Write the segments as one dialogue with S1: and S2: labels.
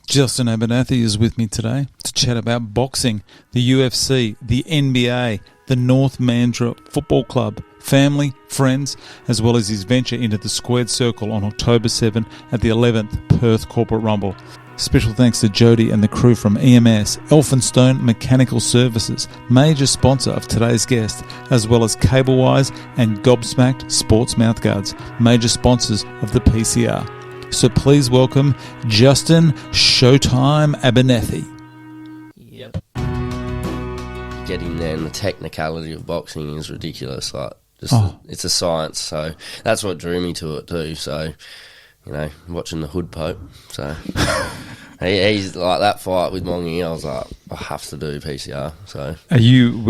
S1: Justin Abernethy is with me today to chat about boxing, the UFC, the NBA, the North Mandurah Football Club, family, friends, as well as his venture into the Squared Circle on October 7 at the 11th Perth Corporate Rumble. Special thanks to Jody and the crew from EMS, Elphinstone Mechanical Services, major sponsor of today's guest, as well as Cablewise and Gobsmacked Sports Mouthguards, major sponsors of the PCR. So please welcome Justin Showtime Abernethy.
S2: Yep. Getting there and the technicality of boxing is ridiculous. It's a science, so that's what drew me to it too. So, watching the Hood Pope. So he's like that fight with Mongi. I was like, I have to do PCR. So
S1: were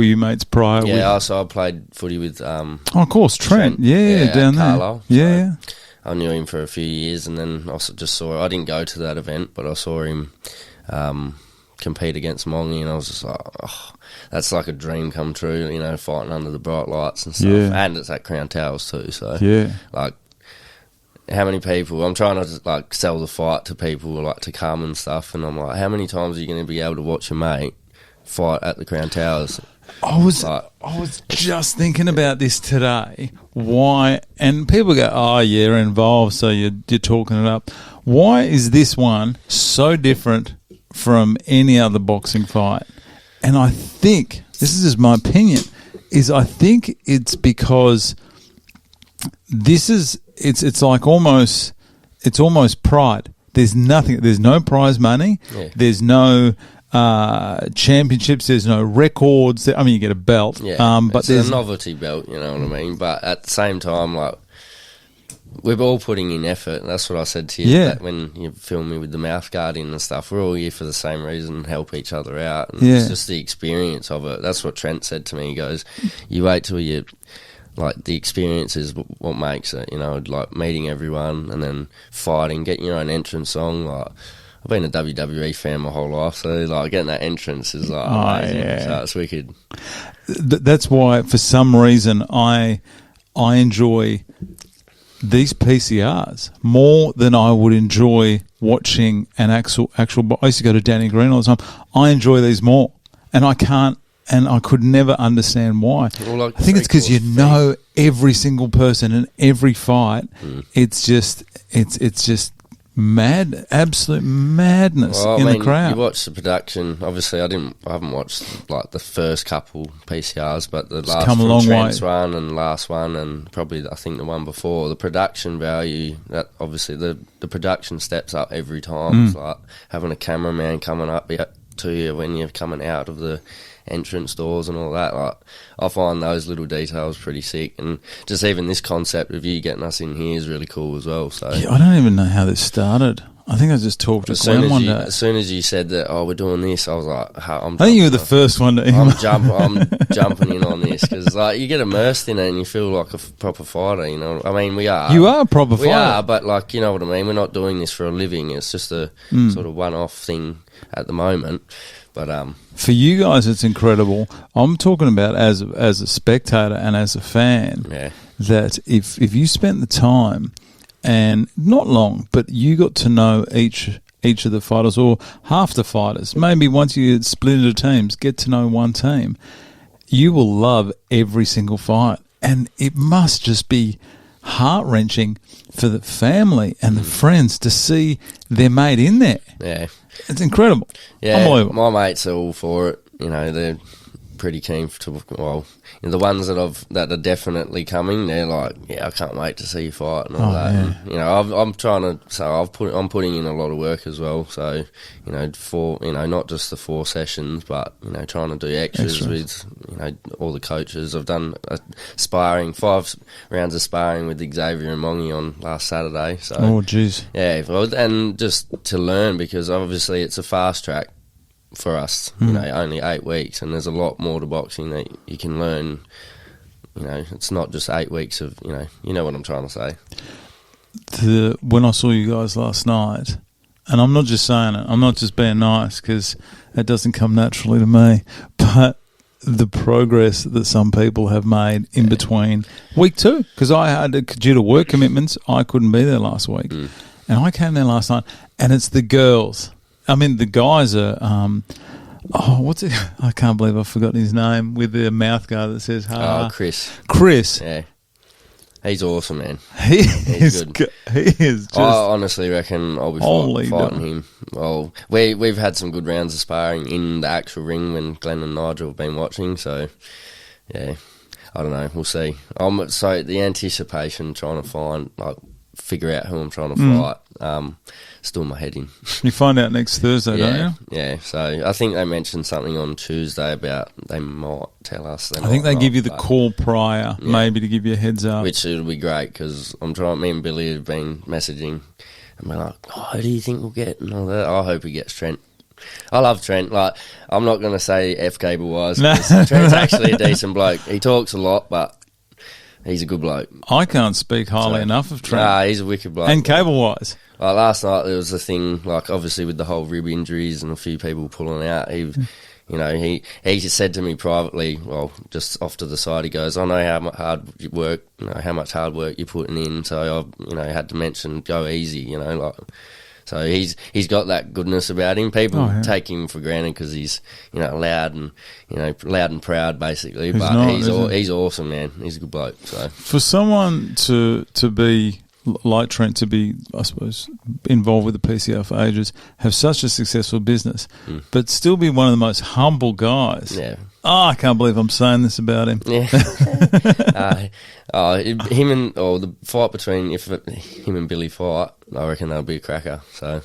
S1: you mates prior?
S2: Yeah, so I played footy with
S1: of course, Trent. Yeah, down
S2: Carlo,
S1: there. Yeah.
S2: So I knew him for a few years, and then I just saw. I didn't go to that event, but I saw him compete against Mongi, and I was just like, oh, that's like a dream come true. Fighting under the bright lights and stuff, and it's at Crown Towers too. So how many people? I'm trying to sell the fight to people to come and stuff, and I'm like, how many times are you going to be able to watch your mate fight at the Crown Towers?
S1: I was just thinking about this today. Why? And people go, "Oh, you're involved, so you're talking it up." Why is this one so different from any other boxing fight? And I think this is just my opinion. I think it's because it's almost pride. There's nothing. There's no prize money. Yeah. There's no championships, there's no records. You get a belt, but there's
S2: a novelty belt, you know what I mean. But at the same time, we're all putting in effort. That's what I said to you back when you filmed me with the mouth guard in and stuff. We're all here for the same reason, help each other out. And it's just the experience of it. That's what Trent said to me. He goes, "You wait till you." The experience is what makes it, meeting everyone and then fighting, getting your own entrance song. I've been a WWE fan my whole life, so getting that entrance is amazing. Yeah. So it's wicked.
S1: That's why, for some reason, I enjoy these PCRs more than I would enjoy watching an actual. I used to go to Danny Green all the time. I enjoy these more, and I can't. And I could never understand why. I think it's because know every single person in every fight. It's just mad, absolute madness the crowd.
S2: You watch the production. Obviously, I haven't watched the first couple PCRs, but the last
S1: come a long
S2: Trent's
S1: way.
S2: One and last one, and probably I think the one before. The production value, that obviously the production steps up every time. It's like having a cameraman coming up to you when you're coming out of the entrance doors and all that. I find those little details pretty sick, and just even this concept of you getting us in here is really cool as well. So
S1: I don't even know how this started. I think I just talked to Glenn one day.
S2: As soon as you said that, we're doing this, I was like,
S1: I think you were the first one to email.
S2: I'm jumping in on this because you get immersed in it and you feel like a proper fighter. We are.
S1: You are a proper fighter.
S2: We are, but you know what I mean. We're not doing this for a living. It's just a sort of one-off thing at the moment. But
S1: for you guys, it's incredible. I'm talking about as a spectator and as a fan.
S2: Yeah.
S1: That if you spent the time, and not long, but you got to know each of the fighters or half the fighters. Maybe once you split into teams, get to know one team. You will love every single fight, and it must just be heart-wrenching for the family and the friends to see their mate in there.
S2: Yeah.
S1: It's incredible.
S2: Yeah,
S1: unbelievable.
S2: My mates are all for it. They're pretty keen to. Well, the ones that are definitely coming, they're like, yeah, I can't wait to see you fight and all that.
S1: Yeah.
S2: And, I'm trying to. So I'm putting in a lot of work as well. So for not just the 4 sessions, but trying to do extras with all the coaches. I've done 5 rounds of sparring with Xavier and Mongi on last Saturday. So
S1: geez.
S2: Yeah, well, and just to learn, because obviously it's a fast track for us, only 8 weeks, and there's a lot more to boxing that you can learn. It's not just 8 weeks of, you know what I'm trying to say.
S1: When I saw you guys last night, and I'm not just saying it, I'm not just being nice because it doesn't come naturally to me, but the progress that some people have made in between week 2, because due to work commitments, I couldn't be there last week. And I came there last night, and it's the girls. I mean, the guys are. What's it? I can't believe I've forgotten his name. With the mouth guard that says,
S2: Chris.
S1: Chris.
S2: Yeah. He's awesome, man.
S1: He's good. He is just...
S2: I honestly reckon I'll be fighting him. Well, we've had some good rounds of sparring in the actual ring when Glenn and Nigel have been watching, so, yeah, I don't know. We'll see. So the anticipation, trying to figure out who I'm trying to fight, still in my head in.
S1: You find out next Thursday, don't you?
S2: Yeah, so I think they mentioned something on Tuesday about they might tell us.
S1: I think they give you the call prior, maybe to give you a heads up.
S2: Which it'll be great because me and Billy have been messaging and we're like, who do you think we'll get? And all that. I hope he gets Trent. I love Trent. Like, I'm not going to say F cable wise. Trent's actually a decent bloke. He talks a lot, but he's a good bloke.
S1: I can't speak highly enough of Trent.
S2: Nah, he's a wicked bloke.
S1: And cable-wise.
S2: Like last night, there was a thing, like obviously with the whole rib injuries and a few people pulling out. He just said to me privately, well, just off to the side, he goes, I know how much hard work you're putting in. So I had to mention go easy, So he's got that goodness about him. People take him for granted because he's loud and proud basically. He's awesome, man. He's a good bloke. So
S1: for someone to be like Trent, to be, I suppose, involved with the PCR for ages, have such a successful business, but still be one of the most humble guys.
S2: Yeah.
S1: Oh, I can't believe I'm saying this about him.
S2: Yeah. The fight between him and Billy fight, I reckon that'll be a cracker. So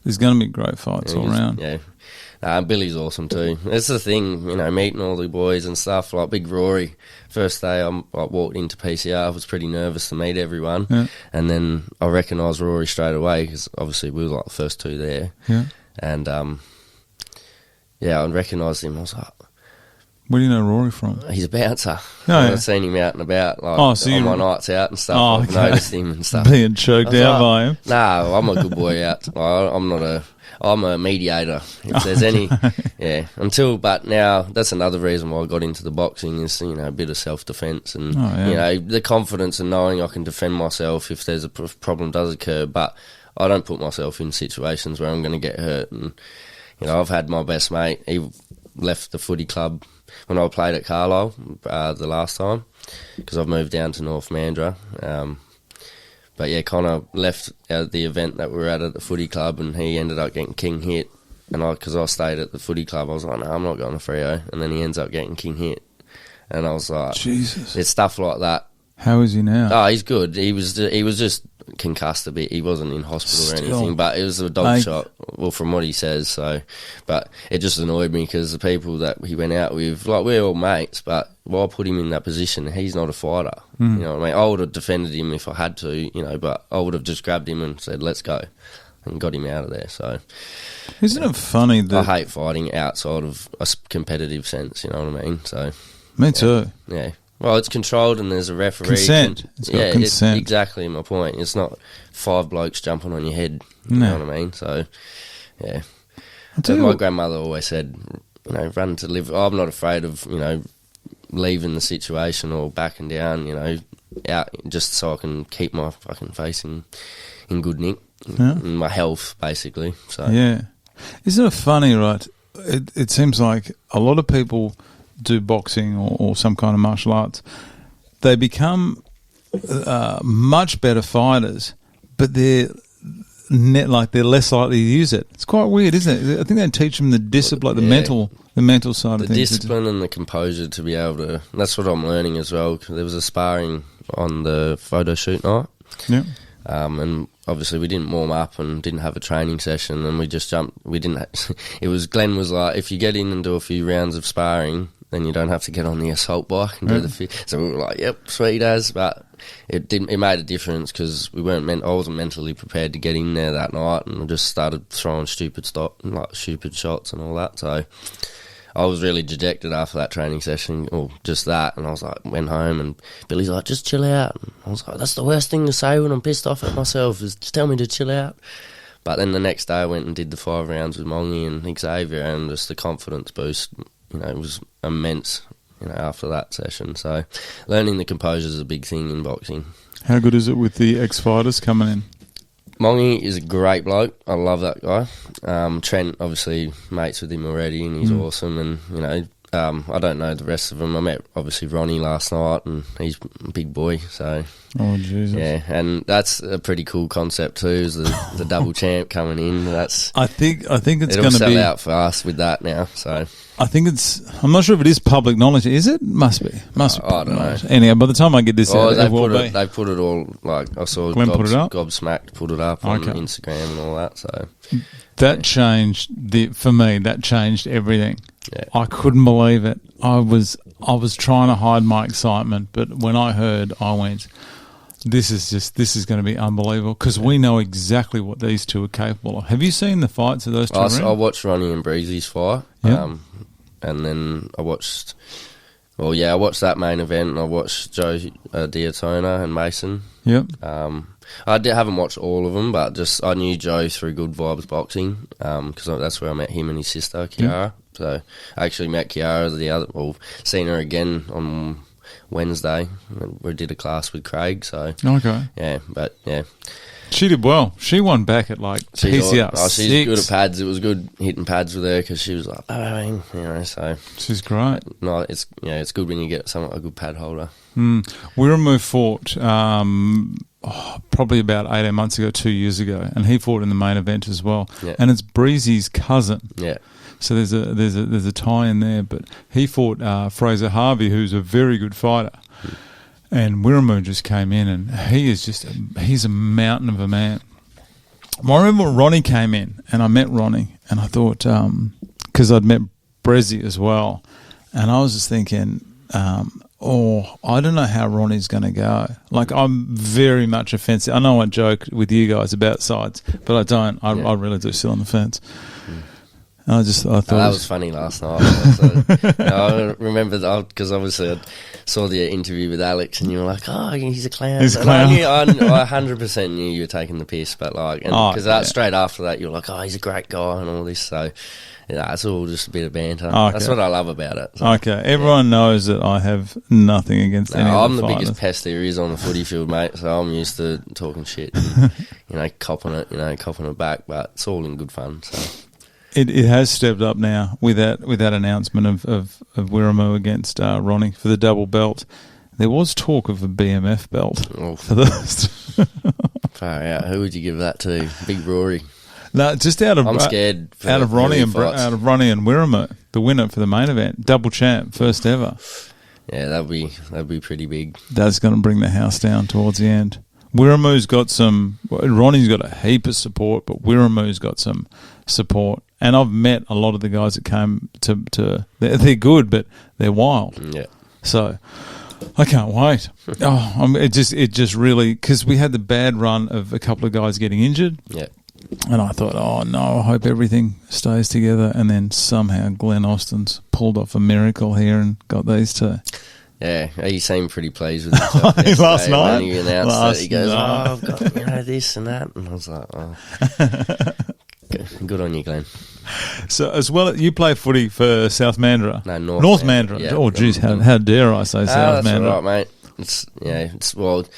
S1: there's going to be great fights all around.
S2: Yeah. Billy's awesome too. That's the thing, meeting all the boys and stuff. Like Big Rory, first day I walked into PCR, I was pretty nervous to meet everyone. Yeah. And then I recognised Rory straight away because obviously we were like the first two there.
S1: Yeah.
S2: And I recognised him. I was like,
S1: where do you know Rory from?
S2: He's a bouncer.
S1: Oh, yeah.
S2: I've seen him out and about, like
S1: on
S2: my nights out and stuff. I've noticed him and stuff.
S1: Being choked out by him.
S2: No, I'm a good boy out. I'm a mediator. If there's any, but now that's another reason why I got into the boxing is, a bit of self-defense and, the confidence in knowing I can defend myself if there's a problem does occur, but I don't put myself in situations where I'm going to get hurt. And, I've had my best mate, he left the footy club when I played at Carlisle the last time because I've moved down to North Mandurah. But yeah, Connor left the event that we were at the footy club and he ended up getting king hit. And because I stayed at the footy club, I was like, no, I'm not going to Freo. And then he ends up getting king hit. And I was like,
S1: Jesus.
S2: It's stuff like that.
S1: How is he now?
S2: Oh, he's good. He was just concussed a bit. He wasn't in hospital or anything, but it was a dog shot. Well, from what he says, so. But it just annoyed me because the people that he went out with, like, we're all mates, but why put him in that position? He's not a fighter. You know what I mean? I would have defended him if I had to, but I would have just grabbed him and said, let's go, and got him out of there. So,
S1: isn't it funny that
S2: I hate fighting outside of a competitive sense? You know what I mean? So,
S1: me too.
S2: Yeah. Well, it's controlled and there's a referee.
S1: Consent. It's got consent.
S2: It's exactly my point. It's not 5 blokes jumping on your head. You know what I mean? So, yeah. My grandmother always said, run to live. I'm not afraid of, leaving the situation or backing down, out just so I can keep my fucking face in good nick. Yeah. And my health, basically. So
S1: yeah. Isn't it funny, right? It seems like a lot of people do boxing or some kind of martial arts, they become much better fighters, but they're less likely to use it. It's quite weird, isn't it? I think they teach them the discipline, the mental side of things.
S2: The discipline and the composure to be able to. That's what I'm learning as well. Cause there was a sparring on the photo shoot night.
S1: Yeah.
S2: And obviously we didn't warm up and didn't have a training session, and we just jumped. We didn't. Glenn was like, if you get in and do a few rounds of sparring, then you don't have to get on the assault bike and do the. So we were like, "Yep, sweet as." But it made a difference because we weren't. I wasn't mentally prepared to get in there that night, and I just started throwing stupid shots and all that. So I was really dejected after that training session, or just that. And I was like, went home, and Billy's like, "Just chill out." And I was like, "That's the worst thing to say when I'm pissed off at myself is just tell me to chill out." But then the next day I went and did the 5 rounds with Mongy and Xavier, and just the confidence boost. It was immense, after that session. So learning the composure is a big thing in boxing.
S1: How good is it with the ex-fighters coming in?
S2: Mongy is a great bloke. I love that guy. Trent, obviously, mates with him already, and he's awesome. And, you know, I don't know the rest of them. I met, obviously, Ronnie last night, and he's a big boy. So,
S1: oh, Jesus.
S2: Yeah, and that's a pretty cool concept too, is the double champ coming in. I think it's going to be... It'll sell out for us with that now, so...
S1: I think I'm not sure if it is public knowledge. Is it? Must be.
S2: I don't know.
S1: Anyhow, by the time I get this out,
S2: they put it all, like, I saw Gobsmacked put it up on Instagram and all that, so...
S1: That changed, for me, that changed everything.
S2: Yeah.
S1: I couldn't believe it. I was trying to hide my excitement, but when I heard, I went, this is going to be unbelievable, because we know exactly what these two are capable of. Have you seen the fights of those two?
S2: I watched Ronnie and Breezy's fight.
S1: Yep.
S2: And then I watched that main event, and I watched Joe Diatona and Mason.
S1: Yep.
S2: I haven't watched all of them, but I knew Joe through Good Vibes Boxing, because that's where I met him and his sister, Kiara. Yep. So I actually met Kiara seen her again on Wednesday. We did a class with Craig, so...
S1: Okay.
S2: Yeah, but, yeah.
S1: She did well. She won back at, like, PCR.
S2: She's good at pads. It was good hitting pads with her, because she was like, you know, so...
S1: She's great.
S2: No, it's good when you get a good pad holder.
S1: Wiremu fought probably about 18 months ago, 2 years ago, and he fought in the main event as well.
S2: Yeah.
S1: And it's Breezy's cousin.
S2: Yeah.
S1: So there's a tie in there, but he fought Fraser Harvey, who's a very good fighter. And Wiremu just came in, and he's a mountain of a man. I remember when Ronnie came in, and I met Ronnie, and I thought, because I'd met Brezzy as well, and I was just thinking, I don't know how Ronnie's going to go. Like, I'm very much offensive. I know I joke with you guys about sides, but I don't. I really do sit on the fence. And I thought
S2: that was funny last night. I remember because obviously I saw the interview with Alex, and you were like, "Oh, he's a clown."
S1: He's a clown.
S2: I 100% knew you were taking the piss, but because straight after that, you were like, "Oh, he's a great guy," and all this. So yeah, it's all just a bit of banter. Okay. That's what I love about it. So,
S1: okay, everyone knows that I have nothing against any of the
S2: I'm the
S1: fighters.
S2: biggest pest there is on the footy field, mate. So I'm used to talking shit, and, copping it back. But it's all in good fun. So.
S1: It has stepped up now with that announcement of Wiremu against Ronnie for the double belt. There was talk of a BMF belt for those.
S2: Far out. Who would you give that to? Big Rory.
S1: No, just out of
S2: I'm scared
S1: out of Ronnie and Wiremu, the winner for the main event, double champ, first ever.
S2: Yeah, that'd be pretty big.
S1: That's going to bring the house down towards the end. Wiremu's got Ronnie's got a heap of support, but Wiremu's got some support. And I've met a lot of the guys that came to they're good, but they're wild.
S2: Yeah.
S1: So I can't wait. It just really, because we had the bad run of a couple of guys getting injured.
S2: Yeah.
S1: And I thought, oh no, I hope everything stays together. And then somehow Glenn Austin's pulled off a miracle here and got these two.
S2: Yeah, he seemed pretty pleased with himself
S1: last night.
S2: When he announced that, he goes, I've got this and that. And I was like, oh. Good on you, Glenn.
S1: So as well, you play footy for South Mandurah?
S2: No,
S1: North Mandurah.
S2: Yeah,
S1: oh, geez, how dare I say South Mandurah?
S2: That's right, mate.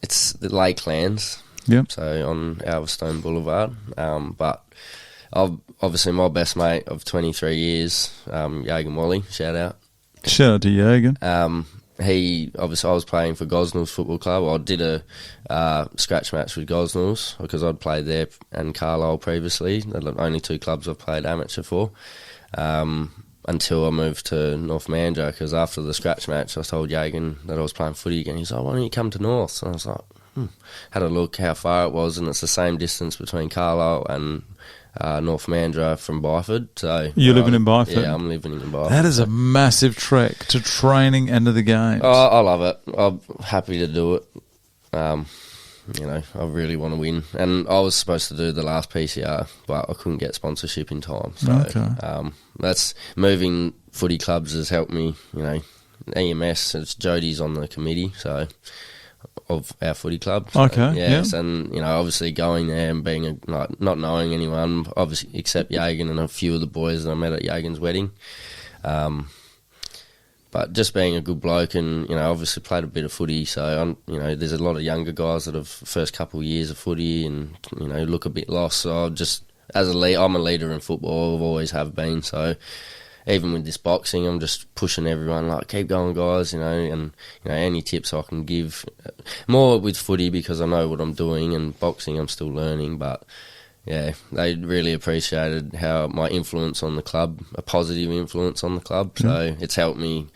S2: It's the Lakelands.
S1: Yep.
S2: So on Alverstone Boulevard. But obviously my best mate of 23 years, Yagan Wally, shout out.
S1: Shout out to Yagan.
S2: I was playing for Gosnells Football Club. I did a scratch match with Gosnells because I'd played there and Carlisle previously. They're the only two clubs I've played amateur for. Until I moved to North Mandurah, because after the scratch match I told Yagan that I was playing footy again. He's like, why don't you come to North? And I was like, had a look how far it was, and it's the same distance between Carlisle and North Mandurah from Byford. So
S1: you're living in Byford?
S2: Yeah, I'm living in Byford.
S1: That is a massive trek to training and to the games.
S2: Oh, I love it. I'm happy to do it. I really want to win. And I was supposed to do the last PCR, but I couldn't get sponsorship in time. So that's moving footy clubs has helped me. EMS, it's Jodie's on the committee, so of our footy club. So,
S1: okay.
S2: Yes, yeah. And obviously going there and being not knowing anyone, obviously except Yagan and a few of the boys that I met at Yagan's wedding. But just being a good bloke and, obviously played a bit of footy, so, there's a lot of younger guys that have first couple of years of footy and, look a bit lost. So I'll just, as a leader, I'm a leader in football, I've always have been, so even with this boxing, I'm just pushing everyone, like, keep going, guys, and, any tips I can give. More with footy because I know what I'm doing, and boxing I'm still learning, but, yeah, they really appreciated how my influence on the club, a positive influence on the club, so it's helped me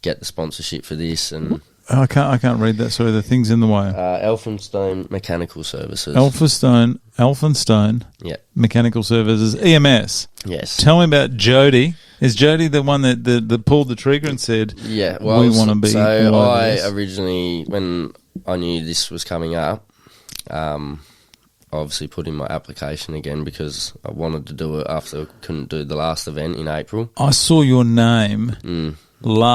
S2: get the sponsorship for this. And
S1: I can't read that, sorry, the thing's in the way.
S2: Elphinstone Mechanical Services.
S1: Elphinstone
S2: Yeah.
S1: Mechanical Services, EMS.
S2: Yes.
S1: Tell me about Jody. Is Jody the one that pulled the trigger and said,
S2: yeah, well,
S1: we want to be...
S2: So I originally, when I knew this was coming up, obviously put in my application again because I wanted to do it after I couldn't do the last event in April.
S1: I saw your name... when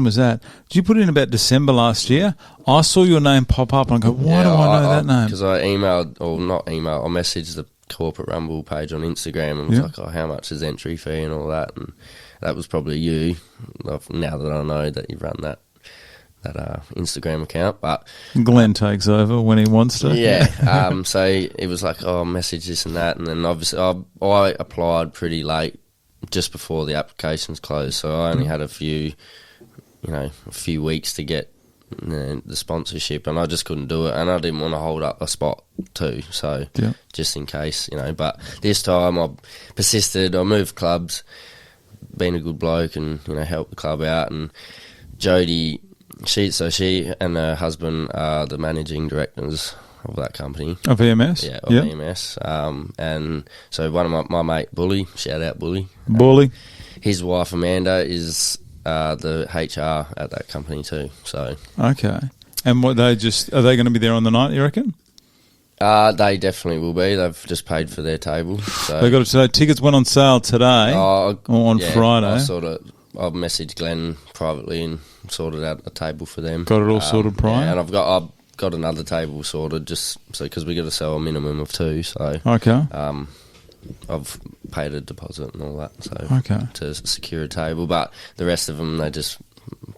S1: was that? Did you put it in about December last year? I saw your name pop up and I go, why do I know that name?
S2: Because I messaged the Corporate Rumble page on Instagram and was like, how much is entry fee and all that, and that was probably you, now that I know that you run that Instagram account. But
S1: Glenn takes over when he wants to.
S2: Yeah. So it was like, message this and that, and then obviously I applied pretty late, just before the applications closed, so I only had a few weeks to get the sponsorship, and I just couldn't do it, and I didn't want to hold up a spot too, so just in case, but this time I persisted, I moved clubs, been a good bloke and, helped the club out, and Jody, she and her husband are the managing directors of that company.
S1: Of EMS?
S2: Yeah, of EMS. And so one of my mate, Bully, shout out Bully.
S1: Bully.
S2: His wife, Amanda, is the HR at that company too. So
S1: okay. And are they going to be there on the night, you reckon?
S2: They definitely will be. They've just paid for their table. So
S1: they got it today. Tickets went on sale today or on Friday.
S2: I've messaged Glenn privately and sorted out a table for them.
S1: Got it all sorted prior?
S2: Yeah, and I've got another table sorted just so because we got to sell a minimum of 2. So
S1: okay.
S2: I've paid a deposit and all that, so to secure a table. But the rest of them, they just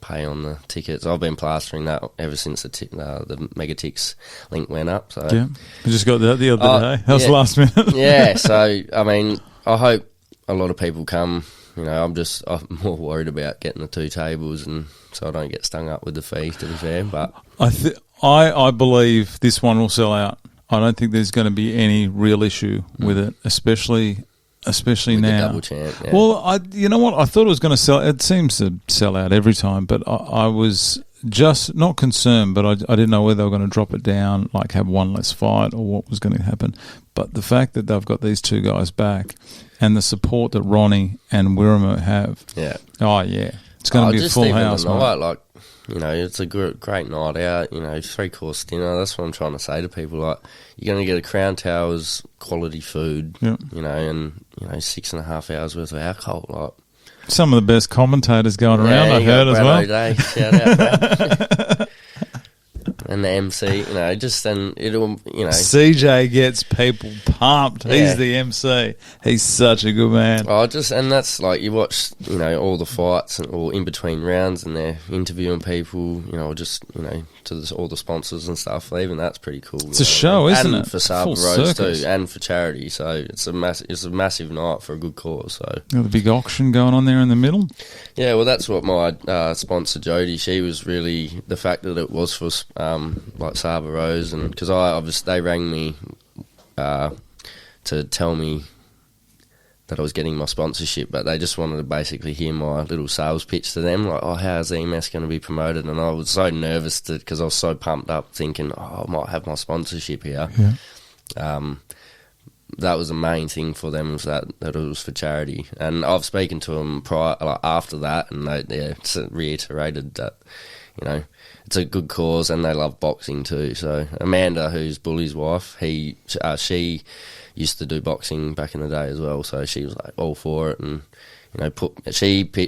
S2: pay on the tickets. I've been plastering that ever since the Megatix link went up. So
S1: yeah, I just got that the other day. That was last minute.
S2: Yeah, so I mean, I hope a lot of people come. I'm more worried about getting the 2 tables, and so I don't get stung up with the fee. To be fair, but
S1: I believe this one will sell out. I don't think there's going to be any real issue with it, especially with now.
S2: The double champ, yeah.
S1: Well, you know what? I thought it was going to sell. It seems to sell out every time, but I was just not concerned. But I didn't know whether they were going to drop it down, like have one less fight, or what was going to happen. But the fact that they've got these 2 guys back, and the support that Ronnie and Wirama have, it's going to be a full house.
S2: It's a great night out, 3-course dinner. That's what I'm trying to say to people. Like, you're going to get a Crown Towers quality food, and 6.5 hours worth of alcohol. Like,
S1: some of the best commentators going around, I heard as well.
S2: O'Day, shout out, Brad. And the MC,
S1: CJ gets people pumped. Yeah. He's the MC. He's such a good man.
S2: And that's like, you watch, all the fights or in between rounds, and they're interviewing people, to all the sponsors and stuff. Even that's pretty cool.
S1: It's a show, isn't it?
S2: And for Saba Rose too, and for charity. So it's a massive night for a good cause. So
S1: got the big auction going on there in the middle.
S2: Yeah, well, that's what my sponsor Jody. She was really the fact that it was for like Saba Rose, and because they rang me to tell me that I was getting my sponsorship, but they just wanted to basically hear my little sales pitch to them, like, how's EMS going to be promoted? And I was so nervous because I was so pumped up thinking, I might have my sponsorship here. Yeah. That was the main thing for them, was that it was for charity. And I've spoken to them after that, and they reiterated that, it's a good cause, and they love boxing too. So Amanda, who's Bully's wife, she used to do boxing back in the day as well, so she was like all for it, and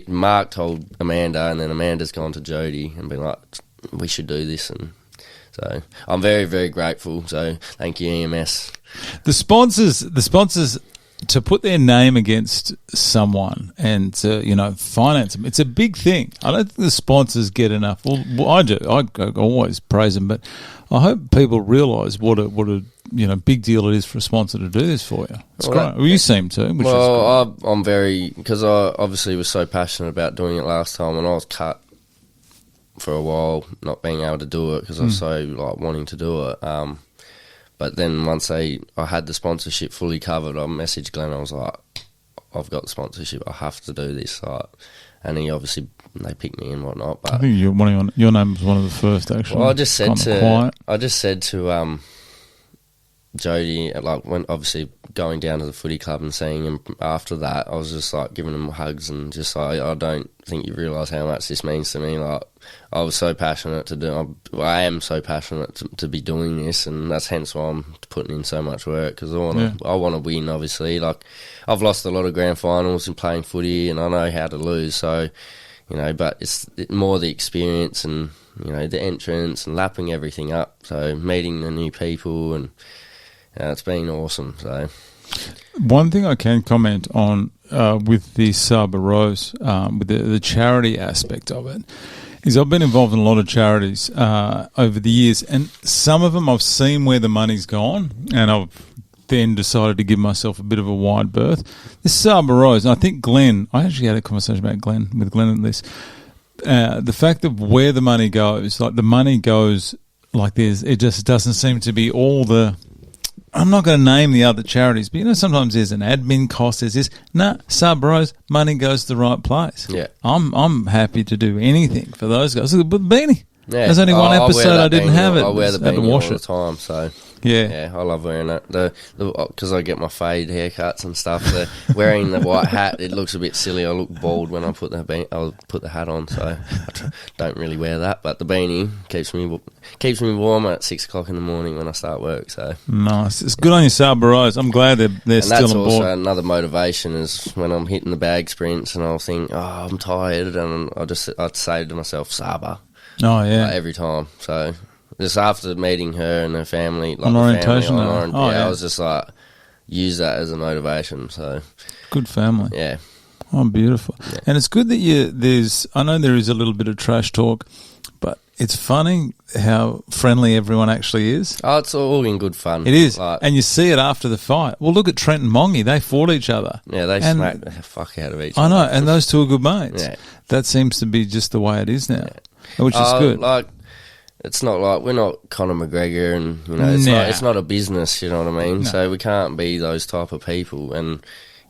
S2: Mark told Amanda, and then Amanda's gone to Jody and been like, we should do this, and so I'm very, very grateful. So thank you, EMS.
S1: The sponsors to put their name against someone and finance them, it's a big thing. I don't think the sponsors get enough. Well, I do. I always praise them, but I hope people realise what a big deal it is for a sponsor to do this for you. It's great. Well, you seem to.
S2: I'm very, because I obviously was so passionate about doing it last time, and I was cut for a while, not being able to do it because I was so wanting to do it. But then once I had the sponsorship fully covered, I messaged Glenn. I was like, I've got the sponsorship. I have to do this. And he obviously, they picked me and whatnot. But
S1: I think your name was one of the first, actually.
S2: Well, I just said to Jody, when obviously going down to the footy club and seeing him after that, I was just giving him hugs and just I don't think you realise how much this means to me. I was so passionate to do. I am so passionate to be doing this, and that's hence why I'm putting in so much work, because I want to win. Obviously, I've lost a lot of grand finals in playing footy, and I know how to lose. So, but it's more the experience and the entrance and lapping everything up. So meeting the new people, and it's been awesome. So
S1: one thing I can comment on with the Sabre Rose, with the charity aspect of it, is I've been involved in a lot of charities over the years, and some of them I've seen where the money's gone, and I've then decided to give myself a bit of a wide berth. This Sabre Rose, and I think Glenn, I actually had a conversation with Glenn on this, the fact of where the money goes, the money goes it just doesn't seem to be all the... I'm not going to name the other charities, but sometimes there's an admin cost. There's this. Sabre Rose, money goes to the right place.
S2: Yeah,
S1: I'm happy to do anything for those guys. Look at the beanie. Yeah. There's only one episode I didn't have it.
S2: I wear the beanie all the time, so
S1: yeah,
S2: I love wearing it. Because I get my fade haircuts and stuff. Wearing the white hat, it looks a bit silly. I look bald when I put the hat on, so I don't really wear that. But the beanie keeps me warm at 6 o'clock in the morning when I start work. So
S1: nice. It's good on your Sabre Rose. I'm glad they're still on board.
S2: That's also another motivation is when I'm hitting the bag sprints and I'll think, I'm tired, and I'd say to myself, Sabre.
S1: Oh yeah,
S2: every time. So just after meeting her and her family,
S1: on orientation,
S2: I was just use that as a motivation. So
S1: good family.
S2: Yeah.
S1: Oh, beautiful. Yeah. And it's good that I know there is a little bit of trash talk, but it's funny how friendly everyone actually is.
S2: Oh, it's all in good fun.
S1: It is. And you see it after the fight. Well, look at Trent and Mongie. They fought each other.
S2: Yeah, they smacked the fuck out of each other.
S1: I know, and those two are good mates.
S2: Yeah.
S1: That seems to be just the way it is now, which is good.
S2: It's not we're not Conor McGregor, and it's not a business. You know what I mean? No. So we can't be those type of people, and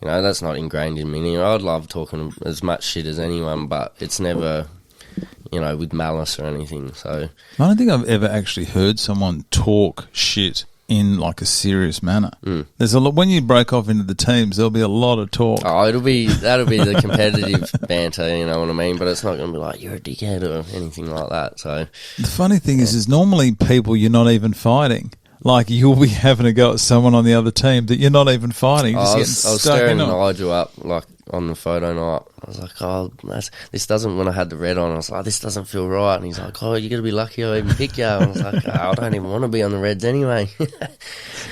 S2: that's not ingrained in me. I'd love talking as much shit as anyone, but it's never, with malice or anything. So
S1: I don't think I've ever actually heard someone talk shit in a serious manner. There's a lot when you break off into the teams. There'll be a lot of talk.
S2: Oh, that'll be the competitive banter. You know what I mean? But it's not going to be like you're a dickhead or anything like that. So
S1: the funny thing is normally people you're not even fighting. You'll be having a go at someone on the other team that you're not even fighting.
S2: I was stirring Nigel up on the photo night. I was like, this doesn't, when I had the red on, I was like, this doesn't feel right. And he's like, you're going to be lucky I even pick you. And I was like, I don't even want to be on the Reds anyway.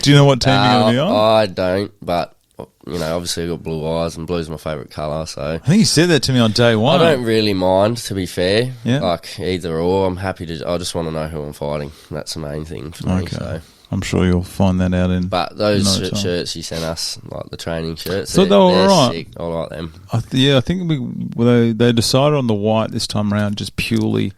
S1: Do you know what team you're going to be on?
S2: I don't, but, obviously I've got blue eyes, and blue's my favourite colour, so...
S1: I think you said that to me on day one.
S2: I don't really mind, to be fair.
S1: Yeah.
S2: Either or, I'm happy to... I just want to know who I'm fighting. That's the main thing for me, so...
S1: I'm sure you'll find that out in.
S2: But those shirts you sent us, the training shirts,
S1: so they were all right.
S2: Sick. I like them.
S1: I think they decided on the white this time around just purely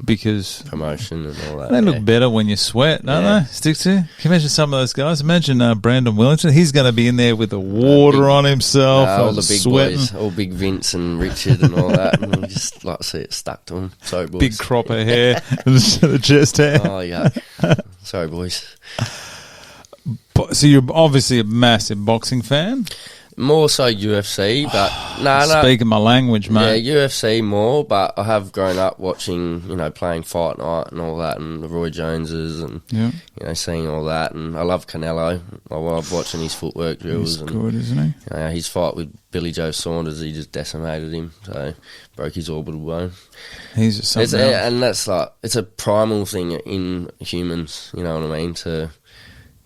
S1: because
S2: promotion and all that.
S1: They look better when you sweat, don't they? Stick to. Can you imagine some of those guys? Imagine Brandon Wellington. He's going to be in there with the water on himself,
S2: all the big
S1: sweating.
S2: Boys, all big Vince and Richard and all that. And we just see it stuck to them. Sorry, boys.
S1: Big crop of hair, the chest hair.
S2: Oh yeah. Sorry, boys.
S1: So you're obviously a massive boxing fan.
S2: More so UFC, but
S1: Speaking my language, mate.
S2: Yeah, UFC more, but I have grown up watching, playing Fight Night and all that, and the Roy Joneses, and seeing all that, and I love Canelo. I love watching his footwork drills.
S1: He's good, isn't he?
S2: His fight with Billy Joe Saunders, he just decimated him, so broke his orbital bone.
S1: He's something else.
S2: And that's it's a primal thing in humans. You know what I mean? To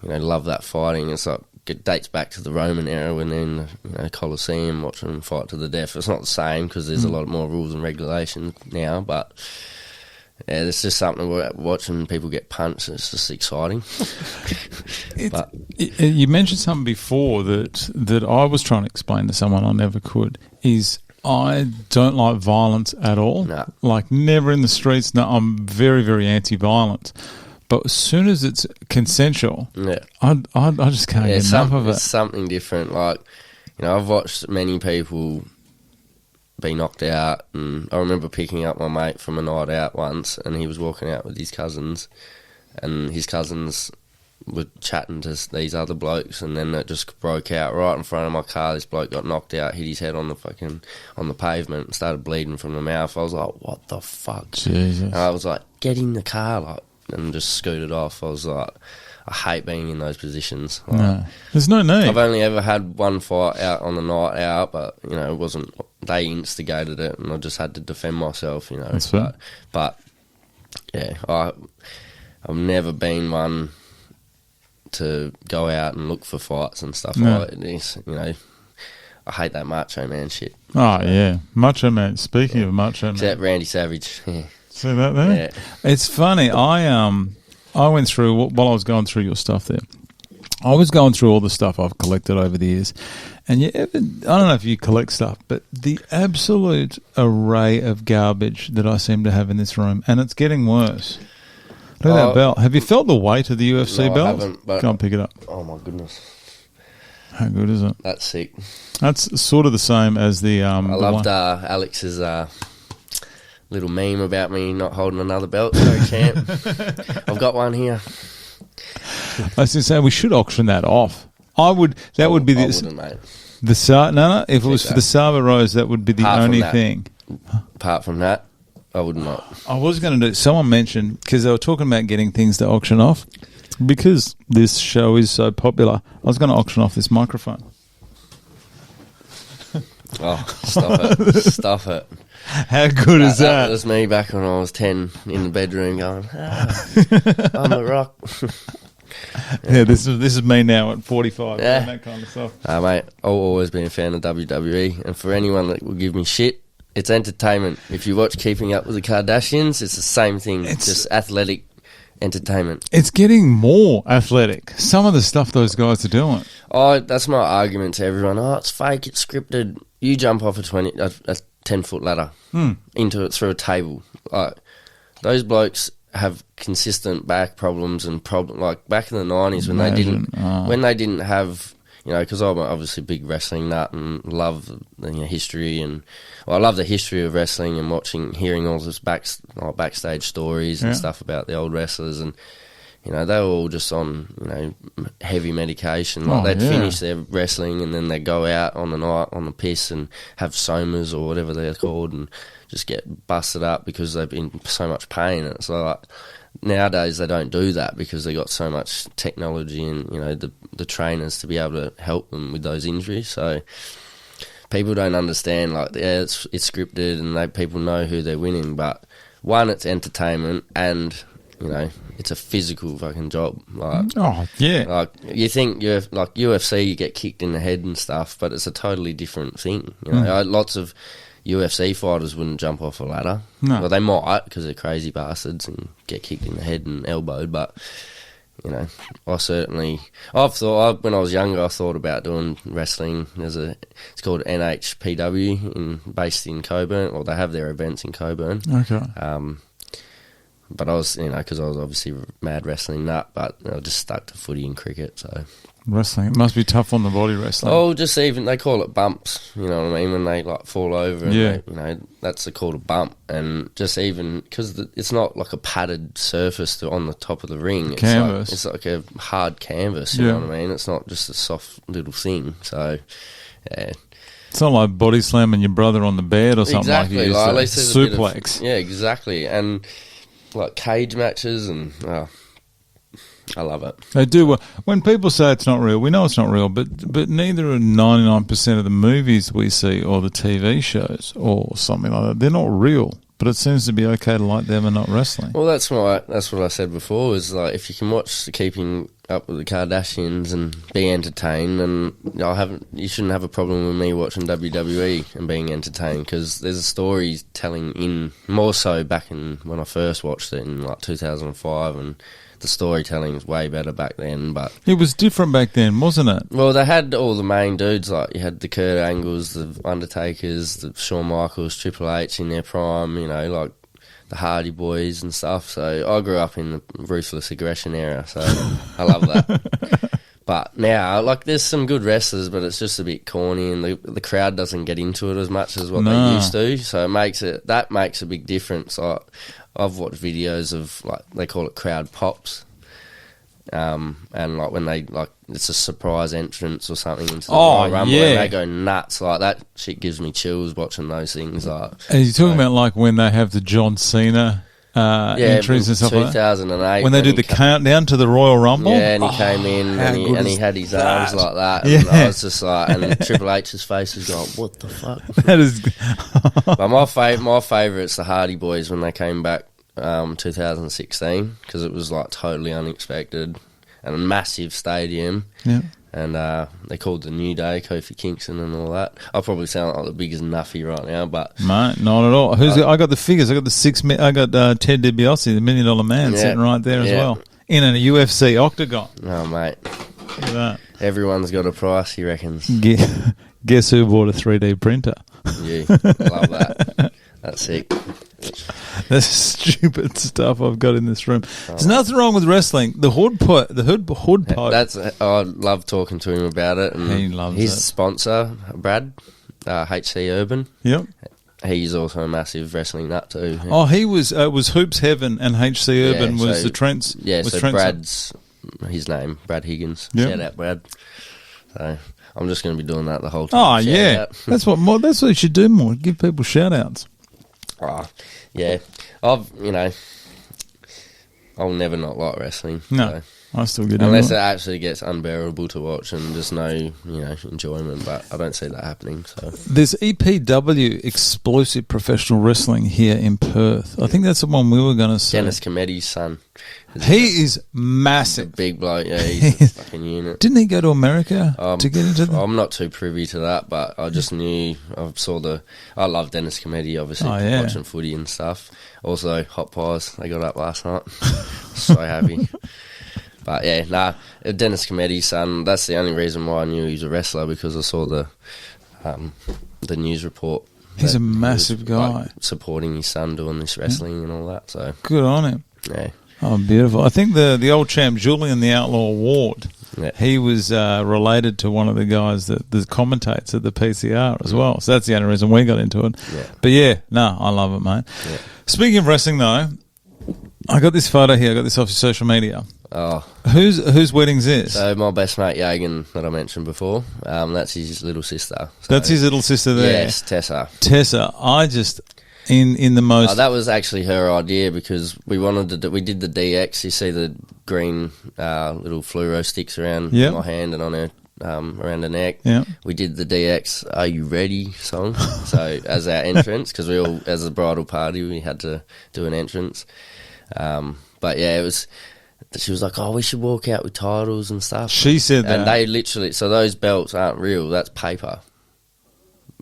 S2: love that fighting. It's it dates back to the Roman era when they're in the Colosseum watching them fight to the death. It's not the same because there's a lot more rules and regulations now, but yeah, it's just something watching people get punched. It's just exciting.
S1: You mentioned something before that I was trying to explain to someone I never could, is I don't like violence at all.
S2: No.
S1: Like, never in the streets. No, I'm very, very anti-violence. But as soon as it's consensual, I just can't get enough of it.
S2: It's something different. Like, I've watched many people be knocked out, and I remember picking up my mate from a night out once, and he was walking out with his cousins, and his cousins were chatting to these other blokes, and then it just broke out right in front of my car. This bloke got knocked out, hit his head on the pavement, and started bleeding from the mouth. I was like, what the fuck?
S1: Jesus.
S2: And I was like, get in the car, and just scooted off. I was like, I hate being in those positions.
S1: No, there's no need.
S2: I've only ever had one fight out on the night out, but it wasn't. They instigated it, and I just had to defend myself.
S1: That's fair.
S2: But yeah, I've never been one to go out and look for fights and stuff like this. I hate that macho man shit.
S1: Oh yeah, macho man. Speaking of macho man,
S2: except Randy Savage.
S1: See that there?
S2: Yeah.
S1: It's funny. I went through, while I was going through your stuff there, I was going through all the stuff I've collected over the years. And I don't know if you collect stuff, but the absolute array of garbage that I seem to have in this room, and it's getting worse. Look at that belt. Have you felt the weight of the UFC belt?
S2: I haven't, but
S1: go and pick it up.
S2: Oh my goodness.
S1: How good is it?
S2: That's sick.
S1: That's sort of the same as the
S2: I loved Alex's little meme about me not holding another belt. Sorry, champ. I've got one here.
S1: I was going to say, we should auction that off. Would be
S2: I wouldn't, mate.
S1: No. If it was for the Saba Rose, that would be the only thing.
S2: Apart from that, I would not.
S1: I was going to do. Someone mentioned, because they were talking about getting things to auction off, because this show is so popular. I was going to auction off this microphone.
S2: Oh, stop it! Stop it!
S1: How good is that?
S2: That was me back when I was 10 in the bedroom going, I'm a rock.
S1: Yeah, this is me now at 45. Yeah. That kind of stuff.
S2: Mate, I've always been a fan of WWE, and for anyone that will give me shit, it's entertainment. If you watch Keeping Up with the Kardashians, it's the same thing. It's just athletic entertainment. It's
S1: getting more athletic. Some of the stuff those guys are doing.
S2: Oh, that's my argument to everyone. Oh, it's fake, it's scripted. You jump off a 10-foot ladder into it through a table. Like, those blokes have consistent back problems and like back in the 90s when they didn't have, because I'm obviously a big wrestling nut and love the history, and I love the history of wrestling and hearing all this backstage stories and stuff about the old wrestlers, and they were all just on heavy medication. Like they'd finish their wrestling and then they'd go out on the night on the piss and have somas or whatever they're called and just get busted up because they've been in so much pain. And it's like nowadays they don't do that because they got so much technology and the trainers to be able to help them with those injuries. So people don't understand, like, it's scripted and people know who they're winning, but one, it's entertainment, and it's a physical fucking job. Like, like you think you're like UFC, you get kicked in the head and stuff, but it's a totally different thing. Lots of UFC fighters wouldn't jump off a ladder. No. Well, they might because they're crazy bastards and get kicked in the head and elbowed. But I've thought when I was younger, I thought about doing wrestling. It's called NHPW, based in Coburn. Well, they have their events in Coburn.
S1: Okay.
S2: But I was, because I was obviously a mad wrestling nut, but I just stuck to footy and cricket. So
S1: wrestling, it must be tough on the body. Wrestling.
S2: Oh, just even they call it bumps. You know what I mean? When they like fall over, and that's called a bump. And just even because it's not like a padded surface on the top of the ring. It's
S1: canvas.
S2: It's like a hard canvas. You know what I mean? It's not just a soft little thing. So yeah.
S1: It's not like body slamming your brother on the bed or something
S2: exactly.
S1: like
S2: at least there's
S1: suplex.
S2: Yeah, exactly. And like cage matches, and I love it.
S1: They do. When people say it's not real, we know it's not real, but neither are 99% of the movies we see or the TV shows or something like that. They're not real, but it seems to be okay to like them and not wrestling.
S2: Well, that's what I said before, is like if you can watch Keeping up with the Kardashians and be entertained, and you shouldn't have a problem with me watching WWE and being entertained, because there's a storytelling in, more so back in when I first watched it in like 2005, and the storytelling was way better back then. But
S1: it was different back then, wasn't it?
S2: Well, they had all the main dudes, like you had the Kurt Angles, the Undertakers, the Shawn Michaels, Triple H in their prime, you know, like the Hardy Boys and stuff. So I grew up in the ruthless aggression era, so I love that. But now, like, there's some good wrestlers, but it's just a bit corny, and the crowd doesn't get into it as much as what they used to. So that makes a big difference. I've watched videos of, like, they call it crowd pops. And like when they, like, it's a surprise entrance or something into the Royal Rumble, and they go nuts. Like, that shit gives me chills watching those things. Like,
S1: are you talking about like when they have the John Cena entries and stuff like that?
S2: 2008.
S1: When they do the countdown to the Royal Rumble?
S2: Yeah, and he came in and he had his arms like that. And I was just like, and Triple H's face was going, what the fuck?
S1: That is.
S2: But my favourite's the Hardy Boys when they came back 2016, because it was like totally unexpected and a massive stadium.
S1: Yeah. And
S2: they called the New Day, Kofi Kingston and all that. I probably sound like the biggest nuffy right now, but
S1: mate, not at all. I got the figures. I got the I got Ted DiBiase, the $1 Million Man, sitting right there as well in a UFC octagon.
S2: Oh, mate,
S1: look at that.
S2: Everyone's got a price, he reckons.
S1: Guess who bought a 3D printer?
S2: You. Love that. That's sick.
S1: That's stupid stuff I've got in this room. There's nothing wrong with wrestling. The hood pipe.
S2: I love talking to him about it. And
S1: he loves
S2: his
S1: it.
S2: Sponsor, Brad, HC Urban.
S1: Yep.
S2: He's also a massive wrestling nut too.
S1: Oh, he was Hoops Heaven, and HC Urban was the Trent's.
S2: Yeah, so
S1: Trent's
S2: Brad's his name, Brad Higgins.
S1: Yep.
S2: Shout out, Brad. So I'm just going to be doing that the whole time.
S1: Oh, yeah. That's what you should do more. Give people shout outs.
S2: Oh, yeah. I'll never not like wrestling.
S1: No,
S2: so.
S1: I still get
S2: unless it actually gets unbearable to watch and just no, enjoyment. But I don't see that happening. So
S1: there's EPW, Explosive Professional Wrestling, here in Perth. I think that's the one we were going to see.
S2: Dennis Cometti's son.
S1: He is massive.
S2: Big bloke. Yeah, he's a fucking unit.
S1: Didn't he go to America to get into that?
S2: I'm not too privy to that, but I just knew. I love Dennis Cometti, obviously, watching footy and stuff. Also, Hot Pies, they got up last night. So happy. But yeah, Dennis Cometti's son, that's the only reason why I knew he was a wrestler, because I saw the news report.
S1: He's a massive guy.
S2: Like, supporting his son doing this wrestling and all that. So
S1: good on him.
S2: Yeah.
S1: Oh, beautiful. I think the old champ, Julian the Outlaw Ward, he was related to one of the guys that commentates at the PCR as well. So that's the only reason we got into it.
S2: Yeah.
S1: But I love it, mate. Yeah. Speaking of wrestling, though, I got this photo here. I got this off your social media.
S2: Oh.
S1: Whose wedding's this?
S2: So my best mate, Yagan, that I mentioned before, that's his little sister. So
S1: that's his little sister there?
S2: Yes, Tessa.
S1: I just... In the most...
S2: that was actually her idea, because we we did the DX. You see the green little fluoro sticks around my hand and on her around her neck.
S1: Yeah.
S2: We did the DX Are You Ready song. So as our entrance, because we all, as a bridal party, we had to do an entrance. But yeah, it was... She was like, we should walk out with titles and stuff.
S1: She said that.
S2: And they literally... So those belts aren't real. That's paper.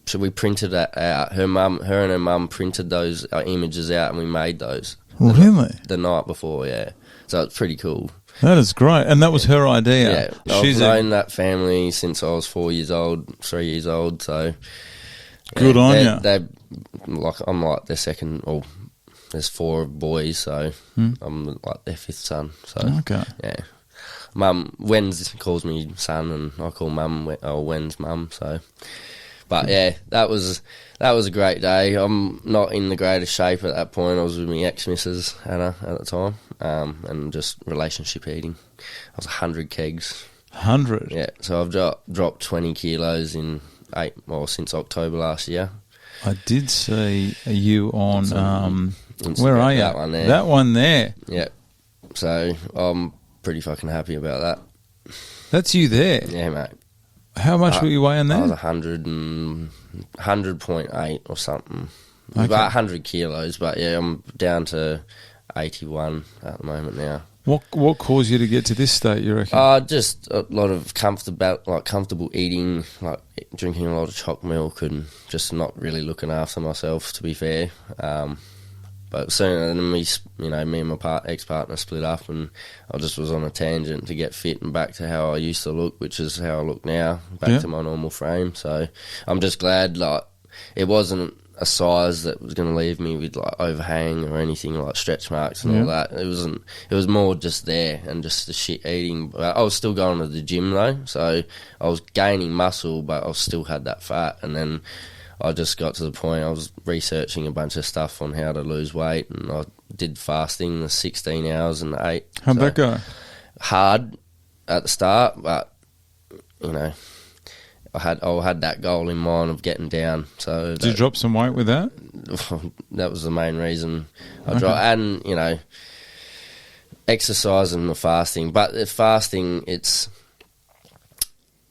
S2: So we printed that out. Her and her mum printed those images out, and we made those.
S1: Really?
S2: The night before, yeah. So it's pretty cool.
S1: That is great. And that was her idea.
S2: Yeah. I've known that family since I was 3 years old, so...
S1: Good on you.
S2: I'm like their second... Or there's 4 boys, so I'm like their 5th son. So,
S1: okay.
S2: Yeah. Mum, Wen's calls me son, and I call Wen's mum, so... But yeah, that was a great day. I'm not in the greatest shape at that point. I was with my ex-missus, Hannah, at the time, and just relationship eating. I was 100 kegs.
S1: 100?
S2: Yeah, so I've dropped 20 kilos since October last year.
S1: I did see you on, where are you?
S2: That one there.
S1: That one there.
S2: Yeah, so I'm pretty fucking happy about that.
S1: That's you there?
S2: Yeah, mate.
S1: How much were you weighing there?
S2: I was 100.8 or something.
S1: Okay.
S2: About 100 kilos, but yeah, I'm down to 81 at the moment now.
S1: What caused you to get to this state, you reckon?
S2: Just a lot of comfortable eating, like drinking a lot of choc milk and just not really looking after myself, to be fair. But soon then me and my ex-partner split up, and I just was on a tangent to get fit and back to how I used to look, which is how I look now, back to my normal frame. So I'm just glad, like, it wasn't a size that was going to leave me with like overhang or anything like stretch marks and all that. It wasn't. It was more just there and just the shit eating. But I was still going to the gym though, so I was gaining muscle, but I still had that fat. And then I just got to the point I was researching a bunch of stuff on how to lose weight, and I did fasting, the 16 hours and 8.
S1: How'd that go?
S2: Hard at the start, but you know, I had that goal in mind of getting down. So
S1: did you drop some weight with that?
S2: That was the main reason I dropped. And you know, exercise and the fasting. But the fasting, it's,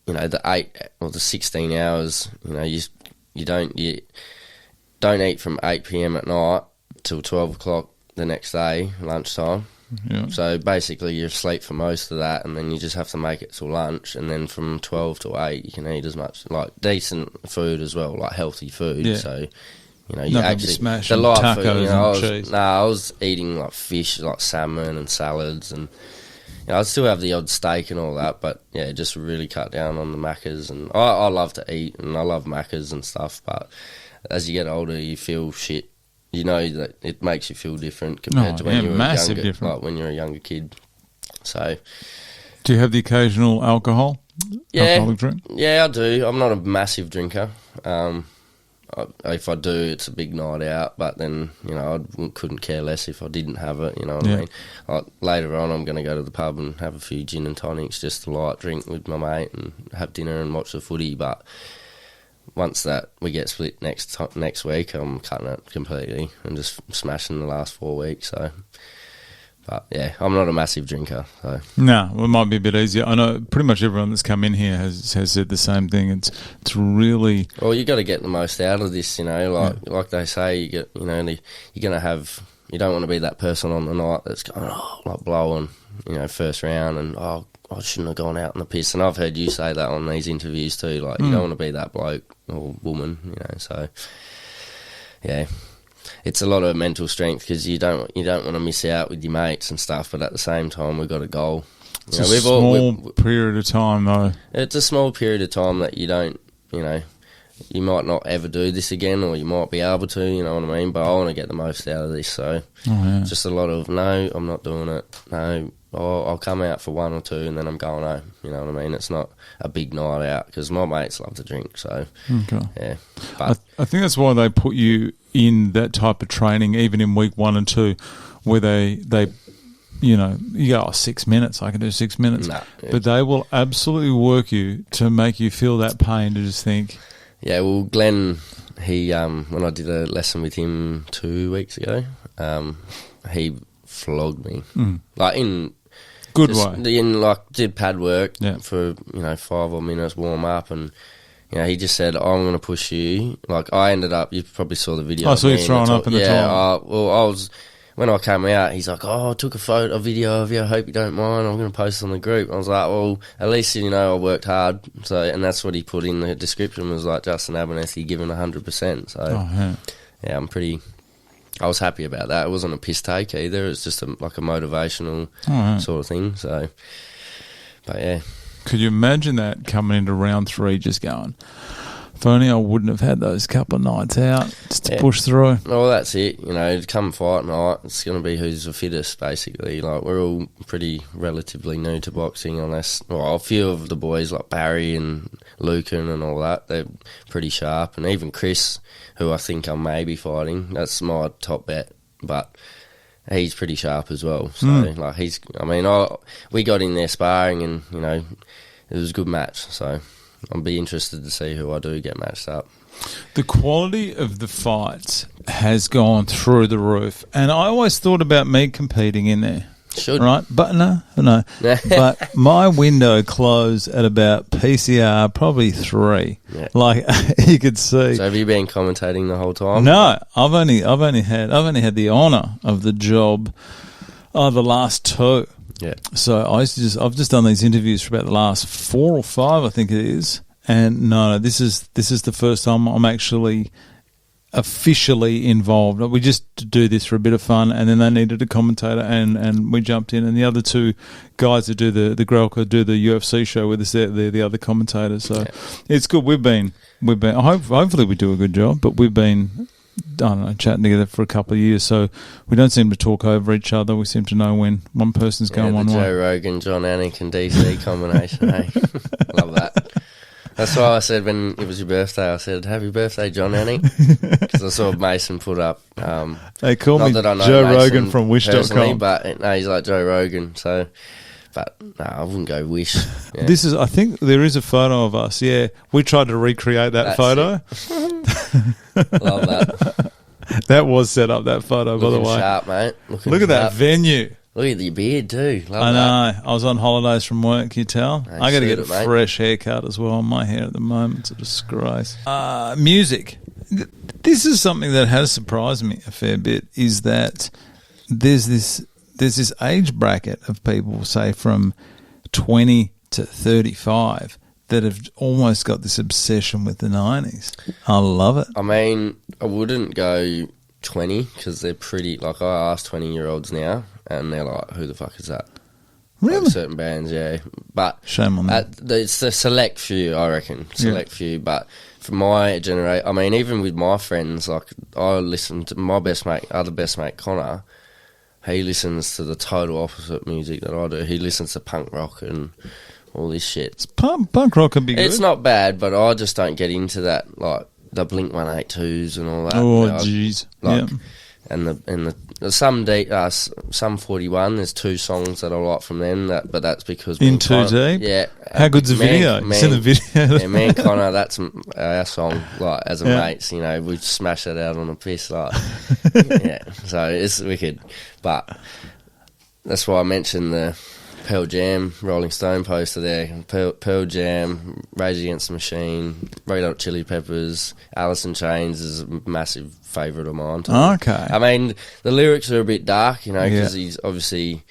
S2: you know, the 8 or the 16 hours. You know, you don't eat from 8 p.m. at night till 12 o'clock the next day, lunchtime.
S1: Yeah.
S2: So basically you're asleep for most of that, and then you just have to make it till lunch, and then from 12 to 8 you can eat as much, like decent food as well, like healthy food. Yeah. So, you know, you actually
S1: the light food, you know,
S2: I was eating like fish, like salmon and salads, and you know, I'd still have the odd steak and all that, but yeah, just really cut down on the Maccas. And I love to eat, and I love Maccas and stuff, but as you get older you feel shit. You know that it makes you feel different compared to when you were when you're a younger kid. So,
S1: do you have the occasional alcoholic drink?
S2: Yeah, I do. I'm not a massive drinker. If I do, it's a big night out. But then, you know, I couldn't care less if I didn't have it. You know what I mean? Like, later on, I'm going to go to the pub and have a few gin and tonics, just a light drink with my mate, and have dinner and watch the footy. But once that we get split next week, I'm cutting it completely and just smashing the last 4 weeks. So, but yeah, I'm not a massive drinker. So
S1: no, well, it might be a bit easier. I know pretty much everyone that's come in here has said the same thing. It's really,
S2: well, you got to get the most out of this. You know, like they say, you're gonna have. You don't want to be that person on the night that's going like blowing, you know, first round, and I shouldn't have gone out in the piss. And I've heard you say that on these interviews too. Like, you don't want to be that bloke or woman, you know. So, yeah, it's a lot of mental strength, because you don't want to miss out with your mates and stuff. But at the same time, we've got a goal.
S1: It's a small period of time, though. It's
S2: a small period of time that you don't, you know, you might not ever do this again, or you might be able to, you know what I mean? But I want to get the most out of this. So, just a lot of, no, I'm not doing it. No, I'll come out for 1 or 2 and then I'm going home. You know what I mean? It's not a big night out, because my mates love to drink. So, yeah. But
S1: I think that's why they put you in that type of training, even in week 1 and 2, where they you know, you go, 6 minutes, I can do 6 minutes.
S2: Nah,
S1: but they will absolutely work you to make you feel that pain, to just think.
S2: Yeah, well, Glenn, he when I did a lesson with him 2 weeks ago, he flogged me. Like, in
S1: good way.
S2: Did pad work for, you know, 5 or minutes, warm up, and you know, he just said, I'm going to push you. Like, I ended up, you probably saw the video.
S1: I saw you throwing up in the toilet.
S2: Well, when I came out, he's like, I took a video of you, I hope you don't mind, I'm going to post it on the group. I was like, well, at least, you know, I worked hard. So, and that's what he put in the description, was like, Justin Abernethy giving 100%. So, yeah, I was happy about that. It wasn't a piss take either. It's just like a motivational sort of thing. So, but yeah.
S1: Could you imagine that coming into round 3, just going, if only I wouldn't have had those couple of nights out just to push through?
S2: Well, that's it. You know, come fight night, it's going to be who's the fittest, basically. Like, we're all pretty relatively new to boxing, unless, well, a few of the boys like Barry and Lucan and all that, they're pretty sharp. And even Chris, who I think I may be fighting, that's my top bet. But he's pretty sharp as well. So, like, we got in there sparring, and, you know, it was a good match. So I'll be interested to see who I do get matched up.
S1: The quality of the fights has gone through the roof, and I always thought about me competing in there.
S2: Should.
S1: Right? But no. But my window closed at about PCR, probably 3. Yeah. Like, you could see.
S2: So have you been commentating the whole time?
S1: No, I've only had the honour of the job the last 2.
S2: Yeah.
S1: So I've just done these interviews for about the last 4 or 5, I think it is. And no, this is the first time I'm actually officially involved. We just do this for a bit of fun, and then they needed a commentator, and we jumped in. And the other 2 guys that do the Grelka do the UFC show with us, they're the other commentators. So it's good. We've been. Hopefully we do a good job, but we've been, I don't know, chatting together for a couple of years, so we don't seem to talk over each other. We seem to know when one person's going one way.
S2: Joe Rogan, John Anik and DC combination, hey? Love that. That's why I said when it was your birthday, I said, happy birthday, John Anik, because I saw Mason put up.
S1: They call me
S2: that I know
S1: Joe
S2: Mason
S1: Rogan from Wish.com.
S2: But no, he's like Joe Rogan, so... But no, I wouldn't go Wish. Yeah.
S1: I think there is a photo of us, yeah. We tried to recreate that photo.
S2: Love that.
S1: That was set up, that photo, by the way.
S2: Sharp, mate.
S1: Look at that venue.
S2: Look at your beard too. Love
S1: I know.
S2: that.
S1: I was on holidays from work, you tell. I got to get a fresh haircut as well. My hair at the moment, it's a disgrace. Music. This is something that has surprised me a fair bit, is that there's this age bracket of people, say from 20 to 35, that have almost got this obsession with the 90s. I love it.
S2: I mean, I wouldn't go 20 because they're pretty... Like, I ask 20-year-olds now, and they're like, who the fuck is that?
S1: Really?
S2: Like certain bands, yeah. But
S1: shame on them.
S2: It's the select few, I reckon. Few. But for my generation... I mean, even with my friends, like, I listen to my other best mate, Connor. He listens to the total opposite music that I do. He listens to punk rock and all this shit.
S1: Punk rock can be good.
S2: It's not bad, but I just don't get into that, like the Blink 182s and all that.
S1: Oh, jeez.
S2: Like, and the some 41. There's 2 songs that I like from them. But that's because
S1: In Too Deep.
S2: Yeah.
S1: How good's the video? You seen the video?
S2: Yeah, me and Connor. That's our song. Like as a mates, you know, we smash that out on a piss. Like, yeah. So it's wicked. But that's why I mentioned the Pearl Jam Rolling Stone poster there. Pearl Jam, Rage Against the Machine, Red Hot Chili Peppers, Alice in Chains is a massive favourite of mine too.
S1: Okay.
S2: I mean, the lyrics are a bit dark, you know, because he's obviously...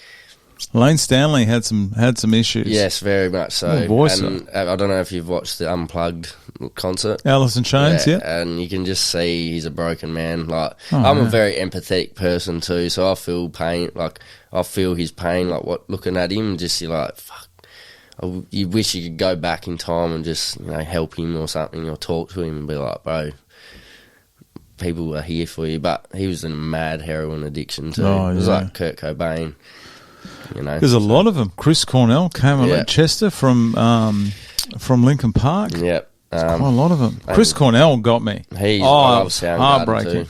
S1: Lane Stanley had some issues.
S2: Yes, very much so. And I don't know if you've watched the Unplugged concert.
S1: Alice in Chains, yeah.
S2: And you can just see he's a broken man. Like, I'm a very empathetic person too, so I feel pain. Like, I feel his pain. Like, looking at him, just you're like, fuck. You wish you could go back in time and just, you know, help him or something, or talk to him and be like, bro, people are here for you. But he was in a mad heroin addiction too. It was like Kurt Cobain. You know,
S1: there's a lot of them. Chris Cornell came on Chester from Lincoln Park.
S2: Yep.
S1: Quite a lot of them. Chris Cornell got me.
S2: I love Soundgarden too.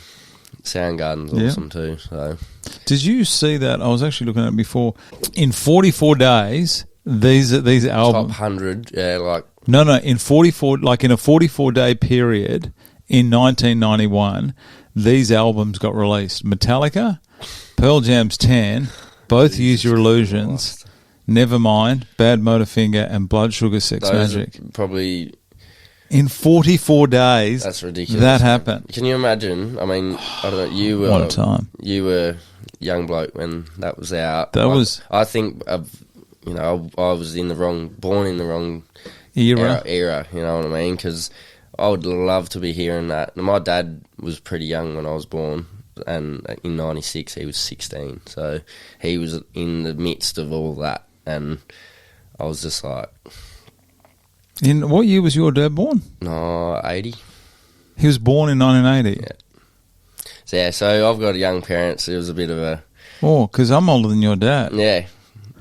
S2: Soundgarden's awesome too. So,
S1: did you see that? I was actually looking at it before. In 44 days, these albums
S2: top 100. Yeah, like
S1: no, in 44, like in a 44-day period in 1991, these albums got released. Metallica, Pearl Jam's 10. Both Use Your Illusions, Nevermind, Bad Motorfinger, and Blood Sugar Sex Magic.
S2: Probably
S1: in 44 days.
S2: That's ridiculous.
S1: That happened.
S2: Can you imagine? I mean, I don't know. You were
S1: what a time.
S2: You were a young bloke when that was out. I think you know, I was born in the wrong era. You know what I mean? Because I would love to be hearing that. My dad was pretty young when I was born. And in 96 he was 16, so he was in the midst of all that, and I was just like...
S1: In what year was your dad born?
S2: No, 80.
S1: He was born in 1980?
S2: So I've got young parents. It was a bit of a...
S1: Oh, because I'm older than your dad.
S2: Yeah,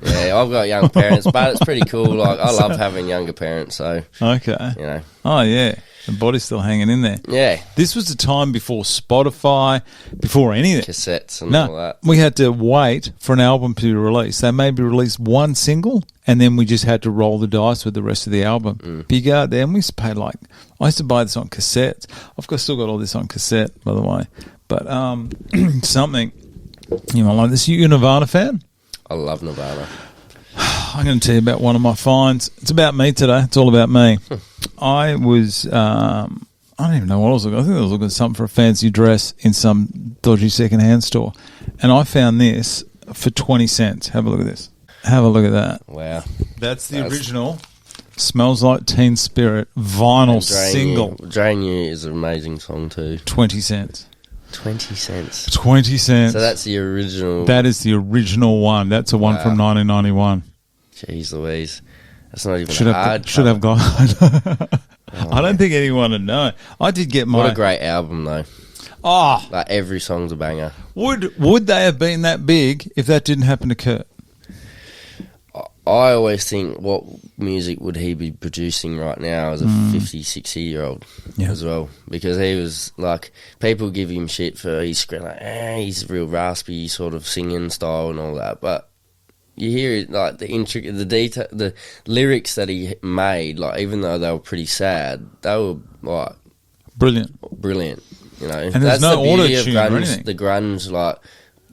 S2: I've got young parents, but it's pretty cool. Like, I love having younger parents, so...
S1: Okay.
S2: You know.
S1: Oh, yeah. The body's still hanging in there.
S2: Yeah.
S1: This was the time before Spotify, before anything.
S2: Cassettes and all that.
S1: We had to wait for an album to be released. They maybe released one single, and then we just had to roll the dice with the rest of the album. Big out there, and we used to pay I used to buy this on cassettes. Still got all this on cassette, by the way. But something, you know, like this. You a Nirvana fan?
S2: I love Nirvana.
S1: I'm going to tell you about one of my finds. It's about me today. It's all about me. I was, I don't even know what I was looking at. I think I was looking at something for a fancy dress in some dodgy second-hand store. And I found this for 20 cents. Have a look at this. Have a look at that.
S2: Wow.
S1: That's the original Smells Like Teen Spirit vinyl single.
S2: Drain You is an amazing song too.
S1: 20 cents.
S2: 20 cents.
S1: 20 cents.
S2: So that's the original.
S1: That is the original one. That's a one from 1991.
S2: Jeez Louise. That's not even
S1: Should have gone. I don't think anyone would know. I did get my...
S2: What a great album, though.
S1: Oh.
S2: Like, every song's a banger.
S1: Would they have been that big if that didn't happen to Kurt?
S2: I always think, what music would he be producing right now as a 50, 60-year-old as well? Because he was, like, people give him shit for he's he's real raspy sort of singing style and all that, but you hear it, like, the intricate, the detail, the lyrics that he made, like, even though they were pretty sad, they were, like... Brilliant, you know.
S1: And there's no auto-tune or anything.
S2: The grunge, like,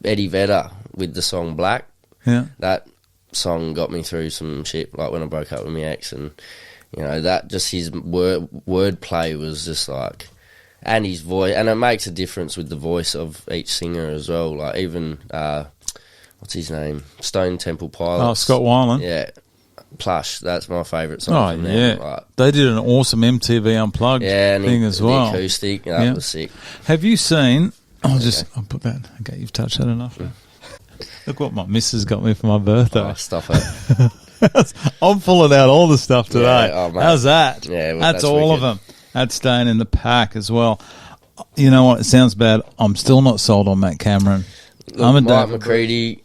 S2: Eddie Vedder with the song Black.
S1: Yeah.
S2: That song got me through some shit, like when I broke up with my ex, and, you know, that, just his wordplay was just, like... And his voice, and it makes a difference with the voice of each singer as well, like, even... what's his name? Stone Temple Pilots.
S1: Oh, Scott Weiland.
S2: Yeah. Plush. That's my favourite song from them.
S1: Yeah.
S2: Like,
S1: they did an awesome MTV Unplugged thing as well.
S2: The acoustic, that was sick.
S1: Have you seen... I'll put that... Okay, you've touched that enough. Look what my missus got me for my birthday.
S2: Oh, stop it.
S1: I'm pulling out all the stuff today.
S2: Yeah,
S1: how's that?
S2: Yeah, well,
S1: that's all of them. That's staying in the pack as well. You know what? It sounds bad. I'm still not sold on Matt Cameron.
S2: Look, I'm a Mike McCready...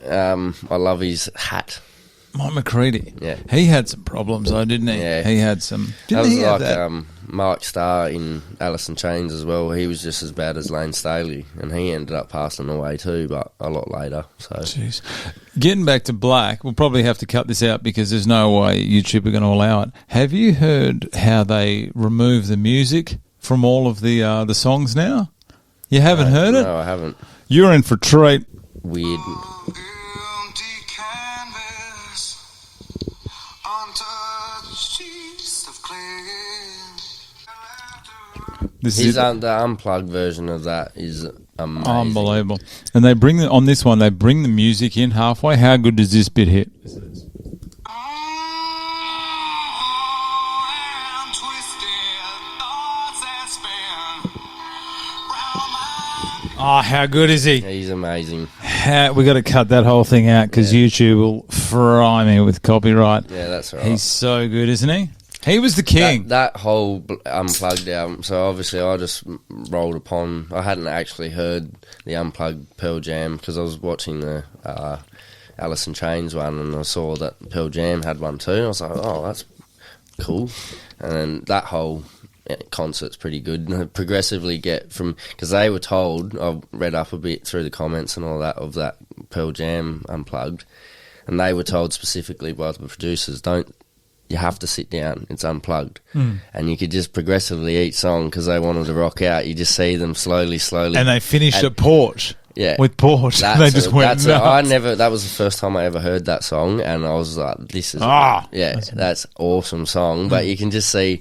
S2: I love his hat.
S1: Mike McCready.
S2: Yeah.
S1: He had some problems though, didn't he?
S2: Yeah.
S1: He had some...
S2: That was like Mark Starr in Alice in Chains as well. He was just as bad as Lane Staley, and he ended up passing away too, but a lot later. So,
S1: jeez. Getting back to Black, we'll probably have to cut this out because there's no way YouTube are going to allow it. Have you heard how they remove the music from all of the songs now? You haven't heard it?
S2: No, I haven't.
S1: You're in for a treat.
S2: Weird. The unplugged version of that is amazing.
S1: Unbelievable. And they bring on this one, they bring the music in halfway. How good does this bit hit? Oh, how good is he?
S2: He's amazing.
S1: We got to cut that whole thing out because YouTube will fry me with copyright.
S2: Yeah, that's right.
S1: He's so good, isn't he? He was the king.
S2: That whole Unplugged album, so obviously I just rolled upon... I hadn't actually heard the Unplugged Pearl Jam because I was watching the Alice in Chains one, and I saw that Pearl Jam had one too. I was like, oh, that's cool. And then that whole concert's pretty good. And I progressively get from... Because they were told, I read up a bit through the comments and all that, of that Pearl Jam Unplugged, and they were told specifically by the producers, you have to sit down, it's unplugged. And you could just progressively, each song, because they wanted to rock out, you just see them slowly. And
S1: they finished at Porch.
S2: Yeah.
S1: With Porch. They just went nuts.
S2: That was the first time I ever heard that song, and I was like, this is... that's awesome song. But you can just see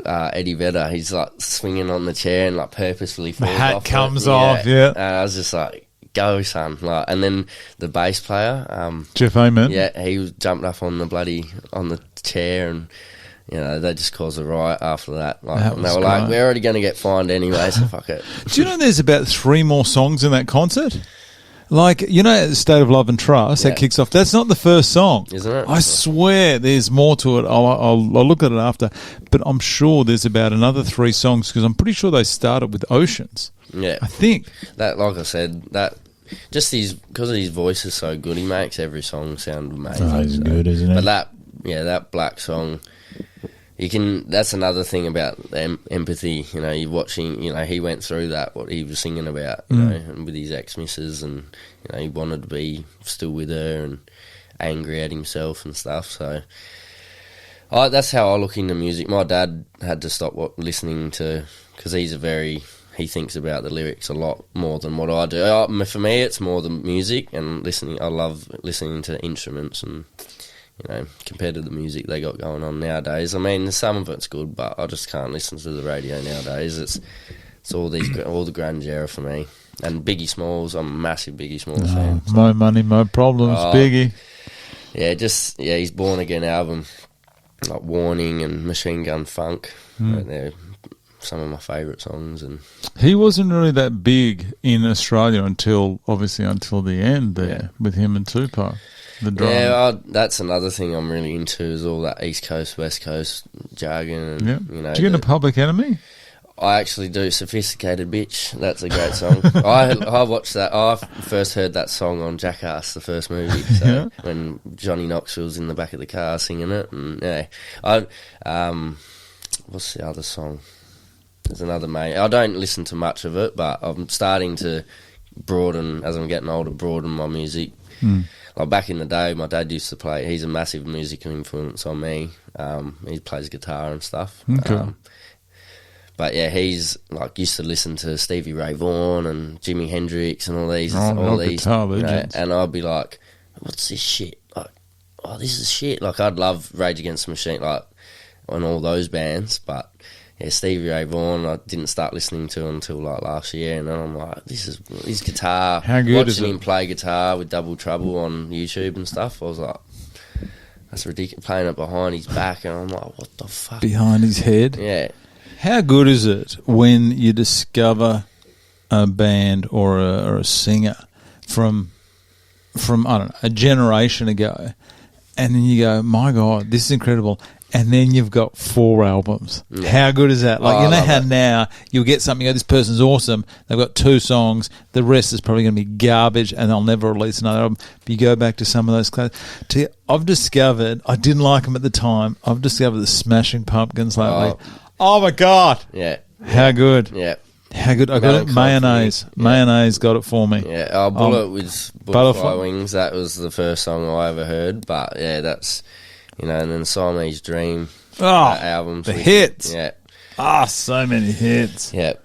S2: Eddie Vedder, he's like swinging on the chair and like purposefully falls off.
S1: The hat comes off, yeah.
S2: And I was just like... Go, son! Like, and then the bass player,
S1: Jeff Ament.
S2: Yeah, he jumped up on the chair, and they just caused a riot after that. Like, and they were like, "We're already going to get fined anyway, so fuck it."
S1: Do you know there's about 3 more songs in that concert? Like, the State of Love and Trust that kicks off. That's not the first song,
S2: isn't it?
S1: I swear there's more to it. I'll look at it after, but I'm sure there's about another 3 songs because I'm pretty sure they started with Oceans.
S2: Yeah,
S1: I think
S2: that, like I said, that just because his voice is so good, he makes every song sound amazing.
S1: Oh, he's good, isn't he?
S2: But that Black song, that's another thing about empathy. You're watching. He went through that, what he was singing about. And with his ex-missus, and he wanted to be still with her and angry at himself and stuff. So. That's how I look into music. My dad had to stop listening to, because he thinks about the lyrics a lot more than what I do. For me, it's more the music and listening. I love listening to instruments and, compared to the music they got going on nowadays. I mean, some of it's good, but I just can't listen to the radio nowadays. It's all the grunge era for me. And Biggie Smalls, I'm a massive Biggie Smalls fan.
S1: Mo money, mo problems, Biggie.
S2: He's Born Again album, like Warning and Machine Gun Funk. They're some of my favourite songs. And
S1: he wasn't really that big in Australia until the end there with him and Tupac. The drama.
S2: Yeah, that's another thing I'm really into is all that East Coast, West Coast jargon. And, you know,
S1: did you get into Public Enemy?
S2: I actually do. Sophisticated Bitch. That's a great song. I watched that. I first heard that song on Jackass, the first movie. So when Johnny Knoxville's in the back of the car singing it, and what's the other song? There's another mate. I don't listen to much of it, but I'm starting to broaden as I'm getting older. Broaden my music. Like back in the day, my dad used to play. He's a massive musical influence on me. He plays guitar and stuff.
S1: Okay.
S2: But yeah, he's like used to listen to Stevie Ray Vaughan and Jimi Hendrix and all these,
S1: guitar legends.
S2: And I'd be like, "What's this shit? Like, oh, this is shit." Like I'd love Rage Against the Machine, like on all those bands. But yeah, Stevie Ray Vaughan, I didn't start listening to until like last year, and then I'm like, "This is his guitar."
S1: How good is it?
S2: Watching him play guitar with Double Trouble on YouTube and stuff, I was like, "That's ridiculous." Playing it behind his back, and I'm like, "What the fuck?"
S1: Behind his head.
S2: Yeah.
S1: How good is it when you discover a band or a singer from I don't know, a generation ago, and then you go, my God, this is incredible, and then you've got 4 albums. Yeah. How good is that? Like, you know how now you'll get something, you go, this person's awesome, they've got 2 songs, the rest is probably going to be garbage, and they'll never release another album. But you go back to some of those classics. I've discovered, I didn't like them at the time, I've discovered the Smashing Pumpkins lately. Oh my God!
S2: Yeah,
S1: how good!
S2: Yeah,
S1: how good! I got it. Mayonnaise, mayonnaise got it for me.
S2: Yeah, Bullet with Butterfly Wings. That was the first song I ever heard. But yeah, that's and then Siamese Dream albums,
S1: the hits.
S2: Yeah,
S1: so many hits.
S2: Yeah,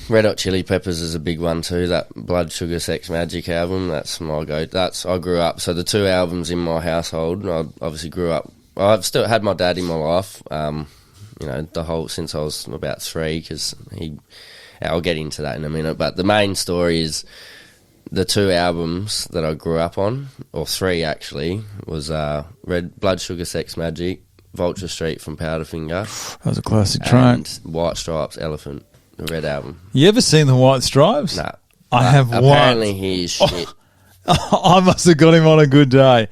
S2: Red Hot Chili Peppers is a big one too. That Blood Sugar Sex Magic album. That's my go. I grew up. So the 2 albums in my household. I obviously grew up. I've still had my dad in my life. The whole since I was about 3, because I'll get into that in a minute. But the main story is the 2 albums that I grew up on, or 3 actually, was Blood Sugar Sex Magic, Vulture Street from Powderfinger.
S1: That was a classic track.
S2: And White Stripes, Elephant, the Red Album.
S1: You ever seen the White Stripes?
S2: No.
S1: I have one.
S2: Apparently he is shit.
S1: I must have got him on a good day.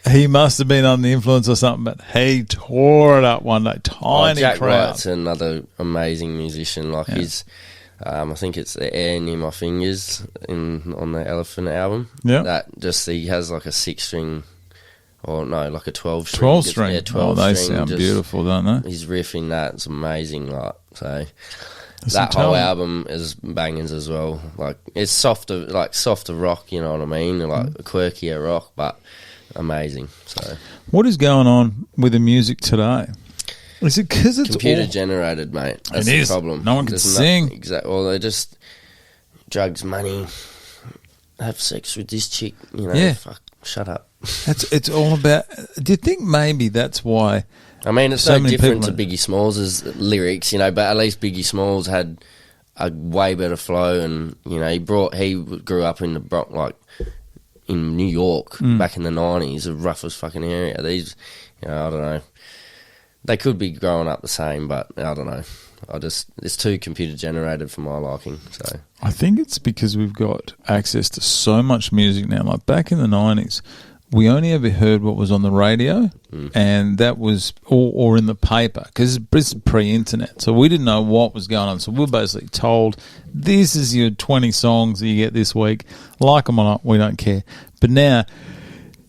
S1: He must have been under the influence or something, but he tore it up one day. Tiny
S2: Jack
S1: crowd.
S2: White's another amazing musician. Like his, I think it's The Air Near My Fingers on the Elephant album.
S1: Yeah,
S2: that just he has like a 6-string, or no, like a 12-string.
S1: 12-string.
S2: Yeah, 12
S1: they
S2: string,
S1: sound beautiful, don't they?
S2: His riff in that's amazing. Like so.
S1: There's
S2: that whole album is bangers as well. Like it's softer rock. You know what I mean? Like quirkier rock, but amazing. So,
S1: what is going on with the music today? Is it because it's
S2: computer generated, mate? That's the problem.
S1: No one can sing.
S2: Exactly. Well, they just drugs, money, have sex with this chick. Fuck, shut up.
S1: It's all about. Do you think maybe that's why?
S2: I mean, it's so no different to Biggie Smalls' lyrics, but at least Biggie Smalls had a way better flow, and he grew up in the Bronx, like in New York back in the 90s, the roughest fucking area. These, I don't know. They could be growing up the same, but I don't know. It's too computer generated for my liking. So
S1: I think it's because we've got access to so much music now. Like back in the 90s, we only ever heard what was on the radio, and that was or in the paper, because it's pre-internet, so we didn't know what was going on. So we were basically told, this is your 20 songs that you get this week. Like them or not, we don't care. But now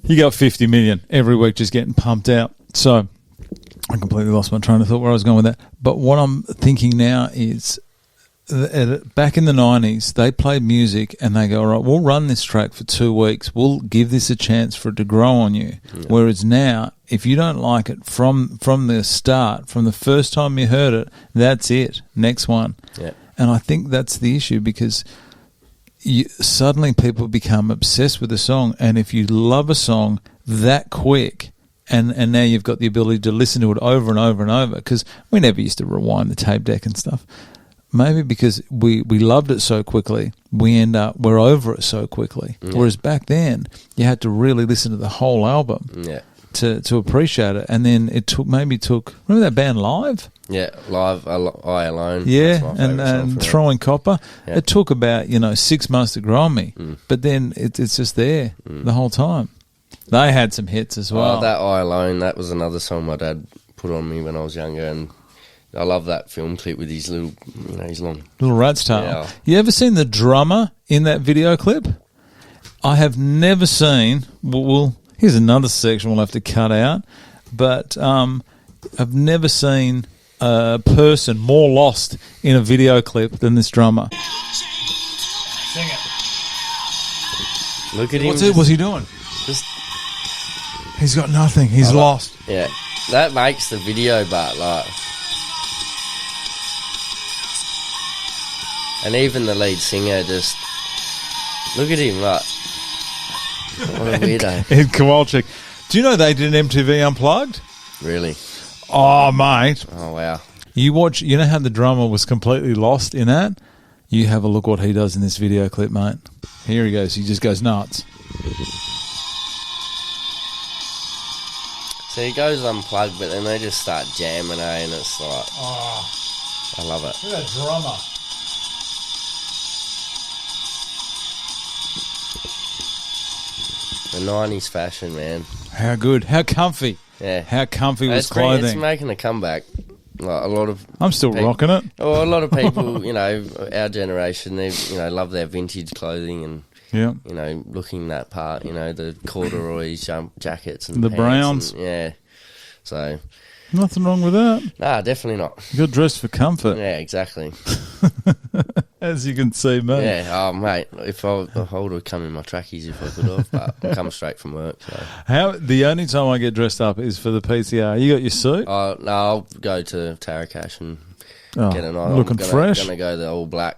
S1: you got 50 million every week just getting pumped out. So I completely lost my train of thought where I was going with that. But what I'm thinking now is, back in the 90s, they played music and they go, all right, we'll run this track for 2 weeks. We'll give this a chance for it to grow on you. Yeah. Whereas now, if you don't like it from the start, from the first time you heard it, that's it. Next one.
S2: Yeah.
S1: And I think that's the issue, because suddenly people become obsessed with a song. And if you love a song that quick, and now you've got the ability to listen to it over and over and over, because we never used to rewind the tape deck and stuff. maybe because we loved it so quickly, we're over it so quickly.
S2: Yeah.
S1: Whereas back then, you had to really listen to the whole album to appreciate it. And then it took remember that band Live?
S2: Yeah, Live, I Alone.
S1: Yeah,
S2: That's my favourite song
S1: and
S2: from
S1: Throwing Copper.
S2: Yeah.
S1: It took about 6 months to grow on me, but then it's just there the whole time. They had some hits as well.
S2: Oh, that I Alone, that was another song my dad put on me when I was younger, and I love that film clip with his little, his long...
S1: Little rat's tail.
S2: Yeah.
S1: You ever seen the drummer in that video clip? I have never seen... Well, here's another section we'll have to cut out, but I've never seen a person more lost in a video clip than this drummer. Sing it.
S2: Look at him.
S1: What's he doing? He's got nothing. He's lost.
S2: Yeah, that makes the video, but and even the lead singer just look at him, what a weirdo.
S1: Ed Kowalczyk. Do you know they did an MTV Unplugged?
S2: Really?
S1: Oh, mate.
S2: Oh, wow.
S1: You know how the drummer was completely lost in that? You have a look what he does in this video clip, mate. Here he goes. He just goes nuts.
S2: So he goes unplugged, but then they just start jamming, and it's like, I love it.
S1: Look at that drummer.
S2: The 90s fashion, man.
S1: How good. How comfy.
S2: Yeah.
S1: How comfy was clothing.
S2: It's making a comeback. Like a lot of
S1: I'm still
S2: people,
S1: rocking it.
S2: Oh, a lot of people, our generation, they love their vintage clothing and looking that part, the corduroy jackets and
S1: the
S2: pants
S1: browns.
S2: And, so
S1: nothing wrong with that.
S2: Nah, definitely not.
S1: You're dressed for comfort.
S2: Yeah, exactly.
S1: As you can see, mate.
S2: Yeah, mate. If I would have come in my trackies if I could have, but I come straight from work. So.
S1: The only time I get dressed up is for the PCR. You got your suit?
S2: No, I'll go to Taracash and get an eye.
S1: Looking fresh.
S2: I'm going to go the all black.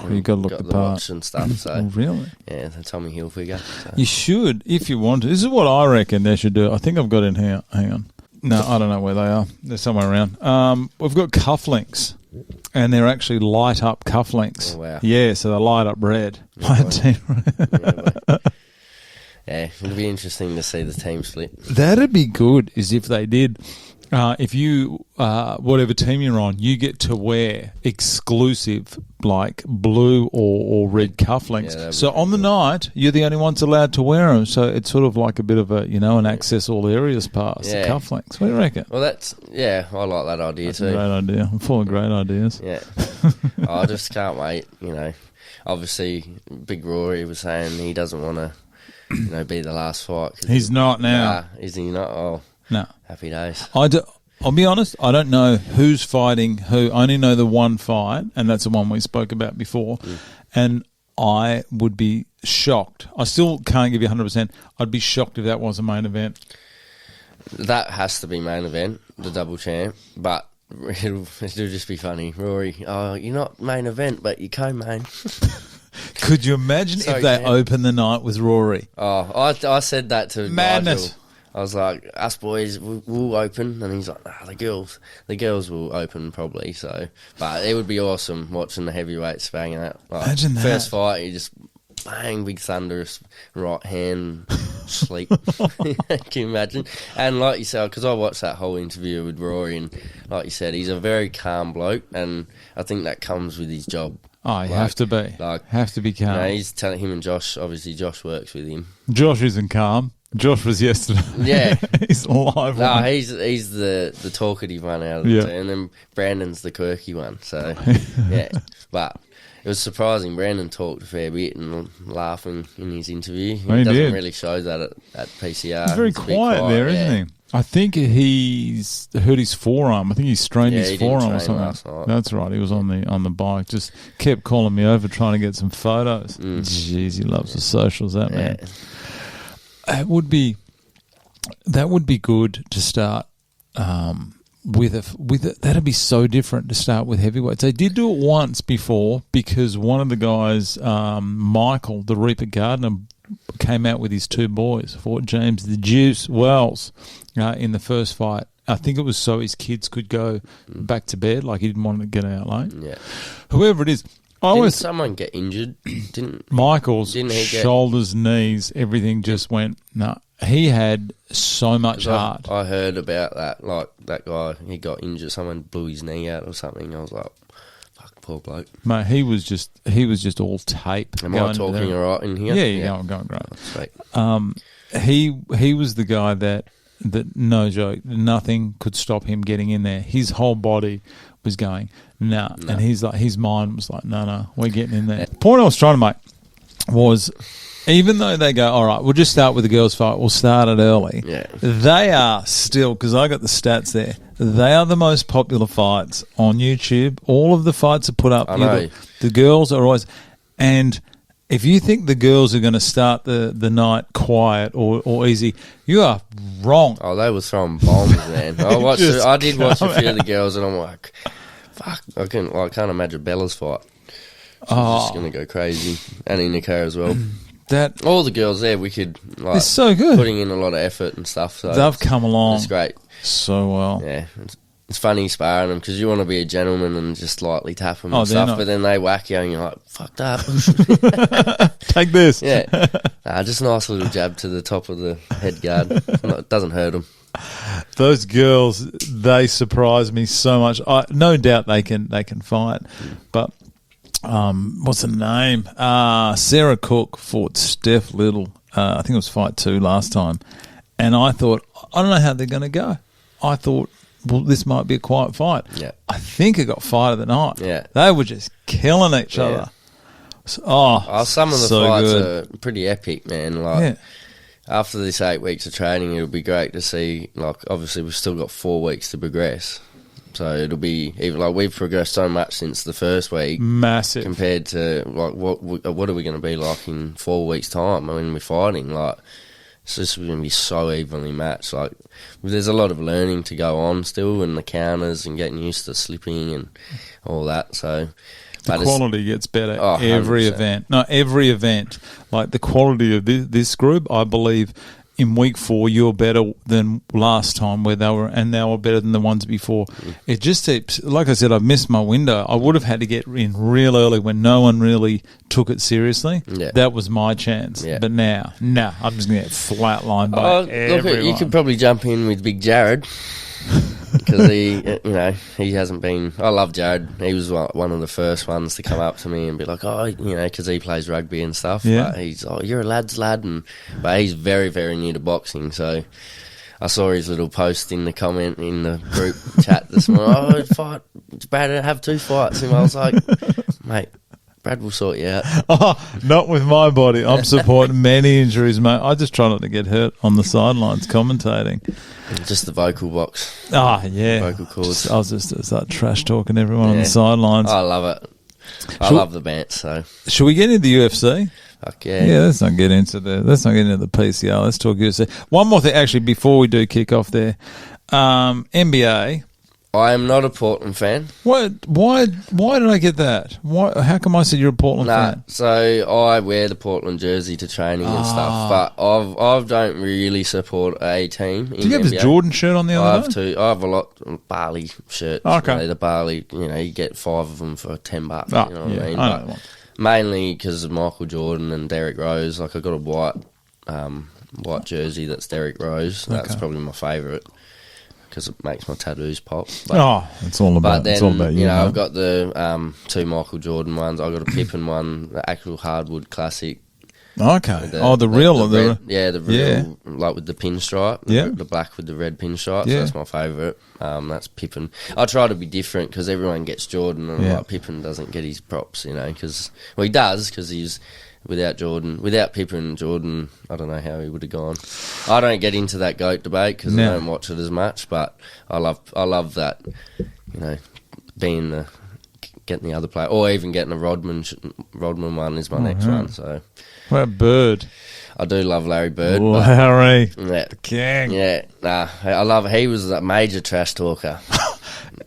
S1: You got to look
S2: got
S1: the
S2: the
S1: part.
S2: watch and stuff. So
S1: Oh, really?
S2: yeah, the Tommy Hilfiger. So.
S1: You should, if you want to. This is what I reckon they should do. I think I've got in here. Hang on. No, I don't know where they are. They're somewhere around. We've got cufflinks, and they're actually light up cufflinks.
S2: Oh, wow.
S1: Yeah, so they light up red.
S2: Yeah, it'll be interesting to see the team split.
S1: That'd be good, is if they did. If you, whatever team you're on, you get to wear exclusive, like blue or red cufflinks.
S2: Yeah,
S1: so on the night, you're the only ones allowed to wear them. So it's sort of like a bit of a, an access all areas pass. The cufflinks. What do you reckon?
S2: Well, I like that idea
S1: That's
S2: too.
S1: a great idea. I'm full of great ideas.
S2: Yeah, I just can't wait. Obviously, Big Rory was saying he doesn't want to, be the last fight.
S1: He's not now.
S2: Is he not? Oh.
S1: No.
S2: Happy days.
S1: I'll be honest, I don't know who's fighting who. I only know the one fight, and that's the one we spoke about before. And I would be shocked. I still can't give you 100%. I'd be shocked if that was a main event.
S2: That has to be main event, the double champ. But it'll just be funny. Rory, you're not main event, but you co-main.
S1: Could you imagine if they open the night with Rory?
S2: Oh, I said that to
S1: Madness.
S2: Nigel. I was like, us boys, we'll open. And he's like, the girls will open probably. So, but it would be awesome watching the heavyweights banging out. Like,
S1: imagine that.
S2: First fight, you just bang, big thunderous right hand, sleep. Can you imagine? And like you said, because I watched that whole interview with Rory, and like you said, he's a very calm bloke, and I think that comes with his job.
S1: Oh, you have to be. Have to be calm.
S2: He's telling him and Josh, obviously Josh works with him.
S1: Josh isn't calm. Josh was yesterday.
S2: Yeah.
S1: He's alive.
S2: No, he's the talkative one out of the two, and then Brandon's the quirky one. So, yeah. But it was surprising. Brandon talked a fair bit and laughing in his interview. He doesn't really show that at PCR.
S1: He's very quiet there, isn't he? I think he's hurt his forearm. I think he strained his forearm or something.
S2: Last night.
S1: That's right. He was on the bike. Just kept calling me over trying to get some photos. Jeez, he loves the socials, that man. That would be good to start with. That'd be so different to start with heavyweights. They did do it once before because one of the guys, Michael, the Reaper Gardner, came out with his two boys, fought James the Juice Wells in the first fight, I think it was so his kids could go back to bed. Like, he didn't want to get out late.
S2: Yeah.
S1: Whoever it is.
S2: Didn't someone get injured?
S1: Michael's shoulders, knees, everything just went, no. He had so much heart.
S2: I heard about that. Like, that guy, he got injured. Someone blew his knee out or something. I was like, fuck, poor bloke.
S1: Mate, he was just all tape.
S2: Am I talking all right in here?
S1: Yeah, you're going great.
S2: Sweet.
S1: He was the guy that no joke, nothing could stop him getting in there. His whole body was going, nah. And he's like, his mind was like, no, we're getting in there. The point I was trying to make was, even though they go, all right, we'll just start with the girls' fight, we'll start it early.
S2: Yeah.
S1: They are still, because I got the stats there, they are the most popular fights on YouTube. All of the fights are put up.
S2: I know.
S1: The girls are always, and if you think the girls are going to start the night quiet or easy, you are wrong.
S2: Oh, they were throwing bombs, man. I did watch a few of the girls, and I'm like, fuck, I can't imagine Bella's fight. She's just going to go crazy. And Nicole as well. All the girls there, we could, like,
S1: it's so good,
S2: putting in a lot of effort and stuff. So
S1: they've come along.
S2: It's great.
S1: So well.
S2: Yeah. It's funny sparring them because you want to be a gentleman and just lightly tap them and stuff, but then they whack you and you're like, fucked up.
S1: Take this.
S2: Yeah. Just a nice little jab to the top of the head guard. It doesn't hurt them.
S1: Those girls, they surprise me so much. No doubt they can fight, but what's the name? Sarah Cook fought Steph Little. I think it was fight 2 last time, and I thought, I don't know how they're going to go. I thought, well, this might be a quiet fight.
S2: Yeah.
S1: I think it got fight of the night.
S2: Yeah.
S1: They were just killing each other. So,
S2: some of the fights
S1: good.
S2: are pretty epic, man. Like, after this 8 weeks of training, it'll be great to see. Like, obviously, we've still got 4 weeks to progress. So it'll be, even like, we've progressed so much since the first week.
S1: Massive.
S2: Compared to, like, what are we going to be like in 4 weeks' time when we're fighting? Like, it's just going to be so evenly matched. Like, there's a lot of learning to go on still, and the counters and getting used to slipping and all that. So
S1: the quality gets better every
S2: 100%.
S1: event. No, every event. Like, the quality of this group, I believe, in week 4, you're better than last time where they were, and they were better than the ones before. It just keeps, like I said, I've missed my window. I would have had to get in real early when no one really took it seriously. Yeah. That was my chance. Yeah. But now, I'm just going to get flatlined by everyone.
S2: Look, you could probably jump in with Big Jared. Because he hasn't been. I love Jared. He was one of the first ones to come up to me and be like, because he plays rugby and stuff.
S1: Yeah.
S2: But he's, you're a lad's lad, but he's very, very new to boxing. So I saw his little post in the comment in the group chat this morning. Brad, have 2 fights, and I was like, mate, Brad will sort you out.
S1: Not with my body. I'm supporting many injuries, mate. I just try not to get hurt on the sidelines commentating.
S2: Just the vocal box.
S1: Yeah.
S2: Vocal cords.
S1: I was just start trash talking everyone on the sidelines.
S2: I love it. I love the bant. So,
S1: should we get into the UFC?
S2: Fuck yeah.
S1: Yeah, let's not get into the PCR. Let's talk UFC. One more thing, actually, before we do kick off there. NBA.
S2: I am not a Portland fan.
S1: What? Why did I get that? How come I said you're a Portland fan?
S2: So I wear the Portland jersey to training and stuff, but I don't really support a team.
S1: Do you have the Jordan shirt on the other day?
S2: I have a lot of Barley shirts.
S1: Okay.
S2: The Barley, you get 5 of them for $10. You know what I mean?
S1: I know.
S2: Mainly because of Michael Jordan and Derrick Rose. Like, I got a white jersey that's Derrick Rose. That's probably my favourite, because it makes my tattoos pop.
S1: It's all about.
S2: But then,
S1: it's all about you.
S2: I've got the 2 Michael Jordan ones. I've got a Pippen one, the actual hardwood classic.
S1: Okay. The real,
S2: like with the pinstripe. The black with the red pinstripe.
S1: Yeah.
S2: So that's my favourite. That's Pippen. I try to be different because everyone gets Jordan, and like, Pippen doesn't get his props, because he does, because he's. Without Pippen, Jordan, I don't know how he would have gone. I don't get into that GOAT debate because I don't watch it as much, but I love that, getting the other player, or even getting a Rodman one is my next one. So,
S1: what about Bird?
S2: I do love Larry Bird.
S1: Larry, the king.
S2: Yeah, I love it. He was a major trash talker.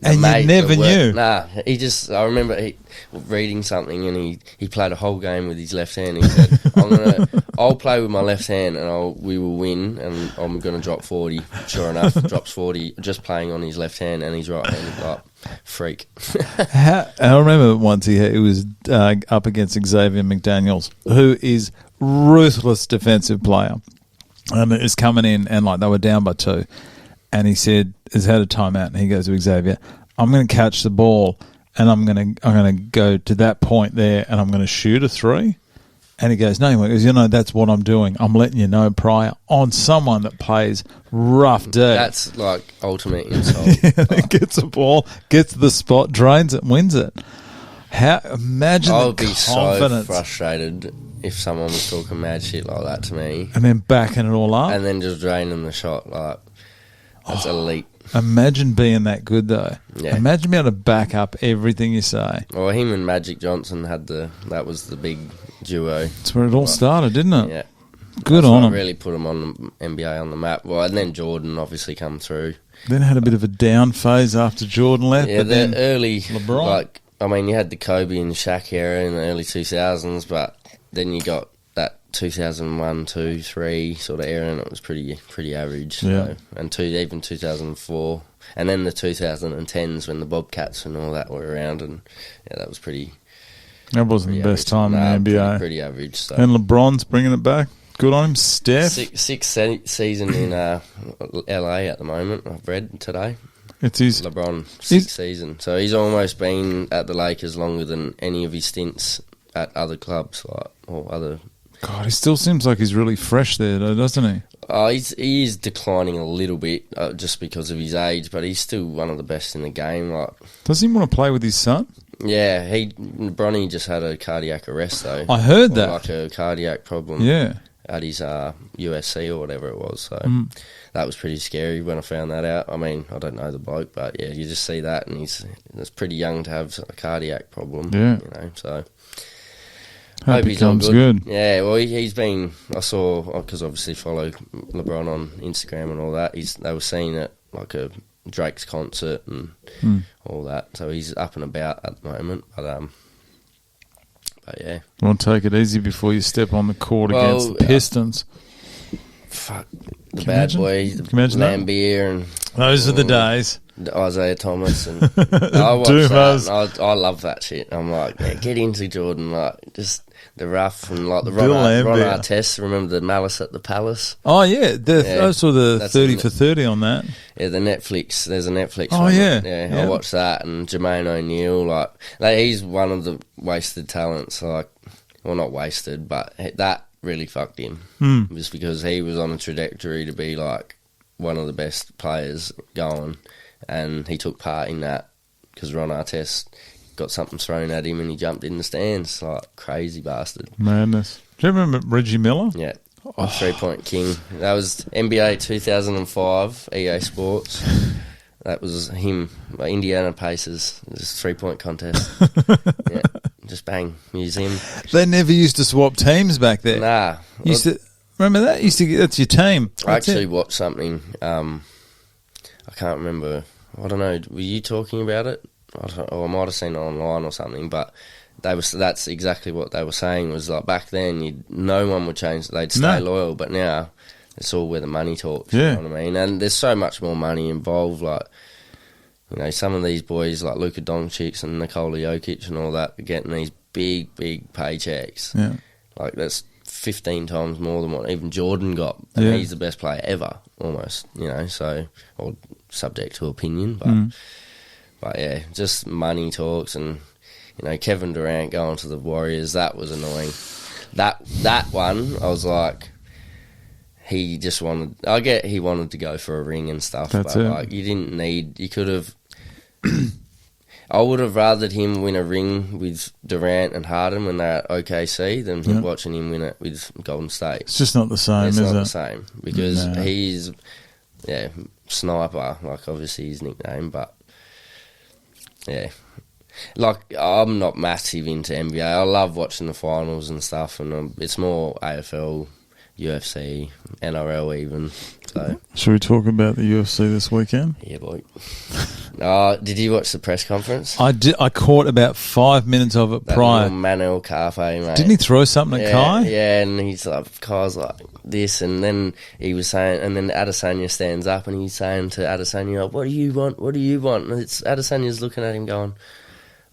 S1: And you never knew.
S2: I remember reading something, and he played a whole game with his left hand. He said, I'm I'll play with my left hand and we will win, and I'm going to drop 40. Sure enough, drops 40 just playing on his left hand, and he's right-handed. Like, freak.
S1: I remember once he was up against Xavier McDaniels, who is ruthless defensive player. And it's coming in, and like they were down by 2, and he said, "Has had a timeout," and he goes to Xavier, "I'm going to catch the ball, and I'm going to go to that point there, and I'm going to shoot a 3." And he goes, "No," he goes, "You know, that's what I'm doing. I'm letting you know prior on someone that plays rough D."
S2: That's like ultimate insult.
S1: Gets the ball, gets the spot, drains it, wins it. Imagine
S2: I
S1: the
S2: would be
S1: confidence.
S2: so frustrated if someone was talking mad shit like that to me,
S1: And then backing it all up.
S2: and then just draining the shot. Like, that's elite.
S1: Imagine being that good, though.
S2: Yeah.
S1: Imagine being able to back up everything you say.
S2: Well, him and Magic Johnson that was the big duo.
S1: That's where it all started, didn't it?
S2: Yeah.
S1: Good
S2: That's
S1: on
S2: what
S1: him.
S2: really put him on the NBA on the map. Well, and then Jordan obviously come through.
S1: Then had a bit of a down phase after Jordan left.
S2: Yeah,
S1: but
S2: the
S1: then
S2: early
S1: LeBron.
S2: like, I mean, you had the Kobe and Shaq era in the early 2000s, but then you got that 2001, 2, 3 sort of era, and it was pretty average. So,
S1: Yeah.
S2: and even 2004, and then the 2010s when the Bobcats and all that were around, and yeah, that was pretty.
S1: That wasn't the best time in the NBA.
S2: Pretty average. So.
S1: And LeBron's bringing it back. Good on him. Steph.
S2: Sixth season in LA at the moment. I've read today.
S1: It's his.
S2: LeBron sixth season, so he's almost been at the Lakers longer than any of his stints at other clubs, or other.
S1: God, he still seems like he's really fresh there, though, doesn't he?
S2: He is declining a little bit just because of his age, but he's still one of the best in the game. Like,
S1: Does he want to play with his son?
S2: yeah, Bronny just had a cardiac arrest though.
S1: I heard that.
S2: Like a cardiac problem.
S1: Yeah.
S2: At his USC or whatever it was. So that was pretty scary when I found that out. I mean, I don't know the bloke, but yeah, you just see that, and it's pretty young to have a cardiac problem.
S1: Yeah.
S2: You know, so
S1: Hope he
S2: he's all
S1: comes good.
S2: Yeah, well, he's been. I saw, because obviously follow LeBron on Instagram and all that. They were seeing it like a Drake's concert and all that. So he's up and about at the moment, but yeah.
S1: Want to take it easy before you step on the court against the Pistons.
S2: Fuck the bad boy, Lambeer, and
S1: those are the days.
S2: Isaiah Thomas, and I watch
S1: Dumas.
S2: that. And I love that shit. I'm like, yeah, get into Jordan, like just the rough and like the
S1: Bill
S2: Ron
S1: Lambeer.
S2: Artest. Remember the Malice at the Palace?
S1: Oh yeah, I saw the
S2: That's
S1: 30 for 30 on that.
S2: Yeah, the Netflix. There's a Netflix.
S1: Oh
S2: one.
S1: yeah.
S2: I watched that, and Jermaine O'Neal, like he's one of the wasted talents. Like, well, not wasted, but that really fucked him. Just because he was on a trajectory to be like one of the best players going, and he took part in that because Ron Artest got something thrown at him and he jumped in the stands. Like, crazy bastard.
S1: Madness. Do you remember Reggie Miller?
S2: Yeah. 3-point king. That was NBA 2005, EA Sports. That was him, Indiana Pacers. It was a 3-point contest. Yeah, just bang, museum.
S1: They never used to swap teams back there.
S2: Nah.
S1: Remember that? That's your team.
S2: I actually watched something. I can't remember. I don't know. Were you talking about it? I might have seen it online or something. But that's exactly what they were saying. Was like back then, no one would change. They'd stay loyal. But now, it's all where the money talks.
S1: Yeah.
S2: You know what I mean? And there's so much more money involved. Like, you know, some of these boys like Luka Doncic and Nikola Jokic and all that are getting these big paychecks.
S1: Yeah.
S2: Like, that's 15 times more than what even Jordan got, and he's the best player ever, almost. You know, so, or subject to opinion, but yeah, just money talks, and you know, Kevin Durant going to the Warriors, that was annoying. That one, I was like, he just wanted. I get he wanted to go for a ring and stuff, but like, you didn't need. You could have. I would have rathered him win a ring with Durant and Harden when they're at OKC than watching him win it with Golden State.
S1: It's just not the same,
S2: it's
S1: is
S2: not
S1: it?
S2: the same because he's, sniper, like obviously his nickname, but yeah. Like, I'm not massive into NBA. I love watching the finals and stuff, and it's more AFL, UFC, NRL even. So,
S1: should we talk about the UFC this weekend?
S2: yeah, boy. Did you watch the press conference?
S1: I did. I caught about 5 minutes of it prior.
S2: Manuel Carpe, mate.
S1: Didn't he throw something at Kai?
S2: Yeah, and he's like, Kai's like this, and then he was saying, and then Adesanya stands up and he's saying to Adesanya, "What do you want? What do you want?" And Adesanya's looking at him going,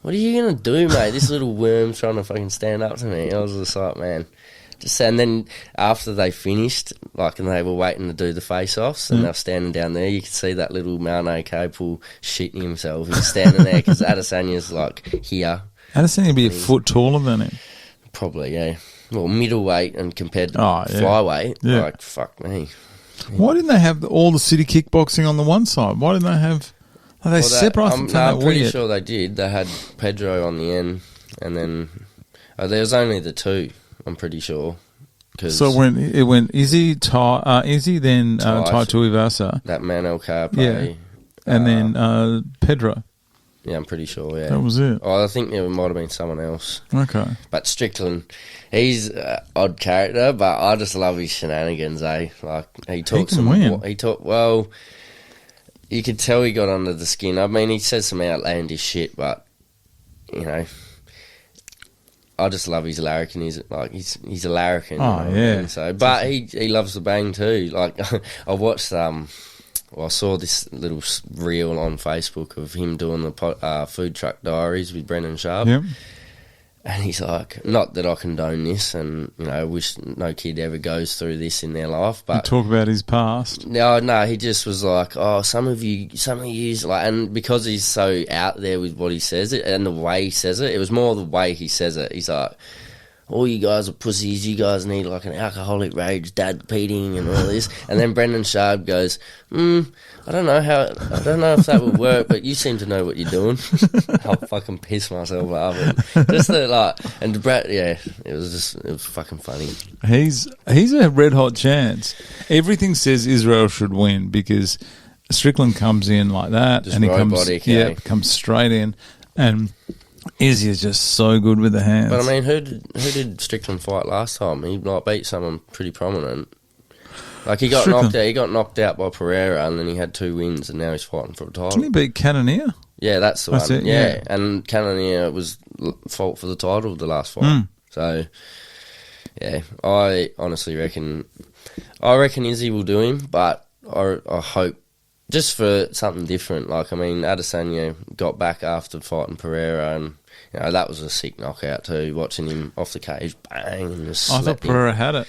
S2: "What are you gonna do, mate? This little worm's trying to fucking stand up to me." I was just like, man. And then after they finished, and they were waiting to do the face-offs, and they were standing down there, you could see that little Maunay Capel shitting himself. He's standing there because Adesanya's here.
S1: Adesanya would be a foot taller than him.
S2: Probably, yeah. Well, middleweight and compared to flyweight, fuck me. Yeah.
S1: Why didn't they have all the city kickboxing on the one side? Why didn't they have... Are they separate?
S2: I'm pretty sure they did. They had Pedro on the end, and then there was only the two. I'm pretty sure.
S1: So when it went Izzy, then Tai Tuivasa.
S2: That Manuel Carpe.
S1: Yeah. And then Pedro.
S2: Yeah, I'm pretty sure, yeah.
S1: That was it.
S2: I think there might have been someone else.
S1: Okay.
S2: But Strickland, he's an odd character, but I just love his shenanigans, eh? He talks... Well, you could tell he got under the skin. I mean, he says some outlandish shit, but, I just love his larrikin. He's a larrikin.
S1: Oh, yeah.
S2: I mean? So, but he loves the bang too. I watched I saw this little reel on Facebook of him doing the food truck diaries with Brendan Sharp.
S1: Yep.
S2: And he's like, not that I condone this, and I wish no kid ever goes through this in their life. But
S1: talk about his past.
S2: No, he just was like, some of you, and because he's so out there with what he says it and the way he says it, it was more the way he says it. He's like, all you guys are pussies, you guys need an alcoholic rage, dad beating and all this. And then Brendan Sharp goes, I don't know if that would work, but you seem to know what you're doing. I'll fucking piss myself laughing. And Brad, it was fucking funny.
S1: He's a red hot chance. Everything says Israel should win because Strickland comes in like that,
S2: just
S1: and he
S2: robotic,
S1: comes straight in, and Izzy is just so good with the hands.
S2: But I mean, who did Strickland fight last time? He beat someone pretty prominent. He got knocked out. He got knocked out by Pereira, and then he had 2 wins, and now he's fighting for a title.
S1: Didn't he beat Cannonier?
S2: Yeah, that's the one.
S1: It,
S2: yeah, and Cannonier was fought for the title the last fight. So, yeah, I honestly reckon Izzy will do him, but I hope just for something different. Adesanya got back after fighting Pereira, and that was a sick knockout too. Watching him off the cage, bang, and just
S1: I thought Pereira had it.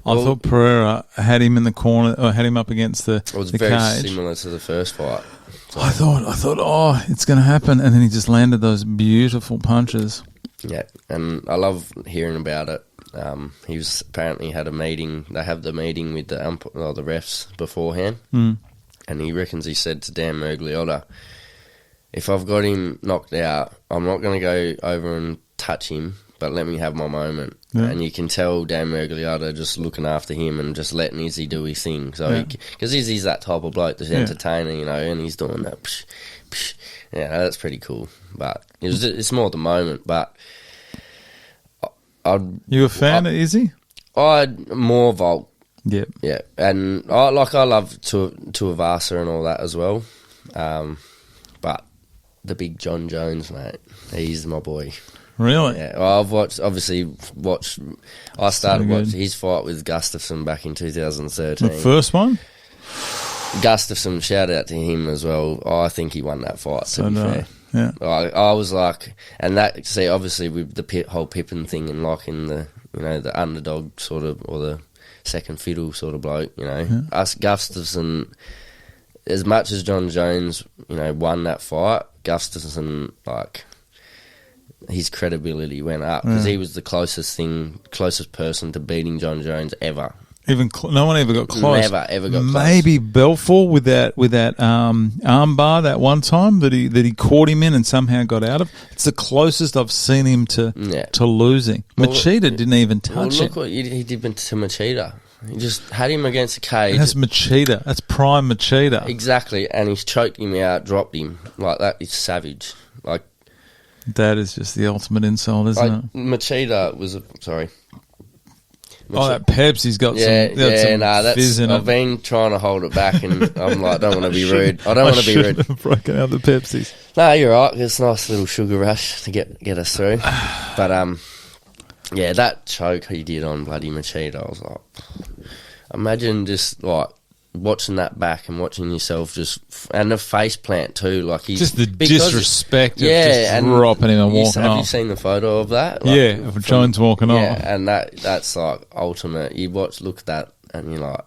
S1: I thought Pereira had him in the corner, or had him up against the cage. It was
S2: very similar to the first fight.
S1: So. I thought, it's going to happen, and then he just landed those beautiful punches.
S2: Yeah, and I love hearing about it. He was apparently had a meeting. They have the meeting with the refs beforehand, and he reckons he said to Dan Mergliotta, "If I've got him knocked out, I'm not going to go over and touch him, but let me have my moment." Yeah. And you can tell Dan Mergliotta just looking after him and just letting Izzy do his thing. So, because Izzy's that type of bloke that's entertaining, and he's doing that. Psh, psh. Yeah, that's pretty cool. But it's more the moment. But
S1: you a fan of Izzy?
S2: More Volk.
S1: Yeah,
S2: yeah, and I love Tuivasa and all that as well. But the big John Jones, mate, he's my boy.
S1: Really?
S2: Yeah. Well, I've watched. I started watching his fight with Gustafsson back in 2013.
S1: The first one.
S2: Gustafsson, shout out to him as well. I think he won that fight. To be fair,
S1: yeah.
S2: I was like, and that obviously with the whole Pippen thing and in the the underdog sort of or the second fiddle sort of bloke. Us Gustafsson, as much as John Jones won that fight, Gustafsson his credibility went up because he was the closest person to beating John Jones ever.
S1: No one ever got close.
S2: Never ever got close.
S1: Maybe Belfort with that arm bar that one time that he caught him in and somehow got out of. It's the closest I've seen him to losing. Machida didn't even touch him.
S2: Look what he did to Machida. He just had him against a cage.
S1: That's Machida. That's prime Machida.
S2: Exactly, and he's choked him out, dropped him like that. He's savage.
S1: That is just the ultimate insult, isn't it?
S2: Machida
S1: Oh, that Pepsi's got some fizz in it.
S2: I've been trying to hold it back, and I'm like, don't want to be rude. I don't want to be rude.
S1: Have broken out the Pepsis.
S2: No, you're right. It's a nice little sugar rush to get us through. But yeah, that choke he did on bloody Machida, I was like, imagine just like watching that back and watching yourself and the face plant too, like he's
S1: just the disrespect of just dropping him and walking off.
S2: Have you seen the photo of that?
S1: Like, yeah, of Jones walking off.
S2: Yeah, and that's like ultimate. You look at that and you're like,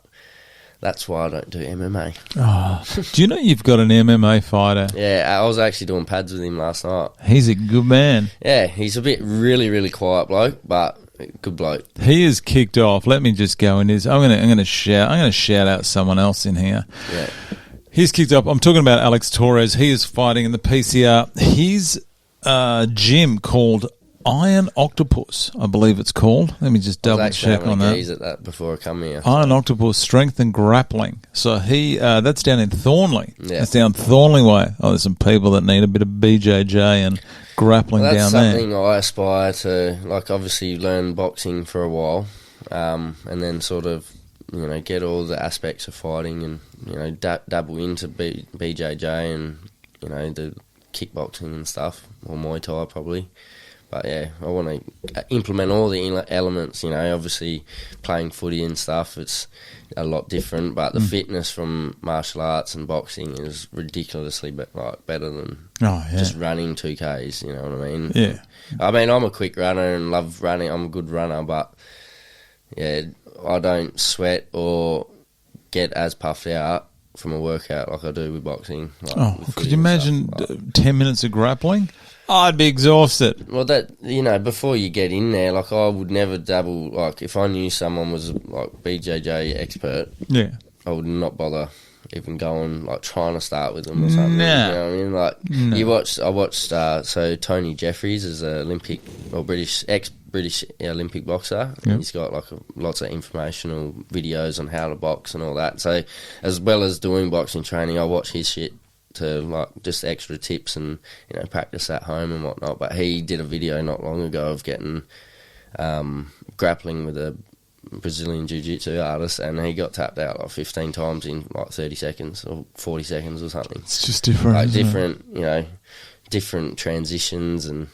S2: that's why I don't do MMA.
S1: Oh, do you know you've got an MMA fighter?
S2: Yeah, I was actually doing pads with him last night.
S1: He's a good man.
S2: Yeah, he's a bit really, really quiet bloke, but good bloke.
S1: He is kicked off. Let me just go in this. I'm gonna shout out someone else in here.
S2: Yeah.
S1: He's kicked up. I'm talking about Alex Torres. He is fighting in the PCR. His gym called Iron Octopus, I believe it's called. Let me just double check on that.
S2: At that before I come here.
S1: Iron Octopus Strength and Grappling. So he that's down in Thornley.
S2: Yeah.
S1: That's down Thornley way. Oh, there's some people that need a bit of BJJ and grappling down there.
S2: That's something I aspire to, like, obviously learn boxing for a while, and then sort of, you know, get all the aspects of fighting and, you know, dabble into BJJ and, you know, the kickboxing and stuff, or Muay Thai probably. But yeah, I want to implement all the elements, you know, obviously playing footy and stuff, it's a lot different, but the fitness from martial arts and boxing is ridiculously better than just running 2Ks, you know what I mean?
S1: Yeah.
S2: I mean, I'm a quick runner and love running, I'm a good runner, but yeah, I don't sweat or get as puffed out from a workout like I do with boxing. Like,
S1: could you imagine 10 minutes of grappling? I'd be exhausted.
S2: Well, that, you know, before you get in there, like, I would never dabble, like, if I knew someone was, like, BJJ expert,
S1: yeah, I
S2: would not bother even going, like, trying to start with them or something. You know what I mean? Like, I watched, so Tony Jeffries is an Olympic, or ex-British Olympic boxer. Yep. He's got, like, lots of informational videos on how to box and all that. So, as well as doing boxing training, I watch his shit to, like, just extra tips and, you know, practice at home and whatnot. But he did a video not long ago of getting grappling with a Brazilian jiu-jitsu artist, and he got tapped out like 15 times in like 30 seconds or 40 seconds or something.
S1: It's just different,
S2: like different, you know, different transitions, and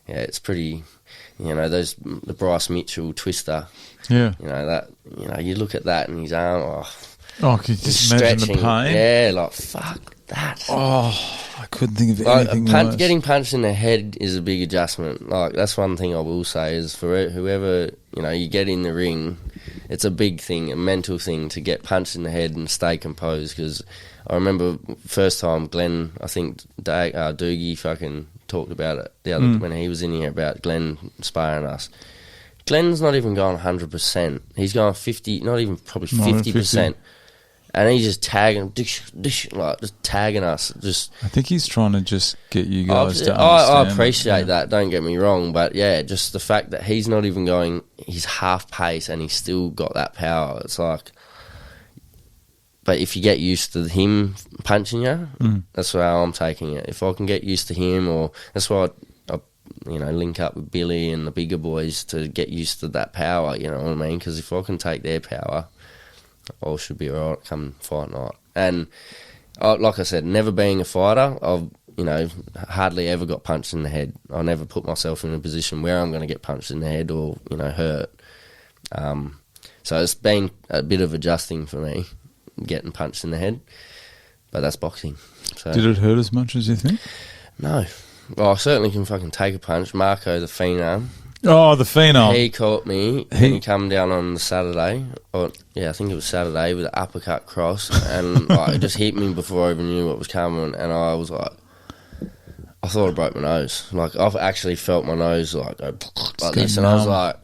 S2: yeah, it's pretty, you know, the Bryce Mitchell twister.
S1: Yeah,
S2: you know that, you know, you look at that and his arm,
S1: can you just imagine the pain?
S2: Yeah, like, fuck that.
S1: Oh, I couldn't think of anything worse.
S2: Getting punched in the head is a big adjustment. Like, that's one thing I will say is for whoever, you know, you get in the ring, it's a big thing, a mental thing to get punched in the head and stay composed. Because I remember first time Glenn, I think Doogie fucking talked about it the other when he was in here about Glenn sparring us. Glenn's not even going 100%. He's going 50, not even probably 50%. And he's just tagging, like, just tagging us. I
S1: think he's trying to just get you guys to understand.
S2: I appreciate that, don't get me wrong. But, yeah, just the fact that he's not even going his half pace and he's still got that power. It's like... But if you get used to him punching you, that's how I'm taking it. If I can get used to him, or... That's why I you know, link up with Billy and the bigger boys to get used to that power, you know what I mean? Because if I can take their power... all should be alright come fight night. And like I said, never being a fighter, I've, you know, hardly ever got punched in the head. I never put myself in a position where I'm going to get punched in the head or, you know, hurt. So it's been a bit of adjusting for me, getting punched in the head. But that's boxing. So,
S1: did it hurt as much as you think?
S2: No. Well, I certainly can fucking take a punch. Marco, the Phenom.
S1: Oh, the Phenom.
S2: He caught me and he come down on the Saturday. Or, yeah, I think it was Saturday with an uppercut cross. And like, it just hit me before I even knew what was coming. And I was like, I thought I broke my nose. Like, I've actually felt my nose like go like this. And I was like,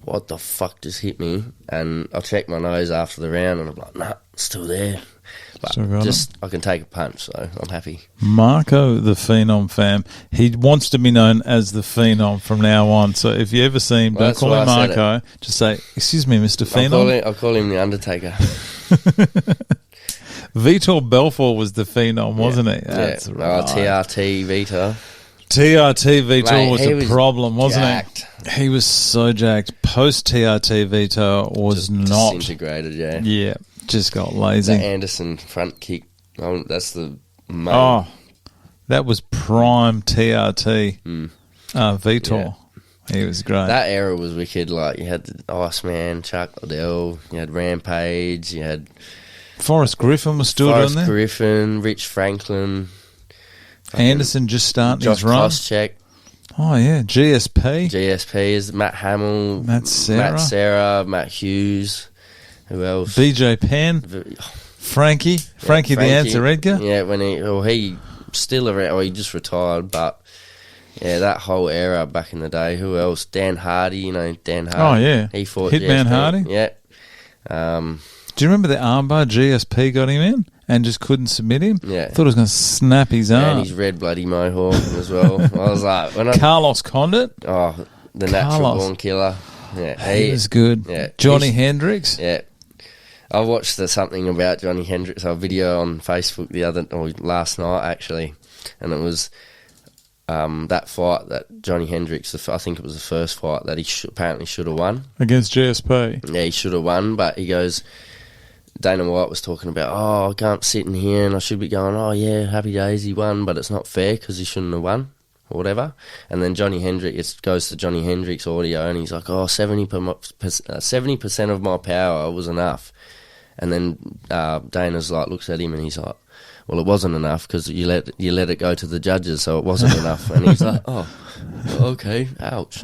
S2: what the fuck just hit me? And I checked my nose after the round and I'm like, nah, it's still there. But I can take a punch, so I'm happy.
S1: Marco, the Phenom fam, he wants to be known as the Phenom from now on. So if you ever see him, don't call him Marco. Just say, excuse me, Mr. Phenom.
S2: I'll call him the Undertaker.
S1: Vitor Belfort was the Phenom, wasn't he? That's right.
S2: TRT Vitor.
S1: TRT Vitor
S2: Mate,
S1: was
S2: he
S1: a
S2: was
S1: problem, wasn't
S2: jacked.
S1: he? He was so jacked. Post TRT Vitor was
S2: Just
S1: not.
S2: disintegrated, yeah.
S1: Yeah, just got lazy.
S2: The Anderson front kick, that's the main.
S1: Oh, that was prime TRT Vitor. Yeah. He was great.
S2: That era was wicked. Like, you had the Iceman, Chuck Liddell, you had Rampage, you had
S1: Forrest Griffin was still
S2: Forrest
S1: doing there.
S2: Griffin, Rich Franklin,
S1: Anderson just starting
S2: Josh
S1: his run.
S2: Koscheck,
S1: Oh, yeah. GSP.
S2: GSPs, Matt Hamill,
S1: Matt Serra.
S2: Matt Hughes. Who else?
S1: BJ Penn. Frankie. Frankie the Answer Edgar.
S2: Yeah, he still around, or he just retired, but yeah, that whole era back in the day. Who else? Dan Hardy, Dan Hardy.
S1: Oh, yeah.
S2: He fought
S1: Hitman
S2: GSP.
S1: Hardy.
S2: Yeah.
S1: Do you remember the armbar GSP got him in and just couldn't submit him?
S2: Yeah.
S1: Thought it was going to snap his arm.
S2: And his red bloody mohawk as well. I was like,
S1: Carlos Condit.
S2: Oh, the natural born killer. Yeah,
S1: he was good.
S2: Yeah,
S1: Johnny Hendricks.
S2: Yeah. I watched something about Johnny Hendricks, a video on Facebook last night actually, and it was that fight that Johnny Hendricks, I think it was the first fight that he apparently should have won.
S1: Against GSP.
S2: Yeah, he should have won, but he goes, Dana White was talking about, I can't sit in here and I should be going, oh yeah, happy days, he won, but it's not fair because he shouldn't have won, or whatever. And then Johnny Hendricks, it goes to Johnny Hendricks' audio and he's like, 70% of my power was enough. And then Dana's like, looks at him and he's like, well, it wasn't enough because you let it go to the judges, so it wasn't enough. And he's like, oh, okay, ouch.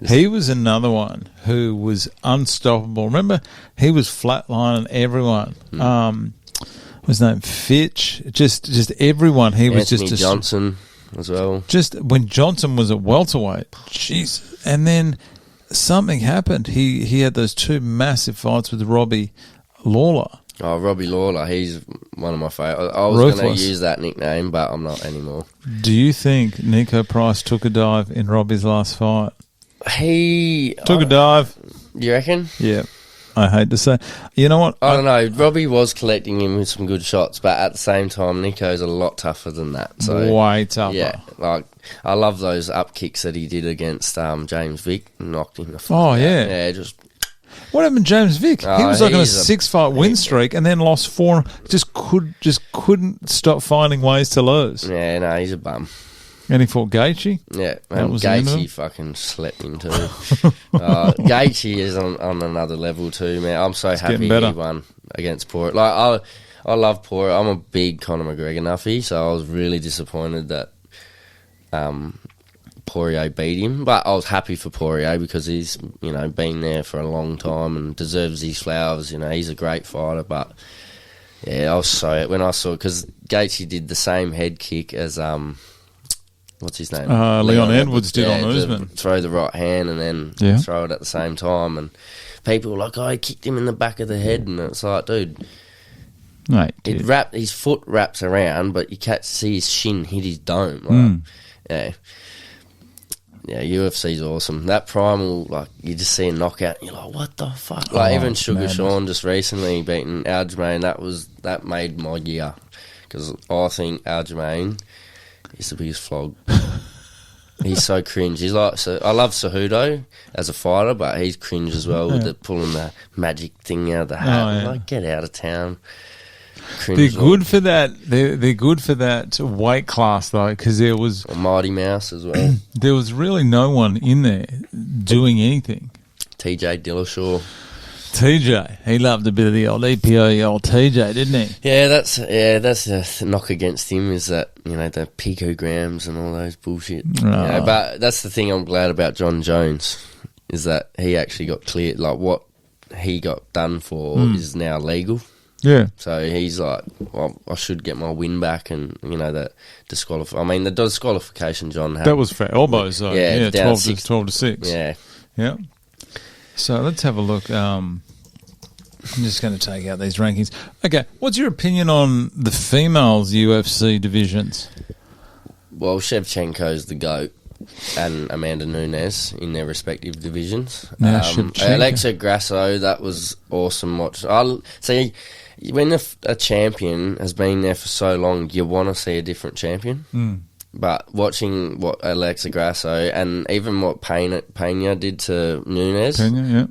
S1: He was another one who was unstoppable. Remember, he was flatlining everyone. What's his name? Fitch. Just everyone. He was
S2: Anthony
S1: just
S2: Johnson as well.
S1: Just when Johnson was at welterweight, jeez. And then something happened. He had those two massive fights with Robbie Lawler.
S2: Oh, Robbie Lawler, he's one of my favourites. I was going to use that nickname, but I'm not anymore.
S1: Do you think Nico Price took a dive in Robbie's last fight?
S2: He
S1: took a dive.
S2: You reckon?
S1: Yeah. I hate to say. You know what?
S2: I don't know. Robbie was collecting him with some good shots, but at the same time, Nico's a lot tougher than that. So
S1: way tougher.
S2: Yeah, like I love those up kicks that he did against James Vick, knocked him the fuck
S1: out.
S2: Yeah. Yeah, just...
S1: What happened to James Vick? He was like on a 6-fight win streak and then lost 4. Just couldn't stop finding ways to lose.
S2: Yeah, no, he's a bum.
S1: And he fought Gaethje.
S2: Yeah, Gaethje fucking slept him too. Gaethje is on another level too, man. I'm so happy he won against Poirier. Like I love Poirier. I'm a big Conor McGregor nuffy, so I was really disappointed that Poirier beat him, but I was happy for Poirier because he's been there for a long time and deserves his flowers. He's a great fighter, but yeah, I was so when I saw because Gaethje did the same head kick as what's his name?
S1: Leon Edwards did on Usman.
S2: Throw the right hand and then throw it at the same time, and people were like, he kicked him in the back of the head, and it's like, dude.
S1: Mate,
S2: his foot wraps around, but you can't see his shin hit his dome. Yeah, UFC's awesome. That primal, you just see a knockout, and you're like, what the fuck? Even Sugar Sean just recently beating Aljamain, that made my year. Because I think Aljamain is the biggest flog. He's so cringe. I love Cejudo as a fighter, but he's cringe as well with pulling the magic thing out of the hat. Get out of town.
S1: They're good for that. They're good for that weight class though, because there was
S2: Mighty Mouse as well.
S1: There was really no one in there doing anything.
S2: TJ Dillashaw.
S1: TJ, he loved a bit of the old EPO, old TJ, didn't he?
S2: Yeah, that's a knock against him is that the picograms and all those bullshit. But that's the thing I'm glad about John Jones is that he actually got cleared. Like what he got done for is now legal.
S1: Yeah.
S2: So he's like, well, I should get my win back, and that the disqualification John had.
S1: That was for elbows, though. Yeah, 12 to 6.
S2: Yeah.
S1: Yeah. So let's have a look. I'm just going to take out these rankings. Okay, what's your opinion on the females UFC divisions?
S2: Well, Shevchenko's the GOAT, and Amanda Nunes in their respective divisions. Alexa Grasso, that was awesome watch. See, when a champion has been there for so long, you want to see a different champion. But watching what Alexa Grasso and even what Pena did to Nunes,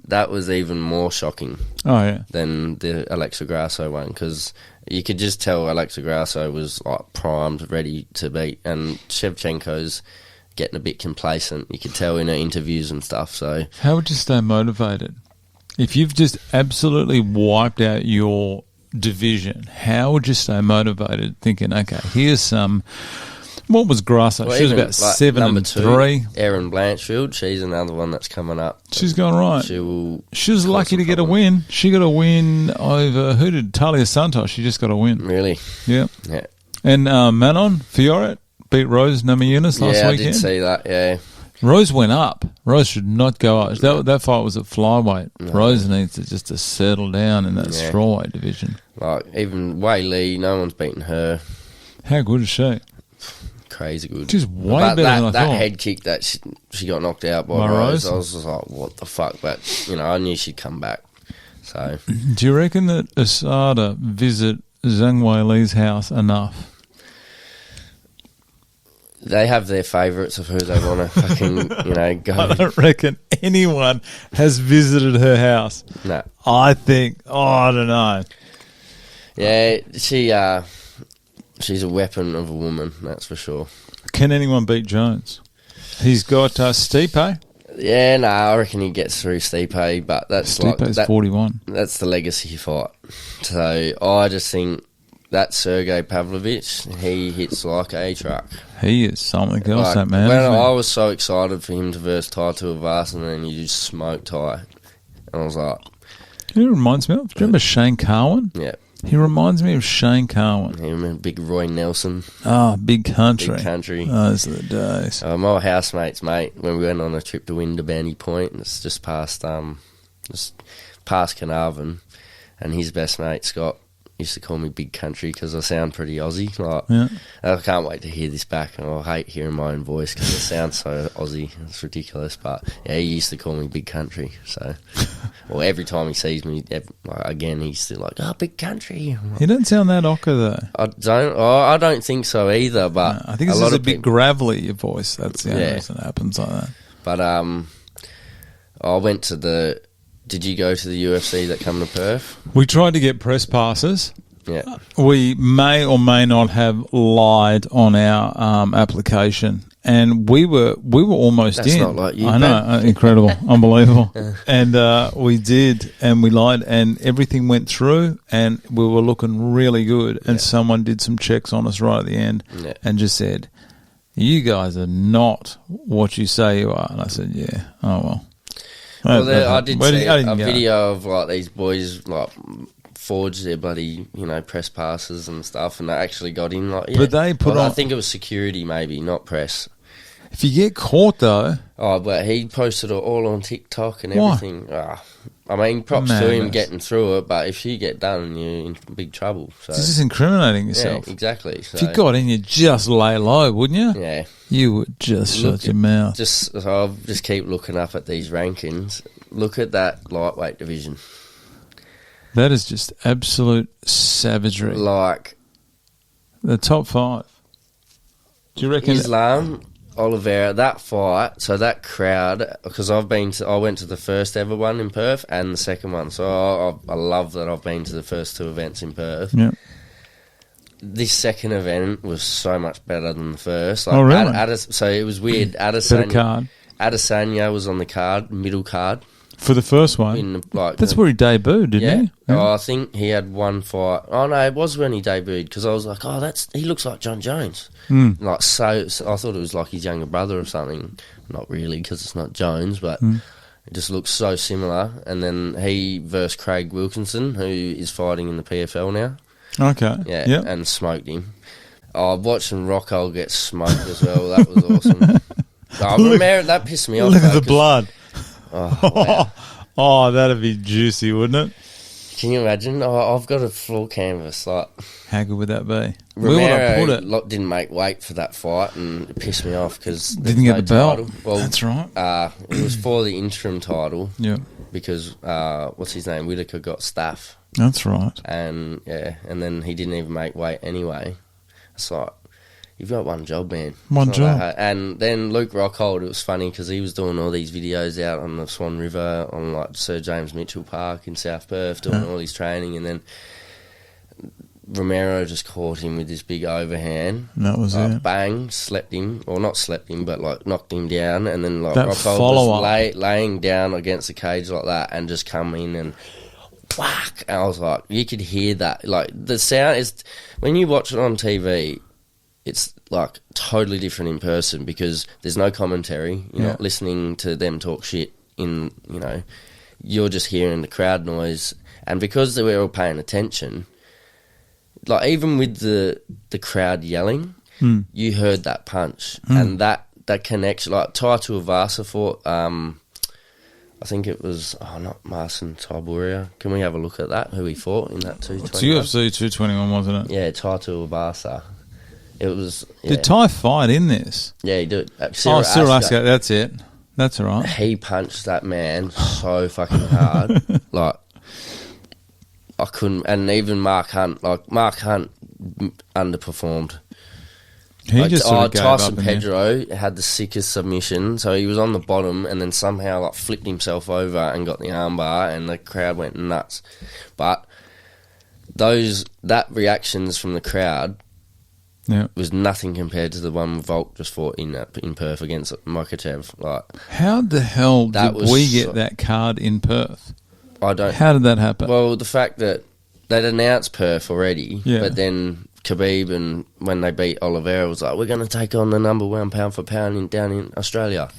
S2: that was even more shocking than the Alexa Grasso one, because you could just tell Alexa Grasso was like primed, ready to beat, and Shevchenko's getting a bit complacent. You could tell in her interviews and stuff. So
S1: how would you stay motivated? If you've just absolutely wiped out your division, how would you stay motivated thinking, okay, here's some... What was Grasso? She was about 7-3.
S2: Erin Blanchfield, she's another one that's coming up.
S1: She's gone right. She was lucky to get a win. She got a win over, who did? Talia Santos. She just got a win.
S2: Really?
S1: Yeah. And Manon Fiorot beat Rose Namajunas last weekend.
S2: Yeah, I did see that, yeah.
S1: Rose went up. Rose should not go up. That fight was at flyweight. No. Rose needs to settle down in that strawweight division.
S2: Like, even Wei Lee, no one's beaten her.
S1: How good is she?
S2: Crazy good.
S1: She's way better than I thought.
S2: That head kick that she got knocked out by Rose, I was just like, what the fuck? But, I knew she'd come back. So,
S1: do you reckon that Asada visit Zhang Wei Li's house enough?
S2: They have their favourites of who they want to fucking, go.
S1: I don't reckon anyone has visited her house.
S2: No.
S1: I think, I don't know.
S2: Yeah, she's a weapon of a woman, that's for sure.
S1: Can anyone beat Jones? He's got Stipe.
S2: Yeah, no, I reckon he gets through Stipe, but that's
S1: Stipe's 41.
S2: That's the legacy fight. So I just think that Sergey Pavlovich, he hits like a truck.
S1: He is something else, that man.
S2: I was so excited for him to verse Tai Tuivasa, and he just smoked Tai. And I was like...
S1: He reminds me of... Do you remember Shane Carwin?
S2: Yeah.
S1: He reminds me of Shane Carwin.
S2: You remember Big Roy Nelson?
S1: Oh, Big Country.
S2: Big Country.
S1: Those are the days.
S2: My housemates, mate, when we went on a trip to Windabanny Point, it's just past Carnarvon, and his best mate, Scott, used to call me Big Country because I sound pretty Aussie. I can't wait to hear this back, and I hate hearing my own voice because it sounds so Aussie. It's ridiculous, but yeah, he used to call me Big Country. So, well, every time he sees me, again, he's still like, "Oh, Big Country."
S1: He doesn't sound that ochre though.
S2: I don't think so either. But
S1: no, I think it's a bit gravelly, your voice. That's the only reason it happens like that.
S2: But I went to Did you go to the UFC that come to Perth?
S1: We tried to get press passes.
S2: Yeah.
S1: We may or may not have lied on our application, and we were almost in.
S2: That's not like you.
S1: I know, incredible, unbelievable. And we did, and we lied, and everything went through, and we were looking really good. And someone did some checks on us right at the end, and just said, "You guys are not what you say you are." And I said, "Yeah, oh well."
S2: Well, I did see a video of like these boys like forged their bloody press passes and stuff, and they actually got in.
S1: But they put on.
S2: I think it was security, maybe not press.
S1: If you get caught though,
S2: but he posted it all on TikTok and everything. I mean, props to him getting through it, but if you get done, you're in big trouble. So
S1: this is incriminating yourself.
S2: Yeah, exactly. So,
S1: if you got in, you'd just lay low, wouldn't you?
S2: Yeah.
S1: You would just shut your mouth.
S2: I'll just keep looking up at these rankings. Look at that lightweight division.
S1: That is just absolute savagery.
S2: Like
S1: the top 5. Do you reckon
S2: Islam, Oliveira, that fight, so that crowd, because I went to the first ever one in Perth and the second one, so I love that I've been to the first 2 events in Perth.
S1: Yeah.
S2: This second event was so much better than the first.
S1: Like, oh, really?
S2: So it was weird. Adesanya was on the card, middle card.
S1: For the first one? That's where he debuted, didn't he? Yeah.
S2: Oh, I think he had one fight. Oh, no, it was when he debuted, because I was like, he looks like John Jones. Like, so I thought it was like his younger brother or something. Not really, because it's not Jones, but it just looks so similar. And then he versus Craig Wilkinson, who is fighting in the PFL now.
S1: Okay.
S2: Yeah, and smoked him. Watching Rocco get smoked as well, that was awesome. That pissed me off.
S1: Look at the blood.
S2: Oh,
S1: wow. That'd be juicy, wouldn't it?
S2: Can you imagine? I've got a full canvas. Like,
S1: how good would that be?
S2: Romero didn't make weight for that fight, and it pissed me off because
S1: didn't get the belt.
S2: Title. Well,
S1: that's right.
S2: It was for the interim title.
S1: Yeah.
S2: Because what's his name? Whitaker got staff.
S1: That's right.
S2: And then he didn't even make weight anyway. It's like, you've got one job, man.
S1: One job.
S2: And then Luke Rockhold, it was funny because he was doing all these videos out on the Swan River on like Sir James Mitchell Park in South Perth, doing all his training, and then Romero just caught him with this big overhand.
S1: That was it.
S2: Bang, slept him, or not slept him, but like knocked him down, and then like
S1: that
S2: Rockhold was laying down against the cage like that, and just come in and whack. And I was like, you could hear that, like the sound is when you watch it on TV. It's like totally different in person because there's no commentary. You're not listening to them talk shit you're just hearing the crowd noise. And because they were all paying attention, like even with the crowd yelling, you heard that punch. And that connection, like Taito Avasa fought, I think it was, not Marcin Tybura. Can we have a look at that, who he fought in that 221?
S1: It's UFC 221, wasn't it?
S2: Yeah, Taito Avasa. It was. Yeah.
S1: Did Ty fight in this?
S2: Yeah, he did.
S1: Cyril Asker, that's it. That's all right.
S2: He punched that man so fucking hard. Like, I couldn't. And even Mark Hunt underperformed.
S1: He just sort of gave
S2: Tyson
S1: up
S2: Pedro had the sickest submission, so he was on the bottom and then somehow like flipped himself over and got the armbar, and the crowd went nuts. But that reactions from the crowd.
S1: Yeah.
S2: Was nothing compared to the one Volk just fought in Perth against Makachev. Like,
S1: how the hell did we get that card in Perth?
S2: I don't.
S1: How did that happen?
S2: Well, the fact that they'd announced Perth already, but then Khabib and when they beat Oliveira was like, we're going to take on the number one pound for pound down in Australia,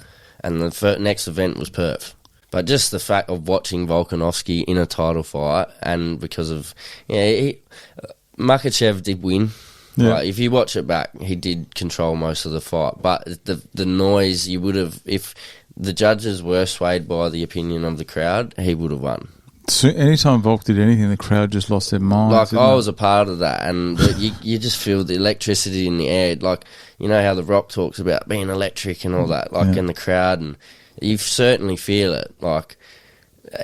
S2: and the next event was Perth. But just the fact of watching Volkanovski in a title fight, and because of Makachev did win. Yeah. Like, if you watch it back, he did control most of the fight, but the noise, you would have, if the judges were swayed by the opinion of the crowd, he would have won.
S1: So anytime Volk did anything, the crowd just lost their minds.
S2: Like, I was a part of that, and you just feel the electricity in the air. Like, you know how The Rock talks about being electric and all that, like in the crowd, and you certainly feel it. Like,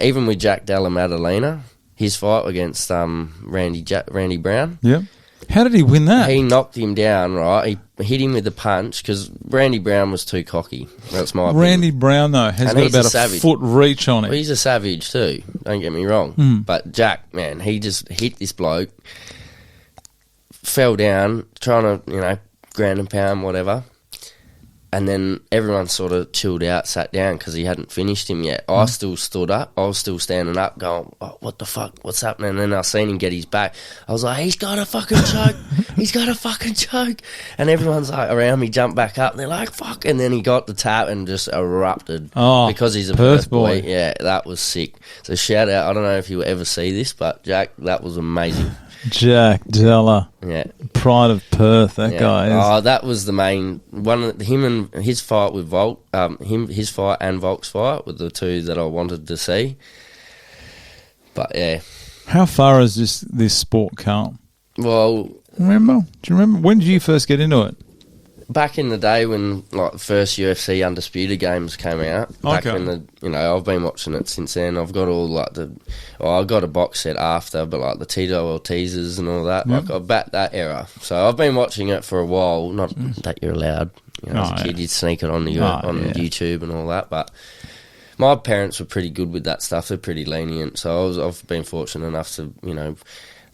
S2: even with Jack Della Maddalena, his fight against Randy Brown.
S1: Yeah. How did he win that?
S2: He knocked him down, right? He hit him with the punch because Randy Brown was too cocky. That's my opinion.
S1: Randy Brown, though, has got about a foot reach on him.
S2: Well, he's a savage too, don't get me wrong. But Jack, man, he just hit this bloke, fell down, trying to, ground and pound, whatever. And then everyone sort of chilled out, sat down because he hadn't finished him yet. I still stood up. I was still standing up going, what the fuck? What's happening? And then I seen him get his back. I was like, he's got a fucking choke. He's got a fucking choke. And everyone's like around me jumped back up. And they're like, fuck. And then he got the tap and just erupted. Because he's a Perth boy. Yeah, that was sick. So shout out. I don't know if you'll ever see this, but Jack, that was amazing.
S1: Jack Della, pride of Perth. That guy is.
S2: Oh, that was the main one. Him and his fight with Volk, his fight and Volk's fight were the two that I wanted to see. But yeah,
S1: how far has this sport come?
S2: Well,
S1: do you remember when did you first get into it?
S2: Back in the day when like the first UFC Undisputed games came out, back when I've been watching it since then. I've got all I got a box set after, but like the Tito Ortizes and all that, like I've backed that era. So I've been watching it for a while. Not that you're allowed, as a kid, you'd sneak it on YouTube and all that. But my parents were pretty good with that stuff. They're pretty lenient, so I've been fortunate enough to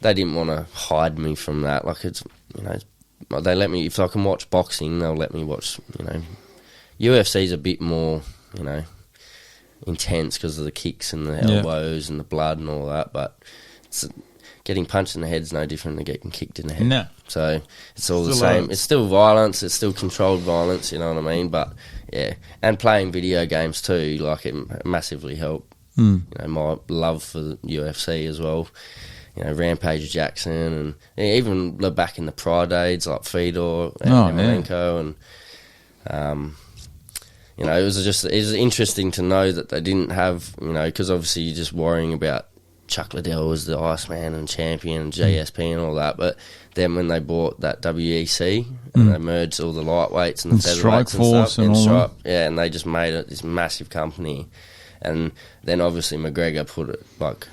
S2: they didn't want to hide me from that. Like it's they let me, if I can watch boxing, they'll let me watch, UFC's a bit more, intense because of the kicks and the elbows and the blood and all that, but getting punched in the head's no different than getting kicked in the head.
S1: No.
S2: So it's all the same. It's still violence, it's still controlled violence, you know what I mean? But, yeah, and playing video games too, like it massively helped. My love for the UFC as well. Rampage Jackson, and even back in the Pride days, like Fedor and Emelianenko, and it was interesting to know that they didn't have, because obviously you're just worrying about Chuck Liddell as the Iceman and champion and GSP and all that, but then when they bought that WEC and they merged all the lightweights and the featherweights and stuff, and Strike, and they just made it this massive company, and then obviously McGregor put it like.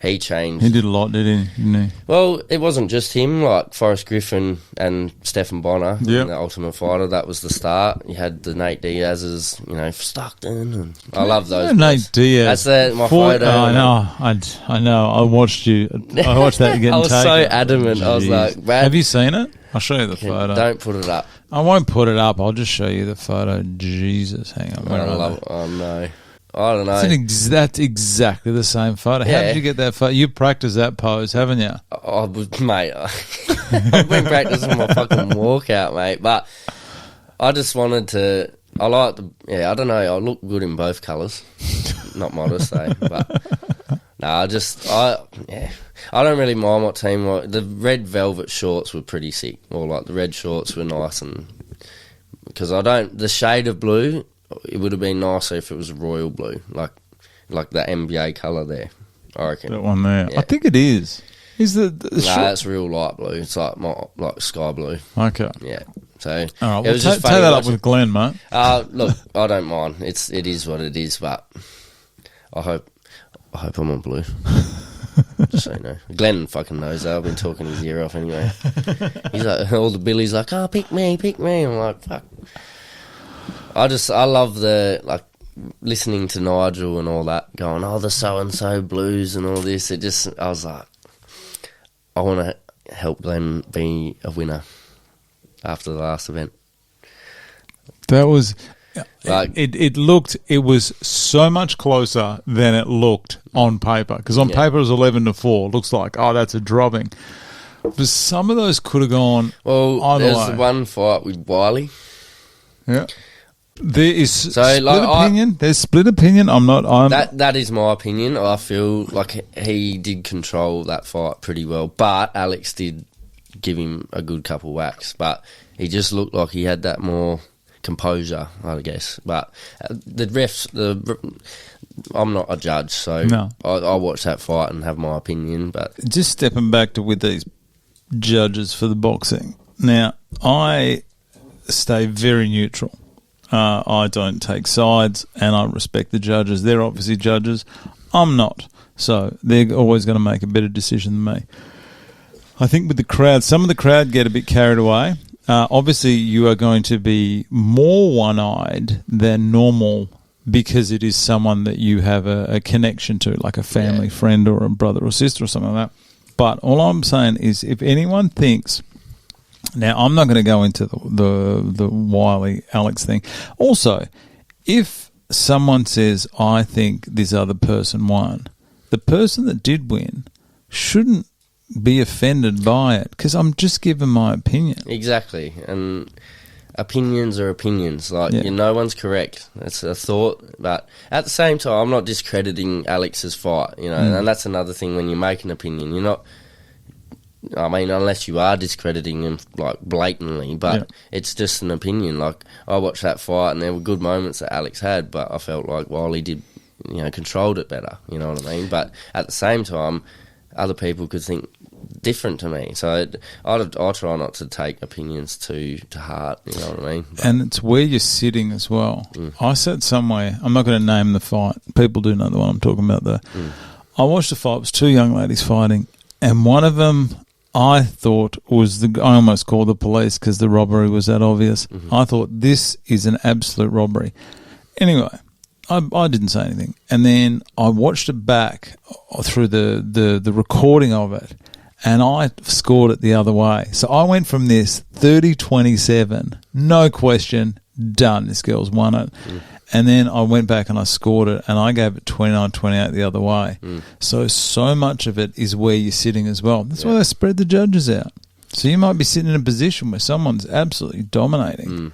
S2: he changed.
S1: He did a lot, didn't he?
S2: Well, it wasn't just him. Like Forrest Griffin and Stephen Bonner,
S1: Yep.
S2: the Ultimate Fighter. That was the start. You had the Nate Diaz's, Stockton. And I love those.
S1: Nate Diaz.
S2: That's my photo.
S1: I know. I watched that again.
S2: I was so adamant.
S1: Jeez.
S2: I was like, Brad,
S1: have you seen it? I'll show you the photo.
S2: Don't put it up.
S1: I won't put it up. I'll just show you the photo. Jesus, hang on.
S2: Oh no. I don't know.
S1: That's exactly the same photo.
S2: Yeah.
S1: How did you get that photo? You practiced that pose, haven't you?
S2: Mate, I've been practicing my fucking walkout, mate. But I just wanted to. I don't know. I look good in both colours. Not modest, though. But no, I don't really mind what team. The red velvet shorts were pretty sick, or like the red shorts were nice, and because the shade of blue. It would have been nicer if it was royal blue, like the NBA colour there. I reckon
S1: that one there.
S2: Yeah.
S1: I think it is. Is
S2: that's real light blue. It's like sky blue.
S1: Okay.
S2: Yeah. So
S1: all right.
S2: it was just
S1: take
S2: funny
S1: that up with Glenn, mate.
S2: Look, I don't mind. It is what it is, but I hope I'm on blue. Just so you know. Glenn fucking knows that. I've been talking his ear off anyway. He's like, all the billies like, oh, pick me. I'm like, fuck. I love listening to Nigel and all that, going, oh, the so-and-so blues and all this. I was like, I want to help Glenn be a winner after the last event.
S1: That was,
S2: Like,
S1: it was so much closer than it looked on paper. Because on paper it was 11-4. Looks like, oh, that's a drubbing. But some of those could have gone either
S2: there's
S1: way.
S2: the one fight with Wiley.
S1: Yeah. There is split opinion. There's split opinion.
S2: That is my opinion. I feel like he did control that fight pretty well, but Alex did give him a good couple whacks. But he just looked like he had that more composure, I guess. But the refs, I'm not a judge, so
S1: no.
S2: I watch that fight and have my opinion. But
S1: just stepping back to with these judges for the boxing. Now, I stay very neutral. I don't take sides, and I respect the judges. They're obviously judges. I'm not. So they're always going to make a better decision than me. I think with the crowd, some of the crowd get a bit carried away. Obviously, you are going to be more one-eyed than normal because it is someone that you have a connection to, like a family friend or a brother or sister or something like that. But all I'm saying is if anyone thinks... Now, I'm not going to go into the Wiley Alex thing. Also, if someone says, I think this other person won, the person that did win shouldn't be offended by it because I'm just giving my opinion.
S2: Exactly. And opinions are opinions. No one's correct. It's a thought. But at the same time, I'm not discrediting Alex's fight, and that's another thing when you make an opinion. You're not... I mean, unless you are discrediting him, like, blatantly, but it's just an opinion. Like, I watched that fight and there were good moments that Alex had, but I felt like Wiley did, controlled it better, you know what I mean? But at the same time, other people could think different to me. So I try not to take opinions to heart, you know what I mean? But,
S1: and it's where you're sitting as well. I sat somewhere, I'm not going to name the fight. People do know the one I'm talking about there. I watched the fight. It was two young ladies fighting, and one of them... I thought I almost called the police because the robbery was that obvious. I thought this is an absolute robbery. Anyway, I didn't say anything. And then I watched it back through the recording of it, and I scored it the other way. So I went from this 30-27, no question, done. This girl's won it. And then I went back and I scored it, and I gave it 29-28 the other way. So much of it is where you're sitting as well. That's why they spread the judges out. So you might be sitting in a position where someone's absolutely dominating,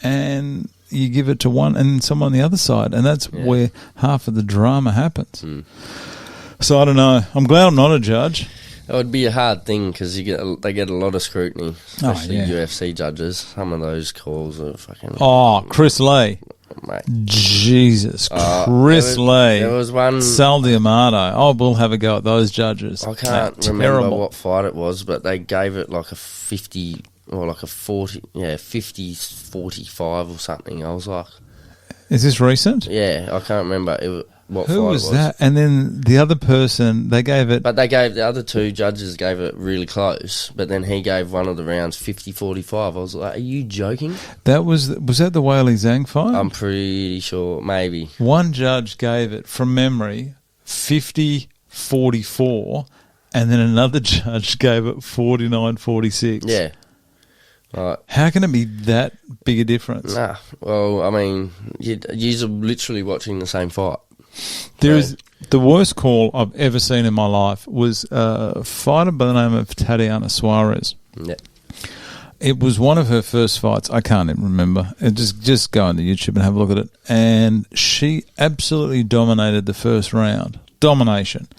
S1: and you give it to one and someone on the other side, and that's where half of the drama happens. So I don't know. I'm glad I'm not a judge.
S2: It would be a hard thing because they get a lot of scrutiny, especially UFC judges. Some of those calls are fucking...
S1: Oh, Chris Lee.
S2: Mate.
S1: Jesus, Chris Lee.
S2: There was one...
S1: Sal Diamato. Oh, we'll have a go at those judges.
S2: I can't remember what fight it was, but they gave it like a 50 or like a 40, 50-45 or something. I was like...
S1: Is this recent?
S2: Yeah, I can't remember. what
S1: Who
S2: fight
S1: was
S2: it was.
S1: that? And then the other person, they gave it...
S2: But the other two judges gave it really close, but then he gave one of the rounds 50-45. I was like, are you joking?
S1: Was that the Whaley Zhang fight?
S2: I'm pretty sure, maybe.
S1: One judge gave it, from memory, 50-44, and then another judge gave it 49-46.
S2: Yeah. Right.
S1: How can it be that big a difference?
S2: Nah. Well, I mean, you're literally watching the same fight.
S1: The worst call I've ever seen in my life was a fighter by the name of Tatiana Suarez.
S2: Yeah.
S1: It was one of her first fights. I can't even remember. And just go onto YouTube and have a look at it. And she absolutely dominated the first round. Domination.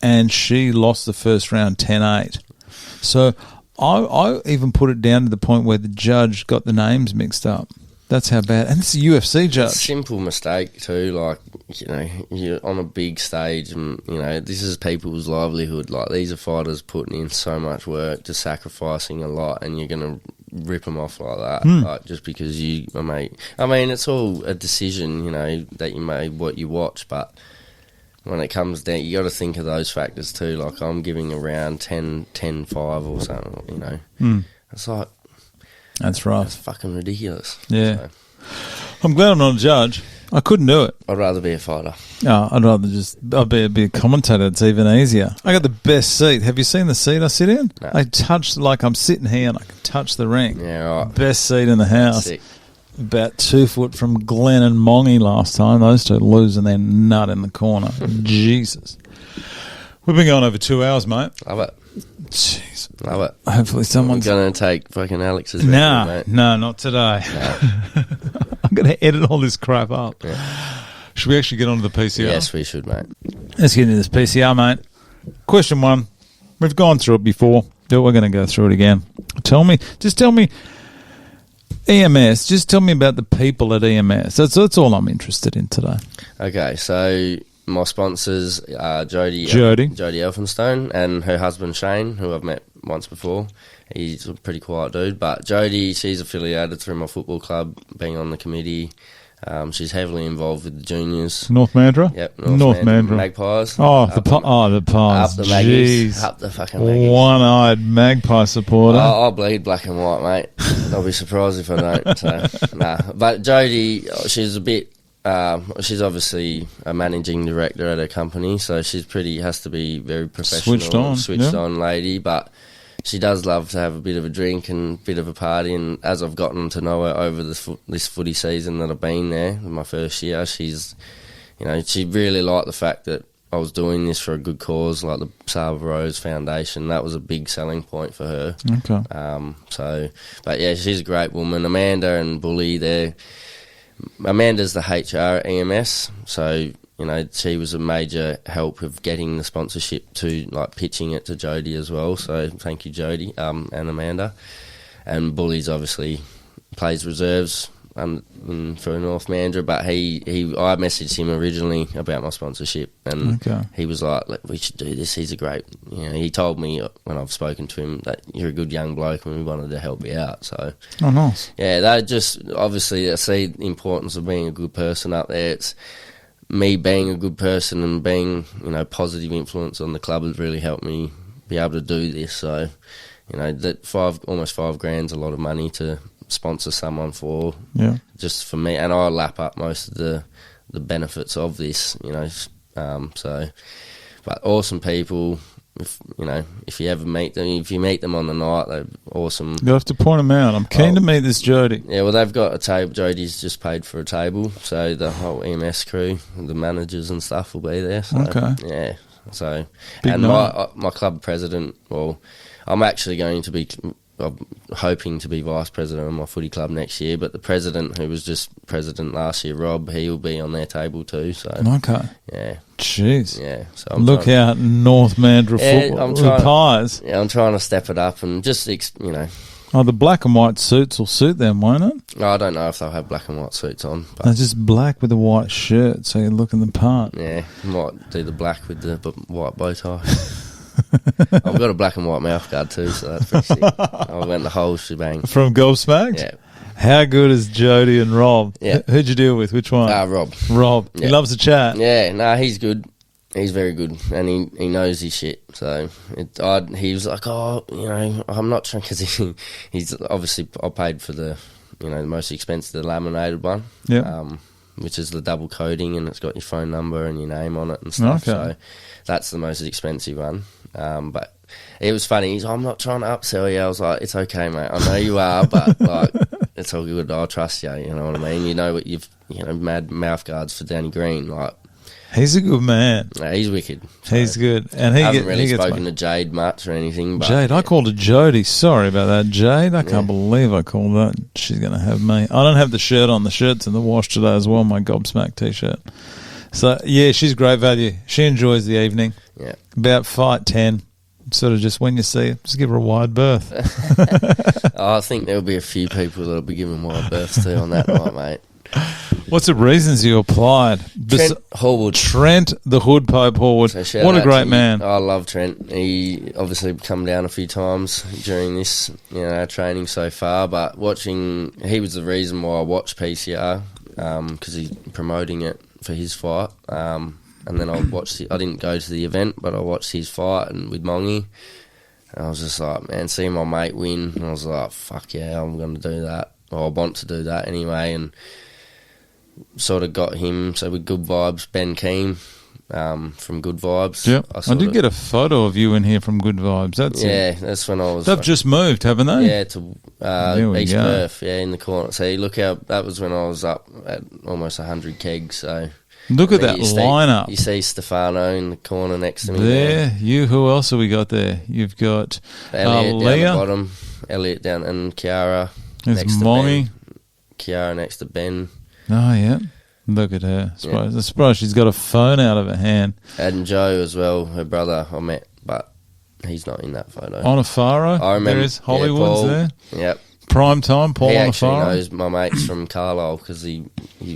S1: And she lost the first round 10-8. So I even put it down to the point where the judge got the names mixed up. That's how bad. And it's a UFC judge.
S2: It's a simple mistake too. Like, you're on a big stage, and this is people's livelihood. Like, these are fighters putting in so much work, just sacrificing a lot, and you're gonna rip them off like that, like, just because you, mate. I mean, it's all a decision, that you made, what you watch, but when it comes down, you got to think of those factors too. Like, I'm giving around 10-5 or something. It's like,
S1: that's right.
S2: It's fucking ridiculous.
S1: Yeah.
S2: So,
S1: I'm glad I'm not a judge. I couldn't do it.
S2: I'd rather be a fighter.
S1: No, I'd be a commentator. It's even easier. I got the best seat. Have you seen the seat I sit in?
S2: No.
S1: I touch, like, I'm sitting here and I can touch the ring.
S2: Yeah, right.
S1: Best seat in the house.
S2: Sick.
S1: About 2 foot from Glenn and Mongy last time. Those two losing their nut in the corner. Jesus. We've been going over 2 hours, mate.
S2: Love it.
S1: Jeez.
S2: Love it.
S1: Hopefully someone's...
S2: going to take fucking Alex's record, mate.
S1: No, not today.
S2: No.
S1: I'm going to edit all this crap up.
S2: Yeah.
S1: Should we actually get onto the PCR?
S2: Yes, we should, mate.
S1: Let's get into this PCR, mate. Question 1. We've gone through it before, but we're going to go through it again. Just tell me, EMS, just tell me about the people at EMS. That's all I'm interested in today.
S2: Okay, so my sponsors are Jodie Elphinstone and her husband Shane, who I've met once before. He's a pretty quiet dude, but Jodie, she's affiliated through my football club, being on the committee. She's heavily involved with the juniors.
S1: North Mandurah?
S2: Yep,
S1: North Mandurah.
S2: Magpies.
S1: The Pies.
S2: Up the Maggies.
S1: Jeez.
S2: Up the fucking Maggies.
S1: One-eyed Magpie supporter.
S2: I'll bleed black and white, mate. I'll be surprised if I don't. So, nah. But Jodie, she's a bit... she's obviously a managing director at her company, so she's has to be very professional, switched on lady, but she does love to have a bit of a drink and a bit of a party, and as I've gotten to know her over this footy season that I've been there, in my first year, she's, she really liked the fact that I was doing this for a good cause, like the Sava Rose Foundation. That was a big selling point for her.
S1: Okay.
S2: But yeah, she's a great woman. Amanda and Bully, Amanda's the HR at EMS, so she was a major help of getting the sponsorship to, like, pitching it to Jodie as well. So thank you, Jodie, and Amanda. And Bully's obviously plays reserves for North Mandurah, but I messaged him originally about my sponsorship, and he was like, "We should do this. He's a great." He told me when I've spoken to him that you're a good young bloke, and we wanted to help you out. So,
S1: oh, nice.
S2: Yeah, they just obviously I see the importance of being a good person up there. It's me being a good person and being positive influence on the club has really helped me be able to do this. So, that almost $5,000 is a lot of money to sponsor someone for, just for me, and I lap up most of the benefits of this, so, but awesome people. If you ever meet them, if you meet them on the night, they're awesome.
S1: You'll have to point them out. I'm keen to meet this Jodie.
S2: Yeah, well, they've got a table. Jodie's just paid for a table, so the whole EMS crew, the managers and stuff will be there. So, yeah. So, big and my club president, well, I'm actually going to be... I'm hoping to be vice president of my footy club next year, but the president, who was just president last year, Rob, he'll be on their table too. So yeah,
S1: jeez,
S2: yeah. So
S1: look out, North Mandurah Football Pies.
S2: Yeah, I'm trying to step it up and just
S1: Oh, the black and white suits will suit them, won't it?
S2: I don't know if they'll have black and white suits on. But
S1: they're just black with a white shirt, so you're looking the part.
S2: Yeah, might do the black with the white bow tie. I've got a black and white mouth guard too, so that's pretty sick. I went the whole shebang.
S1: From Gobsmacked?
S2: Yeah.
S1: How good is Jody and Rob?
S2: Yeah.
S1: Who'd you deal with? Which one?
S2: Rob.
S1: Rob.
S2: Yeah.
S1: He loves to chat.
S2: Yeah, no, he's good. He's very good, and he knows his shit. So he was like, I'm not trying, because he's obviously, I paid for the most expensive, the laminated one.
S1: Yeah.
S2: Which is the double coating, and it's got your phone number and your name on it and stuff.
S1: Okay.
S2: So that's the most expensive one. But it was funny. He's like, I'm not trying to upsell you. I was like, it's okay, mate. I know you are, but like, it's all good. I trust you. You know what I mean? You know what mad mouth guards for Danny Green. Like,
S1: he's a good man.
S2: yeah, he's wicked. So
S1: He's good, and
S2: I haven't really spoken to Jade much or anything. But
S1: Jade, I called her Jody. Sorry about that, Jade. I can't believe I called that. She's going to have me. I don't have the shirt on. The shirt's in the wash today as well, my Gobsmack T-shirt. So, yeah, she's great value. She enjoys the evening.
S2: Yeah.
S1: About fight 10, sort of just when you see it, just give her a wide berth.
S2: I think there'll be a few people that'll be giving wide berths to on that night, mate.
S1: What's the reasons you applied?
S2: Trent Horwood.
S1: Trent, the Hood Pope Horwood.
S2: So
S1: what a great man.
S2: I love Trent. He obviously come down a few times during this, training so far. But he was the reason why I watched PCR, because he's promoting it for his fight. And then I didn't go to the event, but I watched his fight and with Mongy. And I was just like, man, seeing my mate win, and I was like, fuck yeah, I'm going to do that. Or I want to do that anyway. And sort of got him, so with Good Vibes, Ben Keane from Good Vibes.
S1: Yep. I did get a photo of you in here from Good Vibes. That's it.
S2: Yeah, that's when I was...
S1: They've just moved, haven't they?
S2: Yeah, to East Perth, in the corner. So look how... That was when I was up at almost 100 kegs, so...
S1: Look at that lineup.
S2: You see Stefano in the corner next to me.
S1: There. Who else have we got there? You've got
S2: Elliot
S1: Leah.
S2: down the bottom. Elliot down, and Kiara
S1: There's
S2: next
S1: Mongy.
S2: to Ben. Kiara next to Ben.
S1: Oh, yeah. Look at her. I'm surprised she's got a phone out of her hand.
S2: And Joe as well, her brother, I met, but he's not in that photo.
S1: Onafaro.
S2: I remember.
S1: There is Hollywood's there.
S2: Yep.
S1: Prime time, Paul
S2: He
S1: Onafaro.
S2: actually knows my mates from Carlisle because he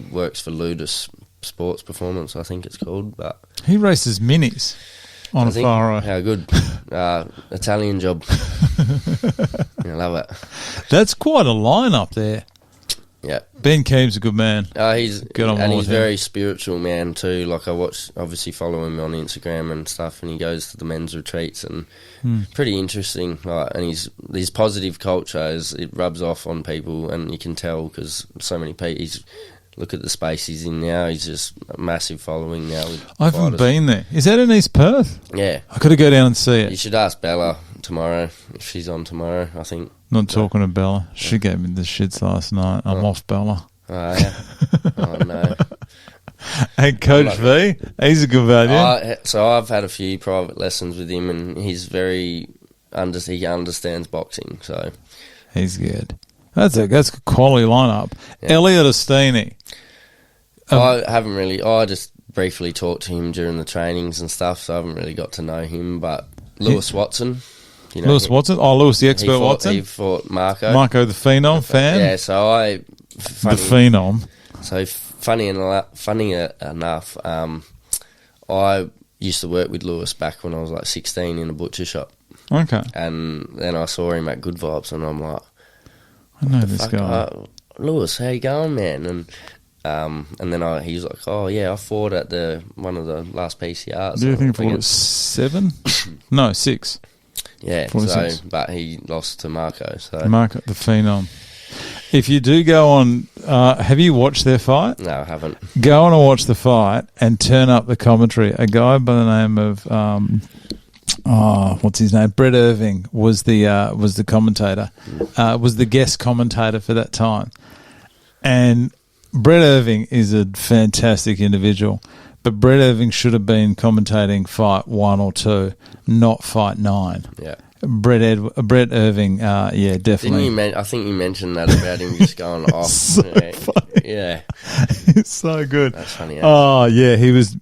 S2: works for Ludus Sports Performance, I think it's called. But
S1: he races minis. Onafaro.
S2: How good. Italian job. I love it.
S1: That's quite a lineup there.
S2: Yeah.
S1: Ben Keane's a good man.
S2: He's very spiritual man too. Like I obviously follow him on Instagram and stuff, and he goes to the men's retreats and pretty interesting. And his positive culture it rubs off on people, and you can tell because so many people. Look at the space he's in now. He's just a massive following now.
S1: I haven't been there. Is that in East Perth?
S2: Yeah.
S1: I got to go down and see it.
S2: You should ask Bella tomorrow if she's on tomorrow, I think.
S1: Not talking to Bella. She gave me the shits last night. I'm off Bella.
S2: Oh, yeah. Oh, no.
S1: And Coach V, he's a good value.
S2: So I've had a few private lessons with him, and he's he understands boxing. So
S1: he's good. That's a quality lineup. Yeah. Elliot Ostini.
S2: I haven't really. I just briefly talked to him during the trainings and stuff, so I haven't really got to know him. But Lewis Watson.
S1: Lewis Watson? Oh, Lewis the Expert Watson?
S2: He fought Marco.
S1: Marco the Phenom fan?
S2: Yeah, so
S1: the Phenom.
S2: So funny enough, I used to work with Lewis back when I was like 16 in a butcher shop.
S1: Okay.
S2: And then I saw him at Good Vibes, and I'm like,
S1: I know this guy.
S2: Lewis, how you going, man? And then he was like, oh yeah, I fought at one of the last PCRs.
S1: Do you think it was 7? No, 6.
S2: Yeah, 46. But he lost to Marco. So
S1: Marco the Phenom. If you do go on, have you watched their fight?
S2: No, I haven't.
S1: Go on and watch the fight and turn up the commentary. A guy by the name of what's his name? Brett Irving was the commentator, was the guest commentator for that time. And Brett Irving is a fantastic individual, but Brett Irving should have been commentating fight 1 or 2, not fight 9.
S2: Yeah.
S1: Brett Irving, yeah, definitely.
S2: I think you mentioned that about him just going off.
S1: So funny.
S2: Yeah.
S1: It's so good.
S2: That's funny.
S1: Oh yeah, he was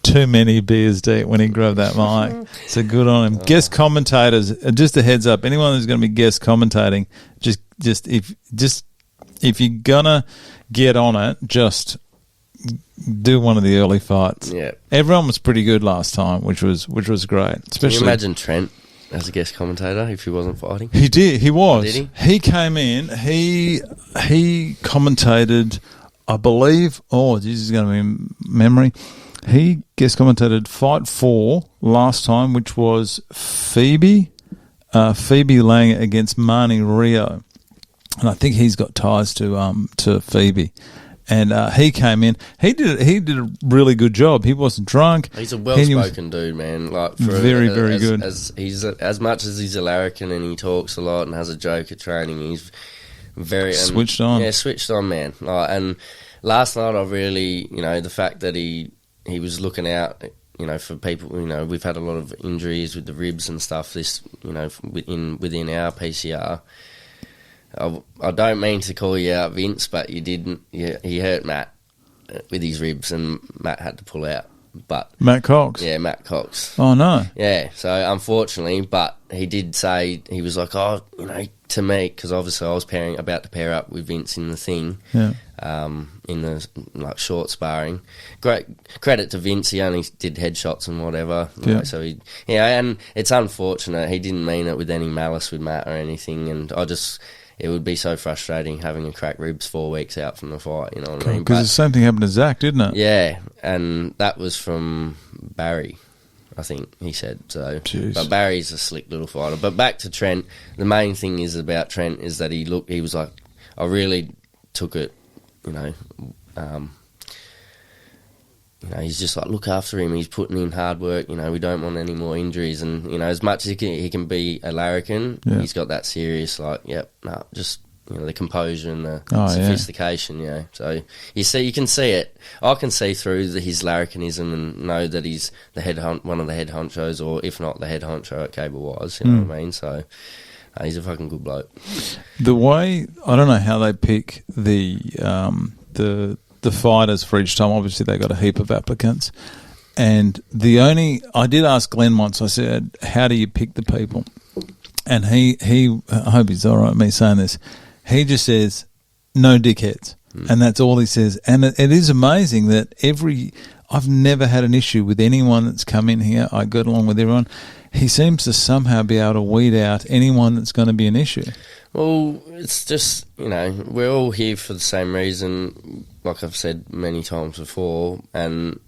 S1: too many beers deep when he grabbed that mic. So good on him. Guest commentators, just a heads up, anyone who's going to be guest commentating, just if you're gonna get on it, just do one of the early fights.
S2: Yeah.
S1: Everyone was pretty good last time, which was great. Especially,
S2: can you imagine Trent as a guest commentator if he wasn't fighting?
S1: He did. He was.
S2: Did he?
S1: He came in. He commentated, I believe. Oh, this is going to be in memory. He guest commentated Fight 4 last time, which was Phoebe Lang against Marnie Rio, and I think he's got ties to Phoebe. And he came in. He did a really good job. He wasn't drunk.
S2: He's a well-spoken dude, man. Like
S1: very good.
S2: As much as he's a larrikin and he talks a lot and has a joke at training, he's very
S1: switched on.
S2: Yeah, switched on, man. Like, and last night, I really, the fact that he was looking out, for people. We've had a lot of injuries with the ribs and stuff. This, within our PCR. I don't mean to call you out, Vince, but you didn't. He hurt Matt with his ribs, and Matt had to pull out. But
S1: Matt Cox?
S2: Yeah, Matt Cox.
S1: Oh, no.
S2: Yeah, so unfortunately, but he did say, he was like, to me, because obviously I was about to pair up with Vince in the thing,
S1: yeah.
S2: In the short sparring. Great credit to Vince, he only did headshots and whatever.
S1: Yeah.
S2: So and it's unfortunate, he didn't mean it with any malice with Matt or anything, and it would be so frustrating having a cracked ribs 4 weeks out from the fight, you know what I mean?
S1: Because the same thing happened to Zach, didn't it?
S2: Yeah, and that was from Barry, I think he said. So,
S1: Jeez. But
S2: Barry's a slick little fighter. But back to Trent, the main thing is about Trent is that he was like, I really took it, he's just like, look after him. He's putting in hard work. We don't want any more injuries. And, as much as he can be a larrikin, he's got that serious, just, the composure and the sophistication, So you can see it. I can see through his larrikinism and know that he's one of the head honchos, or if not the head honcho at Cable Wise, you know what I mean? So he's a fucking good bloke. The
S1: way, I don't know how they pick the fighters for each time. Obviously, they got a heap of applicants. And I did ask Glenn once, I said, how do you pick the people? And he I hope he's all right with me saying this, he just says, no dickheads. And that's all he says. And it is amazing that I've never had an issue with anyone that's come in here. I got along with everyone. He seems to somehow be able to weed out anyone that's going to be an issue.
S2: Well, it's just, we're all here for the same reason, like I've said many times before, and,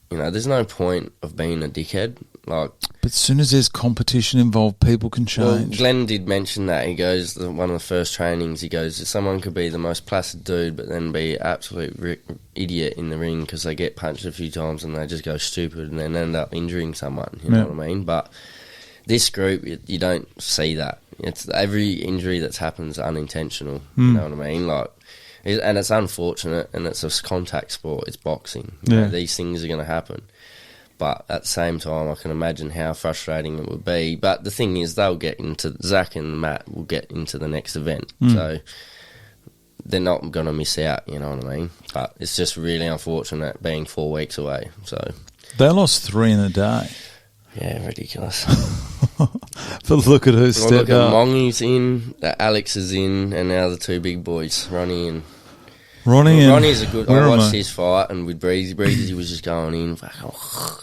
S2: there's no point of being a dickhead. But
S1: as soon as there's competition involved, people can change.
S2: Well, Glenn did mention that. He goes, one of the first trainings, he goes, someone could be the most placid dude, but then be an absolute idiot in the ring because they get punched a few times and they just go stupid and then end up injuring someone, you know what I mean? But this group, you don't see that. It's every injury that's happened is unintentional, you know what I mean? And it's unfortunate, and it's a contact sport, it's boxing. These things are going to happen. But at the same time, I can imagine how frustrating it would be. But the thing is, Zach and Matt will get into the next event. So they're not going to miss out, you know what I mean? But it's just really unfortunate being 4 weeks away. So
S1: they lost 3 in a day.
S2: Yeah, ridiculous.
S1: But look at who stepped up.
S2: Mongi's in, Alex is in, and now the 2 big boys, Ronnie and...
S1: Ronnie's
S2: a good... I watched his fight, and with Breezy, he was just going in,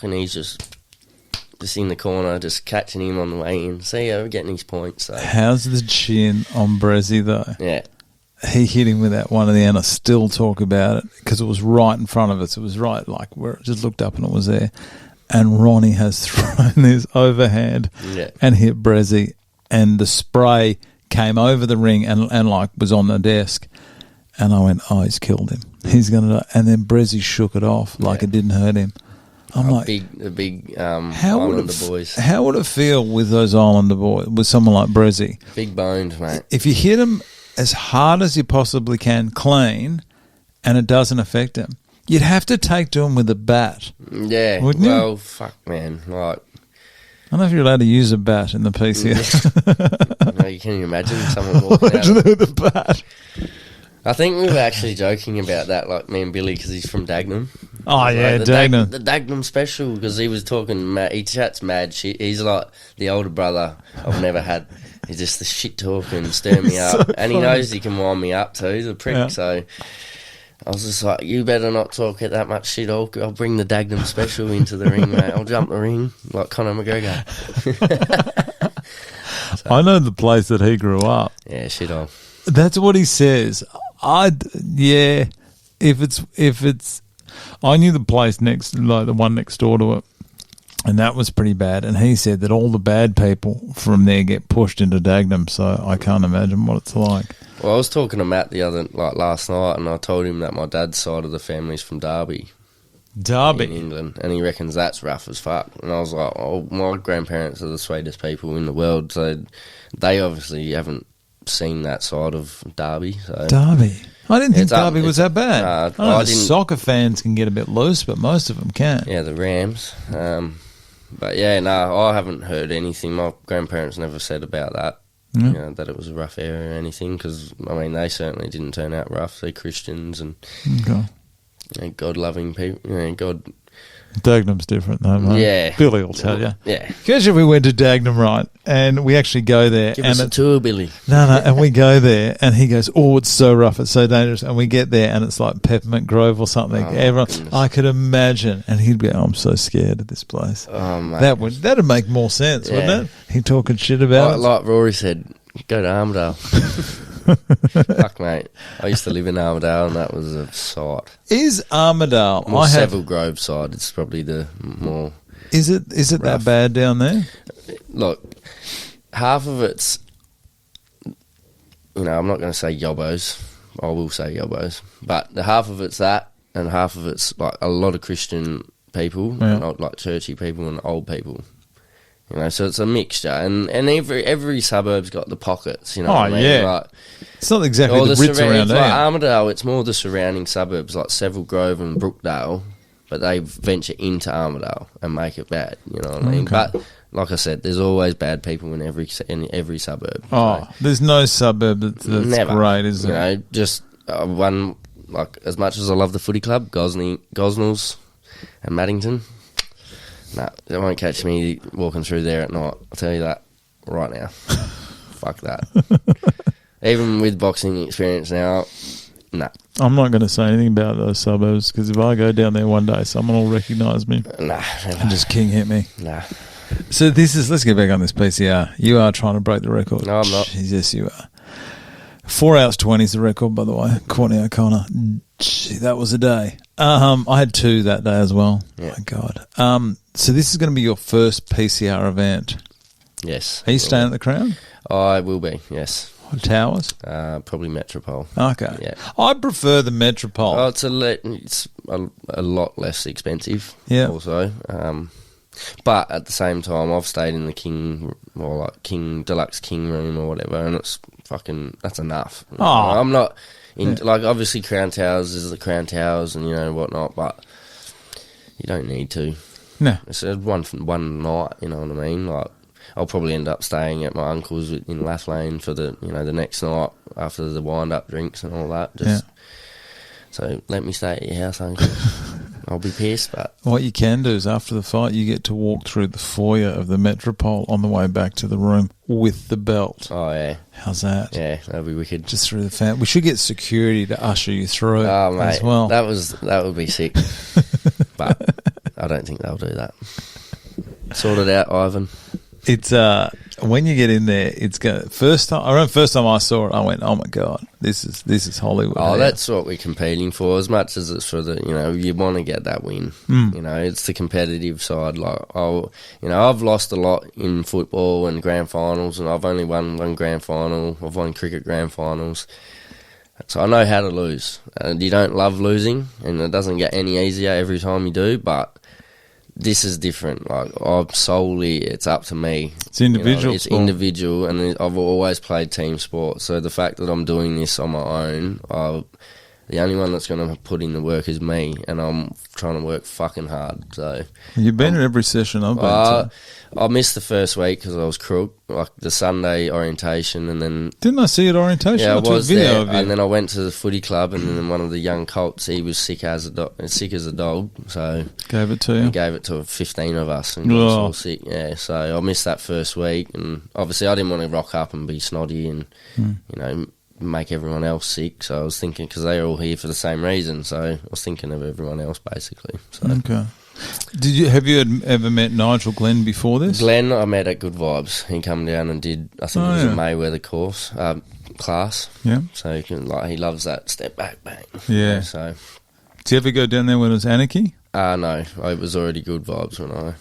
S2: and he's just in the corner, just catching him on the way in. See how we're getting his points. So.
S1: How's the chin on Brezzy, though?
S2: Yeah.
S1: He hit him with that one at the end. I still talk about it, because it was right in front of us. It was right, where it just looked up and it was there. And Ronnie has thrown this overhand and hit Brezzy, and the spray came over the ring and was on the desk. And I went, oh, he's killed him. He's going to die. And then Brezzy shook it off it didn't hurt him. I'm
S2: the big Islander boys.
S1: How would it feel with those Islander boys, with someone like Brezzy?
S2: Big boned, mate.
S1: If you hit him as hard as you possibly can, clean, and it doesn't affect him, you'd have to take to him with a bat.
S2: Yeah.
S1: Wouldn't you?
S2: Well, fuck, man.
S1: I don't know if you're allowed to use a bat in the PCR.
S2: No, you can imagine someone walking out
S1: with a bat.
S2: I think we were actually joking about that, me and Billy, because he's from Dagenham.
S1: Oh, yeah, Dagenham.
S2: The Dagenham special, because he was talking, he chats mad shit. He's like the older brother I've never had. He's just the shit talking, stir me up. So and he knows he can wind me up too, the prick. Yeah. So I was just like, you better not talk that much shit. I'll bring the Dagenham special into the ring, mate. I'll jump the ring like Conor McGregor. So.
S1: I know the place that he grew up.
S2: Yeah, shit on.
S1: That's what he says. If it's, I knew the place next, like the one next door to it, and that was pretty bad. And he said that all the bad people from there get pushed into Dagenham, so I can't imagine what it's like.
S2: Well, I was talking to Matt last night, and I told him that my dad's side of the family's from Derby.
S1: Derby?
S2: In England, and he reckons that's rough as fuck. And I was like, oh, my grandparents are the sweetest people in the world, so they obviously haven't seen that side of Derby. So.
S1: Derby? I didn't think Derby was that bad.
S2: I
S1: know soccer fans can get a bit loose, but most of them can.
S2: Yeah, the Rams. But yeah, no, I haven't heard anything. My grandparents never said about that, that it was a rough area or anything, because, I mean, they certainly didn't turn out rough. They're Christians and God-loving people. God.
S1: Dagenham's different though, mate.
S2: Yeah.
S1: Billy will tell you.
S2: Yeah.
S1: Imagine if we went to Dagenham, right, and we actually go there.
S2: Give us a tour, Billy.
S1: No, and we go there, and he goes, oh, it's so rough, it's so dangerous. And we get there, and it's like Peppermint Grove or something. I could imagine. And he'd be, I'm so scared of this place.
S2: Oh, mate.
S1: That'd make more sense, wouldn't it? He talking shit about it.
S2: Like Rory said, go to Armidale. Fuck, mate. I used to live in Armidale, and that was a sight.
S1: Is Armidale...
S2: Seville Grove side, it's probably the more...
S1: Is it
S2: rough.
S1: that bad down there?
S2: Look, half of it's... I'm not going to say yobbos. I will say yobbos. But the half of it's that, and half of it's like a lot of Christian people, and like churchy people and old people. So it's a mixture, and every suburb's got the pockets. What I mean?
S1: Yeah.
S2: Like,
S1: it's not exactly the Ritz around there.
S2: Like Armidale, it's more the surrounding suburbs like Seville Grove and Brookdale, but they venture into Armidale and make it bad. You know what I mean? Okay. But like I said, there's always bad people in every suburb.
S1: Oh, so. There's no suburb that's
S2: never
S1: great, is there?
S2: Just one, like, as much as I love the footy club, Gosnells and Maddington. No, they won't catch me walking through there at night. I'll tell you that right now. Fuck that. Even with boxing experience now, nah.
S1: I'm not going to say anything about those suburbs, because if I go down there one day, someone will recognise me.
S2: Nah.
S1: And just king hit me.
S2: Nah.
S1: So let's get back on this PCR. You are trying to break the record.
S2: No, I'm not.
S1: Yes, you are. 4 hours 20 is the record, by the way. Courtney O'Connor. Gee, that was a day. I had 2 that day as well.
S2: Yeah.
S1: My God. So this is going to be your first PCR event.
S2: Yes.
S1: Are you staying at the Crown?
S2: I will be, yes.
S1: What, Towers?
S2: Probably Metropole.
S1: Okay.
S2: Yeah.
S1: I prefer the Metropole.
S2: Oh, it's a lot less expensive.
S1: Yeah.
S2: Also, but at the same time, I've stayed in the King Deluxe King room or whatever, and it's that's enough.
S1: Oh.
S2: I'm not like, obviously Crown Towers is the Crown Towers and whatnot, but you don't need to.
S1: No.
S2: It's one night. You know what I mean? Like, I'll probably end up staying at my uncle's in Lathlane for the the next night after the wind up drinks and all that. So let me stay at your house, uncle. I'll be pissed, but...
S1: What you can do is, after the fight, you get to walk through the foyer of the Metropole on the way back to the room with the belt.
S2: Oh, yeah.
S1: How's that?
S2: Yeah, that'd be wicked.
S1: Just through the fan. We should get security to usher you through it as well.
S2: That would be sick. But I don't think they'll do that. Sort it out, Ivan.
S1: It's when you get in there, it's going. First time I saw it, I went, "Oh my God, this is Hollywood."
S2: Oh, that's what we're competing for. As much as it's for the, you want to get that win. It's the competitive side. Like, I've lost a lot in football and grand finals, and I've only won one grand final. I've won cricket grand finals, so I know how to lose. And you don't love losing, and it doesn't get any easier every time you do, but. This is different. Like, it's up to me.
S1: It's individual.
S2: It's individual, and I've always played team sport. So the fact that I'm doing this on my own, the only one that's going to put in the work is me, and I'm trying to work fucking hard. So
S1: you've been at every session I've been to.
S2: I missed the first week because I was crook, like the Sunday orientation, and then...
S1: Didn't I see it orientation?
S2: Yeah,
S1: I was there,
S2: and then I went to the footy club, and then one of the young colts, he was sick as a dog, so...
S1: Gave it to you?
S2: He gave it to 15 of us, and got us all sick, yeah. So I missed that first week, and obviously I didn't want to rock up and be snotty and, make everyone else sick, so I was thinking, because they're all here for the same reason, so I was thinking of everyone else, basically. So.
S1: Okay. Have you ever met Nigel Glenn before this?
S2: Glenn, I met at Good Vibes. He come down and did, I think it was a Mayweather class.
S1: Yeah.
S2: So he loves that step back, bang.
S1: Yeah.
S2: So.
S1: Did you ever go down there when it was Anarchy?
S2: No, it was already Good Vibes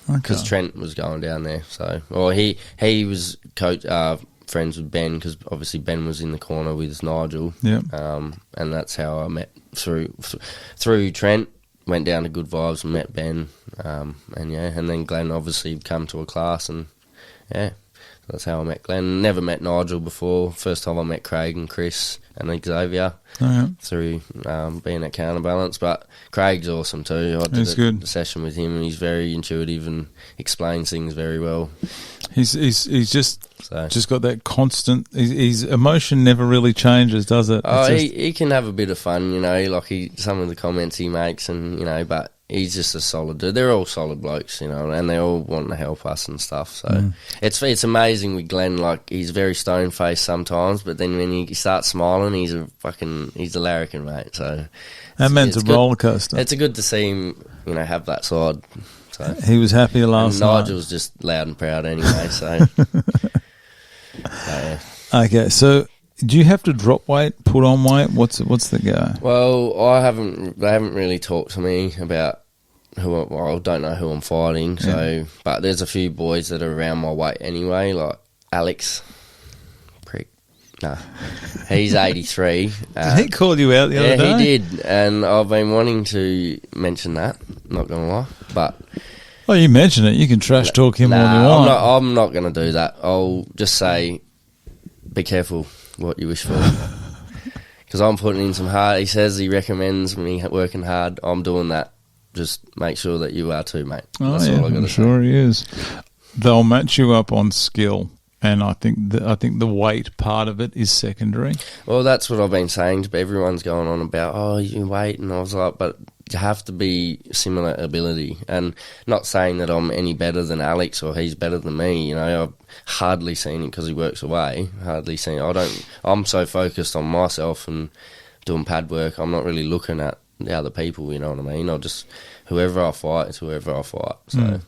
S2: because Trent was going down there. So, he was friends with Ben because obviously Ben was in the corner with Nigel.
S1: Yeah.
S2: And that's how I met through Trent. Went down to Good Vibes and met Ben. And then Glenn obviously come to a class and that's how I met Glenn. Never met Nigel before. First time I met Craig and Chris and Xavier through being at Counterbalance. But Craig's awesome too. I did a session with him and he's very intuitive and explains things very well.
S1: He's just got that constant. His emotion never really changes, does it?
S2: He can have a bit of fun, like some of the comments he makes, and but he's just a solid dude. They're all solid blokes, and they all want to help us and stuff. So it's amazing with Glenn. Like he's very stone faced sometimes, but then when he starts smiling, he's a larrikin, mate. So
S1: that man's a roller coaster.
S2: It's good to see him, have that side. So.
S1: He was happy last night.
S2: Nigel's just loud and proud anyway. So
S1: okay, so. Do you have to drop weight, put on weight? What's the go?
S2: Well, they haven't really talked to me about I don't know who I'm fighting. So, but there's a few boys that are around my weight anyway, like Alex. Prick. No, he's 83.
S1: Did he call you out the other day?
S2: Yeah, he did, and I've been wanting to mention that. Not gonna lie, but.
S1: Well, you mention it. You can trash talk him all you want.
S2: I'm not going to do that. I'll just say, be careful what you wish for, because I'm putting in some hard. He says he recommends me working hard. I'm doing that. Just make sure that you are too, mate.
S1: That's all I got to say. Sure he is. They'll match you up on skill, and I think the weight part of it is secondary.
S2: Well, that's what I've been saying. But everyone's going on about you weight, and I was like, but you have to be similar ability, and not saying that I'm any better than Alex or he's better than me. I've hardly seen it because he works away. Hardly seen it. I'm so focused on myself and doing pad work. I'm not really looking at the other people. You know what I mean? I'll just whoever I fight is whoever I fight. So.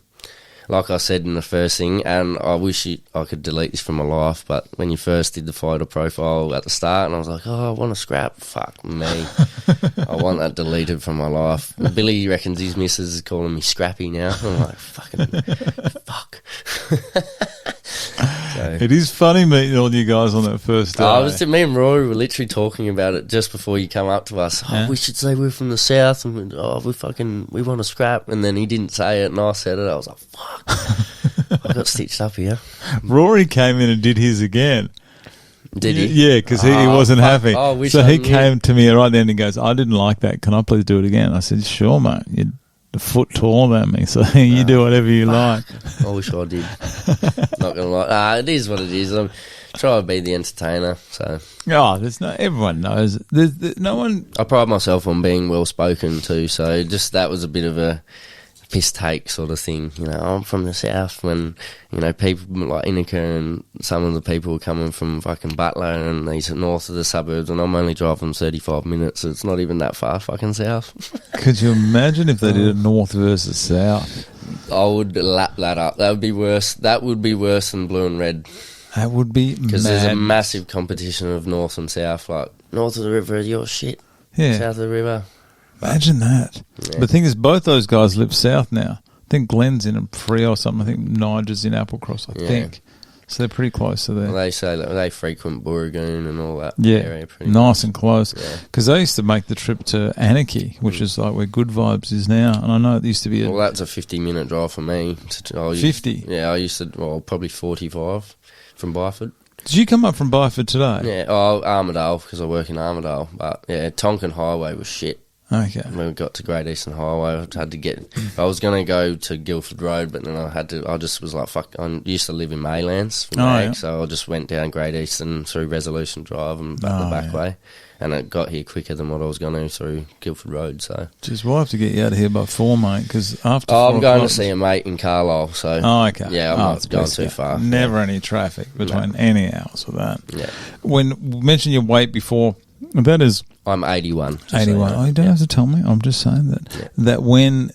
S2: Like I said in the first thing, and I wish I could delete this from my life, but when you first did the fighter profile at the start, and I was like, I want to scrap. Fuck me. I want that deleted from my life. Billy reckons his missus is calling me Scrappy now. I'm like, fucking fuck. So,
S1: it is funny meeting all you guys on that first day.
S2: Me and Rory were literally talking about it just before you come up to us. We should say we're from the south, and we want to scrap. And then he didn't say it, and I said it. I was like, fuck. I got stitched up here.
S1: Rory came in and did his again.
S2: Did he?
S1: Yeah, because he wasn't happy. So he came to me right then and he goes, I didn't like that. Can I please do it again? I said, sure, mate. You're a foot taller than me, so you do whatever you like.
S2: I wish I did. Not going to lie. It is what it is. I'm trying to be the entertainer. So.
S1: Everyone knows. There's no one.
S2: I pride myself on being well spoken too, so just that was a bit of a piss take sort of thing. I'm from the south when, people like Inika and some of the people are coming from fucking Butler and these north of the suburbs, and I'm only driving 35 minutes, so it's not even that far fucking south.
S1: Could you imagine if they did it north versus south?
S2: I would lap that up. That would be worse. That would be worse than blue and red.
S1: That would be
S2: because there's a massive competition of north and south. Like north of the river is your shit. Yeah. South of the river.
S1: Imagine that. Yeah. The thing is, both those guys live south now. I think Glenn's in Freo or something. I think Nigel's in Applecross, I think. So they're pretty close to there.
S2: Well, they say that they frequent Booragoon and all that
S1: area. Pretty nice and close. Because they used to make the trip to Anarchy, which is like where Good Vibes is now. And I know it used to be
S2: well, that's a 50-minute drive for me.
S1: 50?
S2: Yeah, I used to, probably 45 from Byford.
S1: Did you come up from Byford today?
S2: Yeah, Armidale, because I work in Armidale. But, Tonkin Highway was shit.
S1: Okay.
S2: When we got to Great Eastern Highway, I was going to go to Guildford Road, but then I just was like, fuck, I used to live in Maylands, so I just went down Great Eastern through Resolution Drive and the back way, and it got here quicker than what I was going to through Guildford Road, so.
S1: Just, we'll have to get you out of here by 4, mate, because after
S2: I'm going to see a mate in Carlisle, so.
S1: Oh, okay.
S2: Yeah, I'm not going too far.
S1: Never any traffic between any hours of that. Yeah. When you mentioned your weight before, that is...
S2: I'm 81.
S1: 81. Oh, you don't have to tell me. I'm just saying that when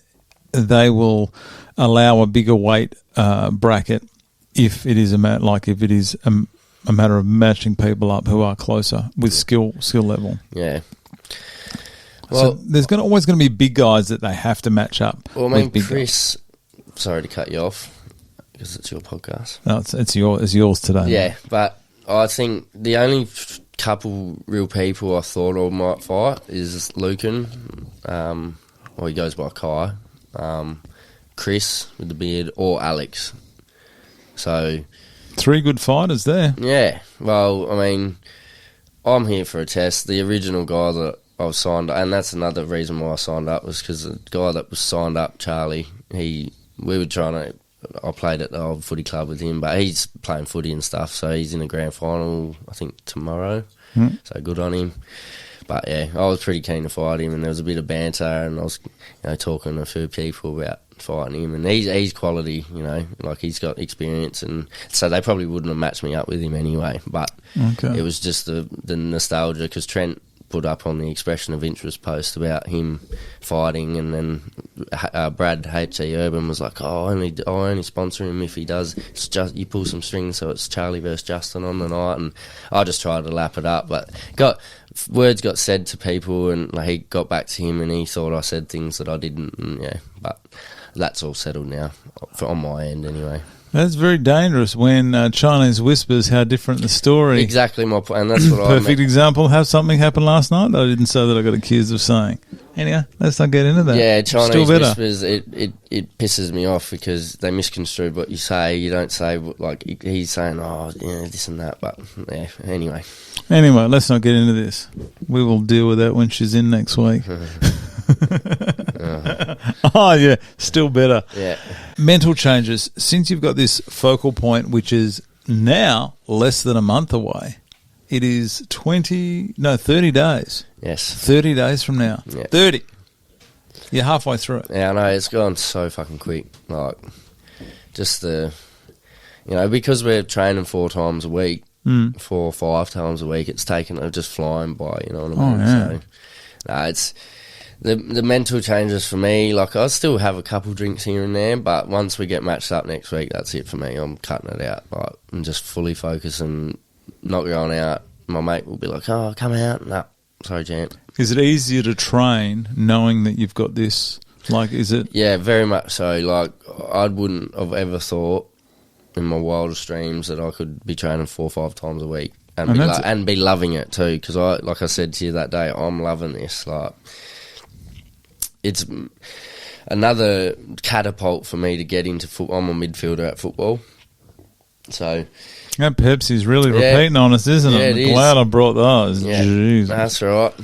S1: they will allow a bigger weight bracket if it is a matter of matching people up who are closer with skill level.
S2: Yeah. Well,
S1: so there's always going to be big guys that they have to match up.
S2: Well, I mean,
S1: with
S2: Chris. Sorry to cut you off because it's your podcast.
S1: No, it's yours today.
S2: Yeah, but I think the only couple real people I thought I might fight is Lucan. He goes by Kai. Chris with the beard, or Alex. So
S1: 3 good fighters there.
S2: Yeah. Well, I mean, I'm here for a test. The original guy that I was signed up, and that's another reason why I signed up, was because the guy that was signed up, Charlie, we were trying to. I played at the old footy club with him, but he's playing footy and stuff, so he's in the grand final, I think, tomorrow. So good on him. But yeah, I was pretty keen to fight him, and there was a bit of banter, and I was, talking to a few people about fighting him, and he's quality, like he's got experience, and so they probably wouldn't have matched me up with him anyway. But it was just the nostalgia, because Trent put up on the expression of interest post about him fighting, and then Brad H.E. Urban was like, I only sponsor him if he does. It's just you pull some strings, so it's Charlie versus Justin on the night, and I just tried to lap it up, but words got said to people, and he got back to him, and he thought I said things that I didn't, and but that's all settled now, on my end anyway.
S1: That's very dangerous when Chinese whispers how different the story.
S2: Exactly my point, and that's what I
S1: Perfect example, how something happened last night that I didn't say that I got accused of saying. Anyway, let's not get into that.
S2: Yeah, Chinese whispers, it pisses me off because they misconstrue what you say. You don't say, like, he's saying, this and that, but yeah, anyway.
S1: Anyway, let's not get into this. We will deal with that when she's in next week. Oh, yeah, still better.
S2: Yeah.
S1: Mental changes. Since you've got this focal point, which is now less than a month away, it is 30 days.
S2: Yes.
S1: 30 days from now.
S2: Yeah.
S1: 30. You're halfway through it.
S2: Yeah, I know. It's gone so fucking quick. Like, just because we're training 4 times a week, 4 or 5 times a week, it's just flying by, you know what I mean?
S1: Yeah.
S2: So, it's the mental changes for me. Like, I still have a couple drinks here and there, but once we get matched up next week, that's it for me. I'm cutting it out. Like, I'm just fully focused and not going out. My mate will be like, "Oh, come out." No, sorry, champ.
S1: Is it easier to train knowing that you've got this? Like, is it?
S2: Yeah, very much so. Like, I wouldn't have ever thought in my wildest dreams that I could be training 4 or 5 times a week and be loving it too. Because like I said to you that day, I'm loving this. Like, it's another catapult for me to get into football. I'm a midfielder at football, so.
S1: That Pepsi's really repeating on us, isn't it?
S2: It
S1: Glad I brought those.
S2: Yeah,
S1: Jeez.
S2: that's right.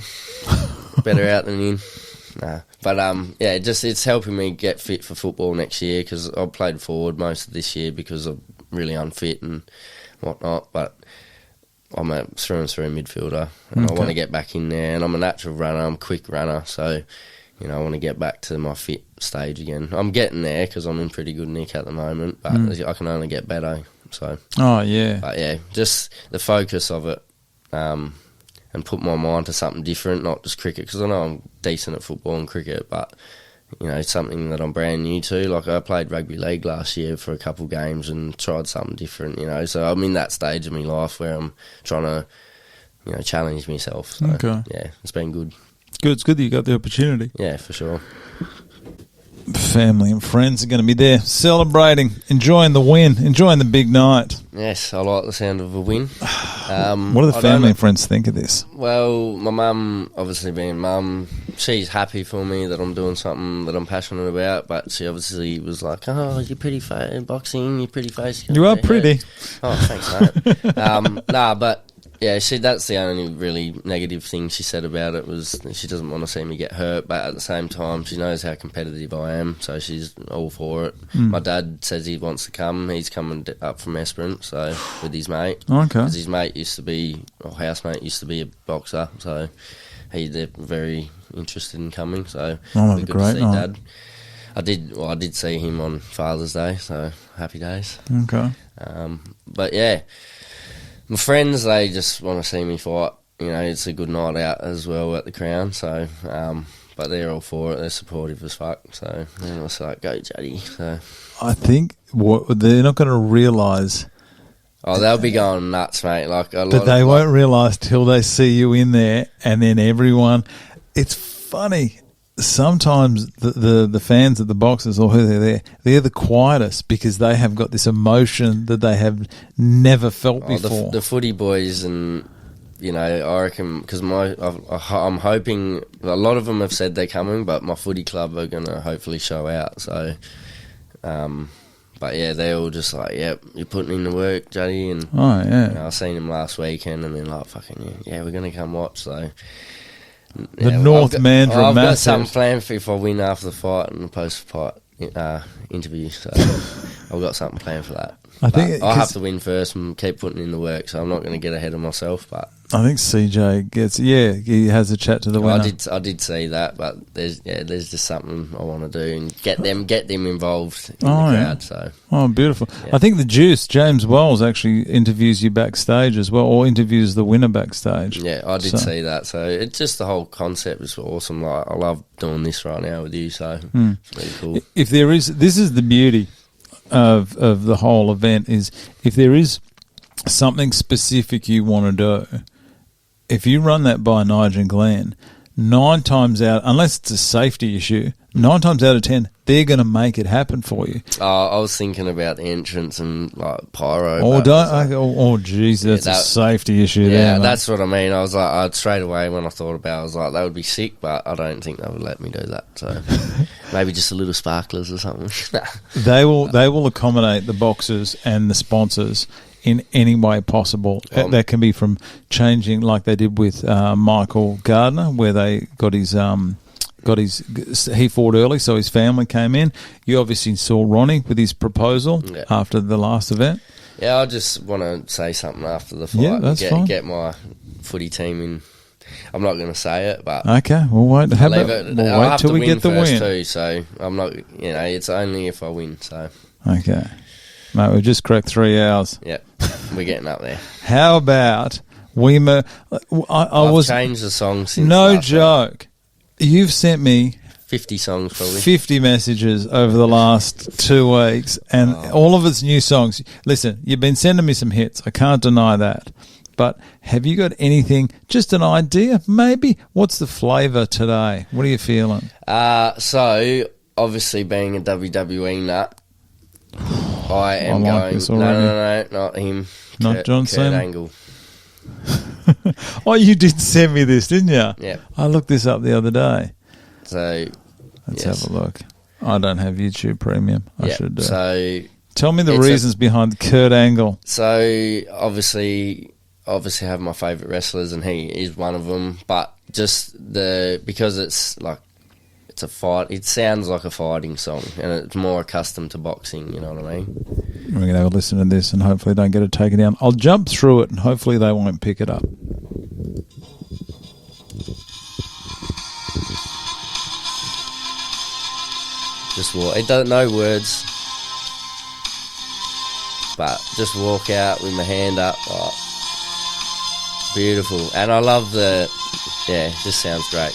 S2: Better out than in. Nah. But it's helping me get fit for football next year, because I played forward most of this year because I'm really unfit and whatnot. But I'm a through and through midfielder, and I want to get back in there. And I'm a natural runner. I'm a quick runner, so I want to get back to my fit stage again. I'm getting there because I'm in pretty good nick at the moment, but I can only get better. So. Oh yeah. But yeah, just the focus of it. And put my mind to something different, not just cricket, because I know I'm decent at football and cricket, but, something that I'm brand new to. Like, I played rugby league last year for a couple games and tried something different, so I'm in that stage of my life where I'm trying to, challenge myself. So, yeah, it's been good.
S1: Good, it's good that you got the opportunity.
S2: Yeah, for sure.
S1: Family and friends are going to be there celebrating, enjoying the win, enjoying the big night.
S2: Yes, I like the sound of a win.
S1: What do the family and friends think of this?
S2: Well, my mum, obviously being mum, she's happy for me that I'm doing something that I'm passionate about, but she obviously was like, "Oh, you're pretty in boxing, you're pretty face."
S1: You are pretty.
S2: Oh, thanks, mate. But yeah, that's the only really negative thing she said about it, was she doesn't want to see me get hurt, but at the same time she knows how competitive I am, so she's all for it. My dad says he wants to come. He's coming up from Esperance, so with his mate. Okay. Because his mate housemate used to be a boxer, so they're very interested in coming, so it'll be good to see Dad. I did see him on Father's Day, so happy days. Okay. But yeah, my friends, they just want to see me fight. it's a good night out as well at the Crown. So, but they're all for it. They're supportive as fuck. So then I was like, go Juddy. So
S1: I think what they're not going to realise.
S2: Oh, they'll be going nuts, mate.
S1: But they won't realise till they see you in there, and then everyone. It's funny. Sometimes the fans at the boxes or who they're the quietest because they have got this emotion that they have never felt before.
S2: The footy boys, and I reckon because I'm hoping a lot of them have said they're coming, but my footy club are going to hopefully show out. So. But yeah, they all just like, yep, you're putting in the work, Juddy. And I seen them last weekend, and they're like, fucking yeah, we're gonna come watch. So
S1: the North Mandurah
S2: I've got
S1: massive.
S2: something planned for if I win after the fight and the post-fight interview. So I've got something planned for that. I think I have to win first and keep putting in the work. So I'm not going to get ahead of myself. But
S1: I think CJ gets he has a chat to the winner.
S2: I did see that, but there's just something I want to do and get them involved in the crowd. So
S1: beautiful. Yeah. I think the Juice James Wells actually interviews you backstage as well, or interviews the winner backstage.
S2: Yeah, I did see that. So it's just the whole concept is awesome. Like I love doing this right now with you. So it's really cool.
S1: If there is, this is the beauty of the whole event is if there is something specific you want to do. If you run that by Nigel and Glenn, 9 times out, unless it's a safety issue, 9 times out of 10, they're going to make it happen for you.
S2: I was thinking about the entrance and like pyro.
S1: Geez, that's a safety issue there.
S2: Yeah, that's what I mean. I was like, straight away when I thought about it, I was like, that would be sick, but I don't think they would let me do that. So maybe just a little sparklers or something.
S1: They will accommodate the boxers and the sponsors in any way possible. That can be from changing, like they did with Michael Gardner, where they got his he fought early, so his family came in. You obviously saw Ronnie with his proposal after the last event.
S2: Yeah, I just want to say something after the fight.
S1: Yeah, that's fine.
S2: Get my footy team in. I'm not going to say it, but
S1: okay, we'll wait. We'll wait till we get the win
S2: too. So I'm not. It's only if I win. So
S1: okay. Mate, we've just cracked 3 hours.
S2: Yep, we're getting up there.
S1: How about I've
S2: changed the song since
S1: no joke. You've sent me
S2: 50 songs, probably
S1: 50 messages over the last 2 weeks, and all of it's new songs. Listen, you've been sending me some hits. I can't deny that. But have you got anything? Just an idea, maybe. What's the flavour today? What are you feeling?
S2: So obviously, being a WWE nut. I am going. No, not him.
S1: Not John Cena.
S2: Kurt Angle.
S1: Oh, you did send me this, didn't you?
S2: Yeah.
S1: I looked this up the other day.
S2: So
S1: let's have a look. I don't have YouTube Premium. I should do.
S2: So
S1: tell me the reasons behind Kurt Angle.
S2: So obviously have my favourite wrestlers, and he is one of them. But just because it's like. It's a fight. It sounds like a fighting song, and it's more accustomed to boxing. You know what I mean?
S1: We're going to have a listen to this, and hopefully don't get it taken down. I'll jump through it, and hopefully they won't pick it up.
S2: Just walk. It doesn't no words, but just walk out with my hand up. Oh, beautiful, and I love it just sounds great.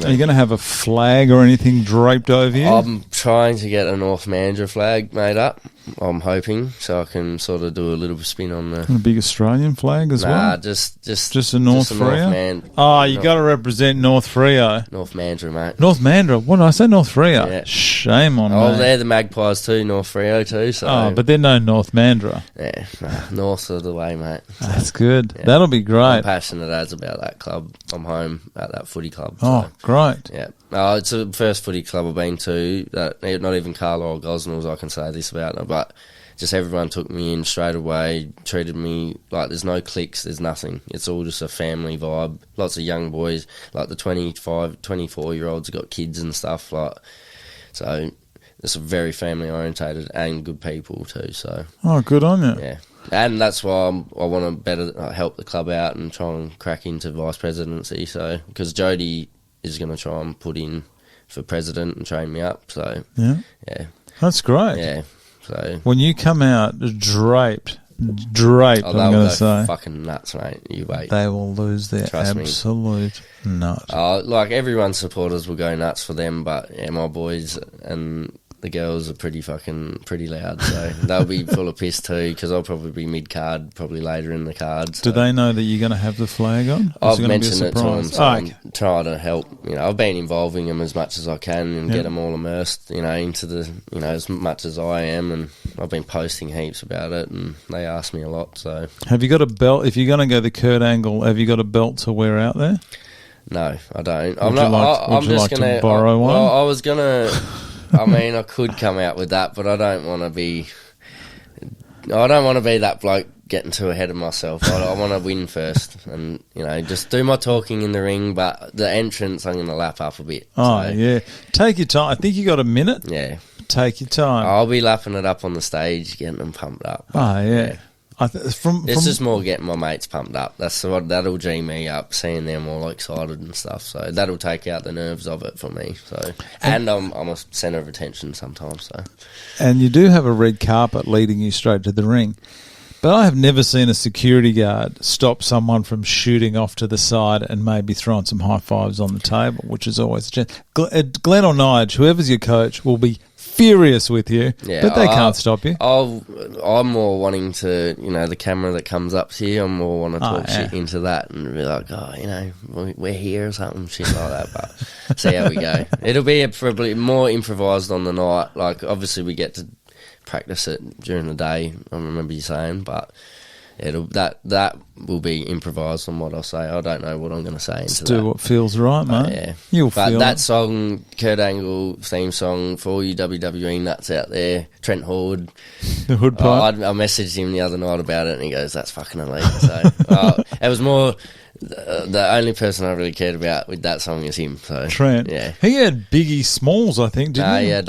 S1: Are you going to have a flag or anything draped over you?
S2: I'm trying to get a North Mandurah flag made up. I'm hoping, so I can sort of do a little spin on the...
S1: And a big Australian flag as well?
S2: Nah, just
S1: a North Freo? You got to represent North Freo.
S2: North Mandurah, mate.
S1: North Mandurah? What did I say? North Freo? Yeah. Shame on me.
S2: Oh, they're the Magpies too, North Freo too. So.
S1: Oh, but they're no North Mandurah.
S2: Yeah, North of the way, mate. So,
S1: that's good. Yeah. That'll be great.
S2: I'm passionate as about that club. I'm home at that footy club.
S1: Oh, great.
S2: Yeah. It's the first footy club I've been to. Not even Carlisle Gosnells I can say this about, but just everyone took me in straight away, treated me like there's no cliques, there's nothing. It's all just a family vibe. Lots of young boys, like the 25, 24-year-olds got kids and stuff. So it's very family orientated and good people too. So
S1: good on you.
S2: Yeah. And that's why I want to better help the club out and try and crack into vice presidency. So because Jody is going to try and put in for president and train me up. So yeah,
S1: that's great.
S2: Yeah. So
S1: when you come out draped draped, I'm going to say.
S2: Fucking nuts, mate. You wait.
S1: They will lose their absolute nut.
S2: Like, everyone's supporters will go nuts for them, but yeah, my boys and the girls are pretty loud, so they'll be full of piss too, because I'll probably be mid-card, probably later in the card. So.
S1: Do they know that you're going to have the flag on?
S2: I've mentioned it to them, so I'm trying to help. I've been involving them as much as I can and get them all immersed, into the, as much as I am, and I've been posting heaps about it, and they ask me a lot. So, have you got a belt? If you're going to go the Kurt Angle, have you got a belt to wear out there? No, I don't.
S1: Would you like to borrow one?
S2: I was gonna. I mean, I could come out with that, but I don't want to be that bloke getting too ahead of myself. I want to win first, and just do my talking in the ring. But the entrance, I'm going to lap up a bit.
S1: Oh yeah, take your time. I think you got a minute.
S2: Yeah,
S1: take your time.
S2: I'll be lapping it up on the stage, getting them pumped up.
S1: Oh yeah.
S2: It's just more getting my mates pumped up. That'll G me up, seeing them all excited and stuff. So that'll take out the nerves of it for me. So, and I'm a centre of attention sometimes. So,
S1: and you do have a red carpet leading you straight to the ring, but I have never seen a security guard stop someone from shooting off to the side and maybe throwing some high fives on the table, which is always Glenn or Nige, whoever's your coach, will be furious with you, but they can't stop you.
S2: I'm more wanting to, the camera that comes up to you, I'm more want to talk shit into that and be like, we're here or something, shit like that, but see how we go. It'll be probably more improvised on the night. Like, obviously we get to practice it during the day, I remember you saying, but that will be improvised on what I say. I don't know what I'm going to say into
S1: do what feels right, mate.
S2: Yeah.
S1: You'll feel
S2: that song, Kurt Angle theme song for all you WWE nuts out there, Trent Horde.
S1: The hood part.
S2: I messaged him the other night about it, and he goes, "That's fucking elite." So it was more. The only person I really cared about with that song is him. So
S1: Trent.
S2: Yeah.
S1: He had Biggie Smalls, I think, didn't he?
S2: He had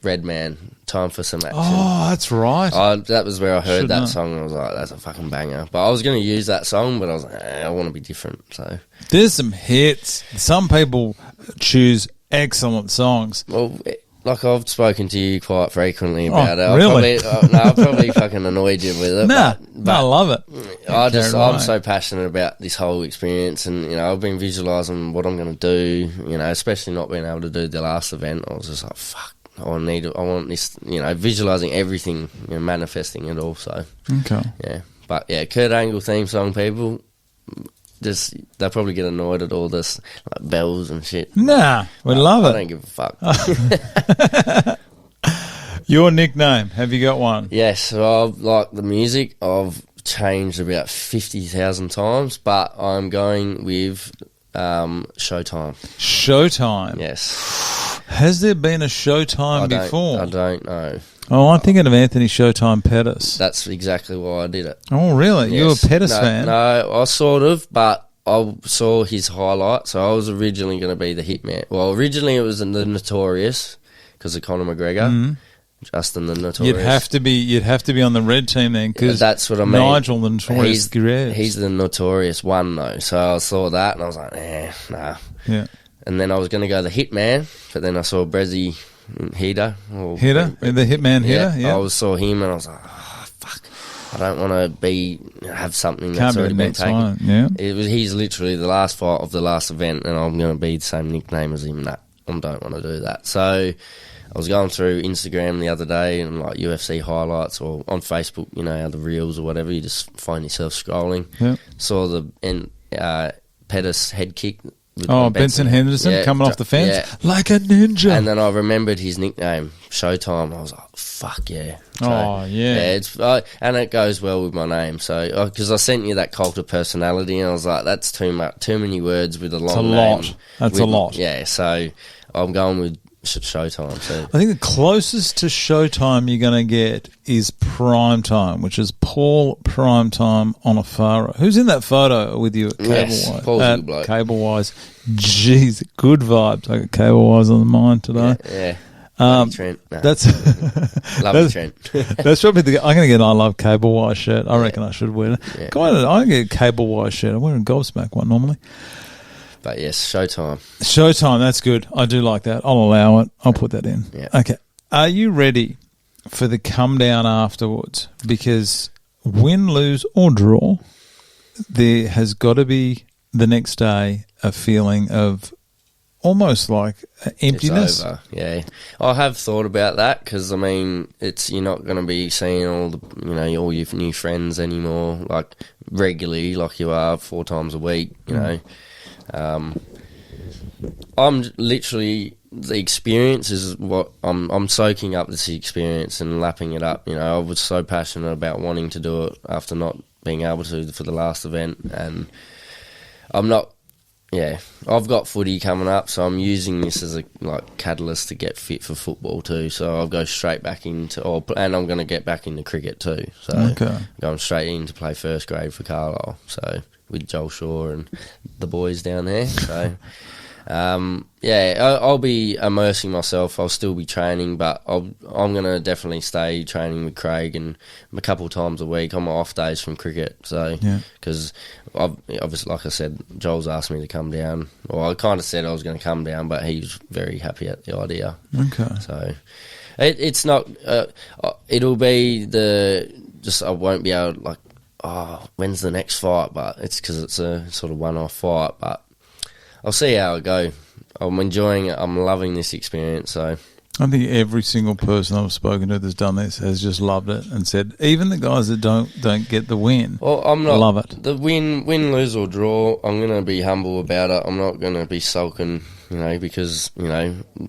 S2: Redman. Time for some action.
S1: Oh, that's right.
S2: That was where I heard that song, and I was like, that's a fucking banger. But I was going to use that song, but I was like, I want to be different. So
S1: there's some hits. Some people choose excellent songs.
S2: Well, like, I've spoken to you quite frequently about it.
S1: Really?
S2: I've probably fucking annoyed you with it.
S1: But I love it.
S2: I'm so passionate about this whole experience, and I've been visualising what I'm going to do. Especially not being able to do the last event. I was just like, fuck. I want this, visualising everything, manifesting it all. So,
S1: okay.
S2: Yeah. But, yeah, Kurt Angle theme song, people, they'll probably get annoyed at all this, like, bells and shit.
S1: Nah, we love it.
S2: I don't give a fuck.
S1: Your nickname, have you got one?
S2: Yes, so I've liked the music. I've changed about 50,000 times, but I'm going with Showtime.
S1: Showtime?
S2: Yes.
S1: Has there been a Showtime before?
S2: I don't know.
S1: Oh, I'm thinking of Anthony Showtime Pettis.
S2: That's exactly why I did it.
S1: Oh, really?
S2: Yes.
S1: You're a Pettis fan?
S2: No, I sort of, but I saw his highlights, so I was originally going to be the Hitman. Well, originally it was the Notorious, because of Conor McGregor. Mm-hmm. Justin the Notorious.
S1: You'd have to be on the red team then, because
S2: that's what I mean.
S1: Nigel the Notorious.
S2: He's the Notorious one though, so I saw that and I was like, nah.
S1: Yeah. And
S2: then I was going to go the Hitman, but then I saw Brezzy Hitter.
S1: The Hitman Hitter. Yeah.
S2: I saw him and I was like, oh, fuck. I don't want to have something that's already been taken.
S1: Yeah.
S2: He's literally the last fight of the last event, and I'm going to be the same nickname as him. I don't want to do that. So I was going through Instagram the other day and like UFC highlights, or on Facebook, the reels or whatever. You just find yourself scrolling.
S1: Yeah.
S2: Saw the Pettis head kick.
S1: Benson Henderson coming off the fence like a ninja.
S2: And then I remembered his nickname, Showtime. I was like, fuck yeah. So, it's and it goes well with my name. So, because I sent you that cult of personality, and I was like, that's too many words with a long name.
S1: That's a lot.
S2: Yeah, so I'm going with Showtime. So
S1: I think the closest to Showtime you're going to get is Primetime, which is Paul Primetime Onofara. Who's in that photo with you at Cablewise?
S2: Paul's a good bloke.
S1: Cablewise. Jeez, good vibes. I got Cablewise on the mind today.
S2: Yeah. Trent. No.
S1: That's
S2: Trent.
S1: That's probably I'm going to get an I Love Cablewise shirt. I reckon I should wear it.
S2: Yeah.
S1: Come on, I'm going to get a Cablewise shirt. I'm wearing a Gobsmack one normally.
S2: But yes, Showtime.
S1: Showtime, that's good. I do like that. I'll allow it. I'll put that in.
S2: Yeah.
S1: Okay. Are you ready for the come down afterwards? Because win, lose, or draw, there has got to be the next day a feeling of almost like emptiness.
S2: It's over, yeah. I have thought about that because, I mean, you're not going to be seeing all your new friends anymore, like, regularly, like you are 4 times a week, you know. I'm literally... The experience is what I'm soaking up this experience and lapping it up. You know, I was so passionate about wanting to do it after not being able to for the last event, and I'm not. Yeah, I've got footy coming up, so I'm using this as a catalyst to get fit for football too. So I'll go straight back into, and I'm going to get back into cricket too. So I'm going straight in to play first grade for Carlisle. So with Joel Shaw and the boys down there. So. I'll be immersing myself. I'll still be training, but I'm going to definitely stay training with Craig and a couple of times a week on my off days from cricket. So, because obviously, like I said, Joel's asked me to come down. Well, I kind of said I was going to come down, but he was very happy at the idea.
S1: Okay.
S2: So, it's not. It'll be I won't be able when's the next fight? But it's because it's a sort of one-off fight, but. I'll see how it go. I'm enjoying it. I'm loving this experience. So
S1: I think every single person I've spoken to that's done this has just loved it and said, even the guys that don't get the win, love it.
S2: The win, lose or draw, I'm going to be humble about it. I'm not going to be sulking, because,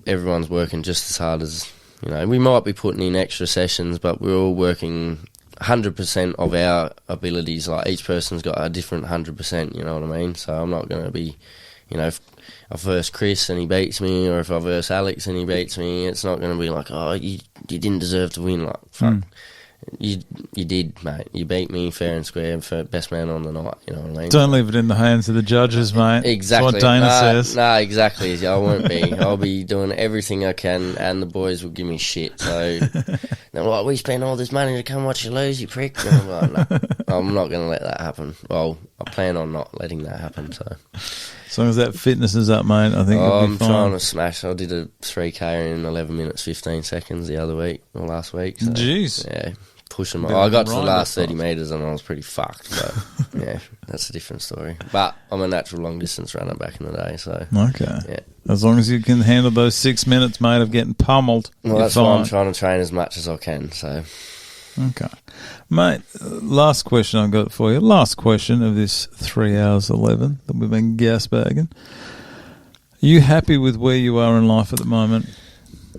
S2: everyone's working just as hard as, we might be putting in extra sessions, but we're all working 100% of our abilities. Like each person's got a different 100%, you know what I mean? So I'm not going to be... if I verse Chris and he beats me, or if I verse Alex and he beats me, it's not going to be like, you didn't deserve to win. Like, fuck, you did, mate. You beat me fair and square for best man on the night. You know what I mean?
S1: Don't leave it in the hands of the judges, mate.
S2: Exactly.
S1: That's what Dana says.
S2: No, exactly. I won't be. I'll be doing everything I can, and the boys will give me shit. So they're like, we spent all this money to come watch you lose, you prick. And I'm like, no, I'm not going to let that happen. Well, I plan on not letting that happen, so...
S1: As long as that fitness is up, mate, I think you'll be fine.
S2: I'm trying to smash. I did a 3K in 11 minutes, 15 seconds the other week, or last week. So,
S1: jeez.
S2: Yeah, pushing my... I got to the last 30 metres and I was pretty fucked, but yeah, that's a different story. But I'm a natural long-distance runner back in the day, so...
S1: Okay.
S2: Yeah.
S1: As long as you can handle those 6 minutes, mate, of getting pummeled,
S2: well, that's why I'm trying to train as much as I can, so...
S1: Okay. Mate, last question I've got for you. Last question of this 3 hours 11 that we've been gas-bagging. Are you happy with where you are in life at the moment?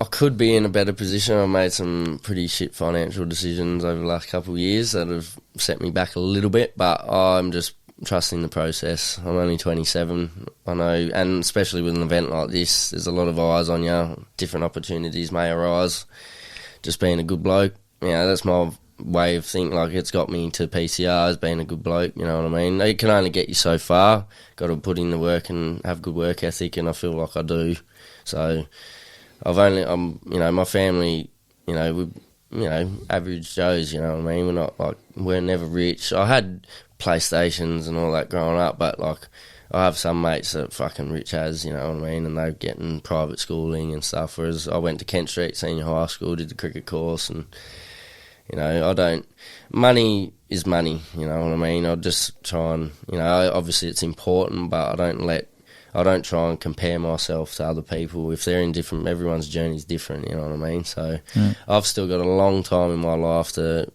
S2: I could be in a better position. I've made some pretty shit financial decisions over the last couple of years that have set me back a little bit, but I'm just trusting the process. I'm only 27, I know, and especially with an event like this, there's a lot of eyes on you. Different opportunities may arise. Just being a good bloke. That's my way of thinking. Like, it's got me to PCR as being a good bloke, you know what I mean? It can only get you so far. Got to put in the work and have good work ethic, and I feel like I do. So, my family, average Joes, you know what I mean? We're never rich. I had PlayStations and all that growing up, but, I have some mates that fucking rich as, you know what I mean, and they're getting private schooling and stuff, whereas I went to Kent Street Senior High School, did the cricket course, and... money is money, you know what I mean? I'll just try and, obviously it's important, but I don't try and compare myself to other people. If they're in different, everyone's journey is different, you know what I mean? So I've still got a long time in my life to,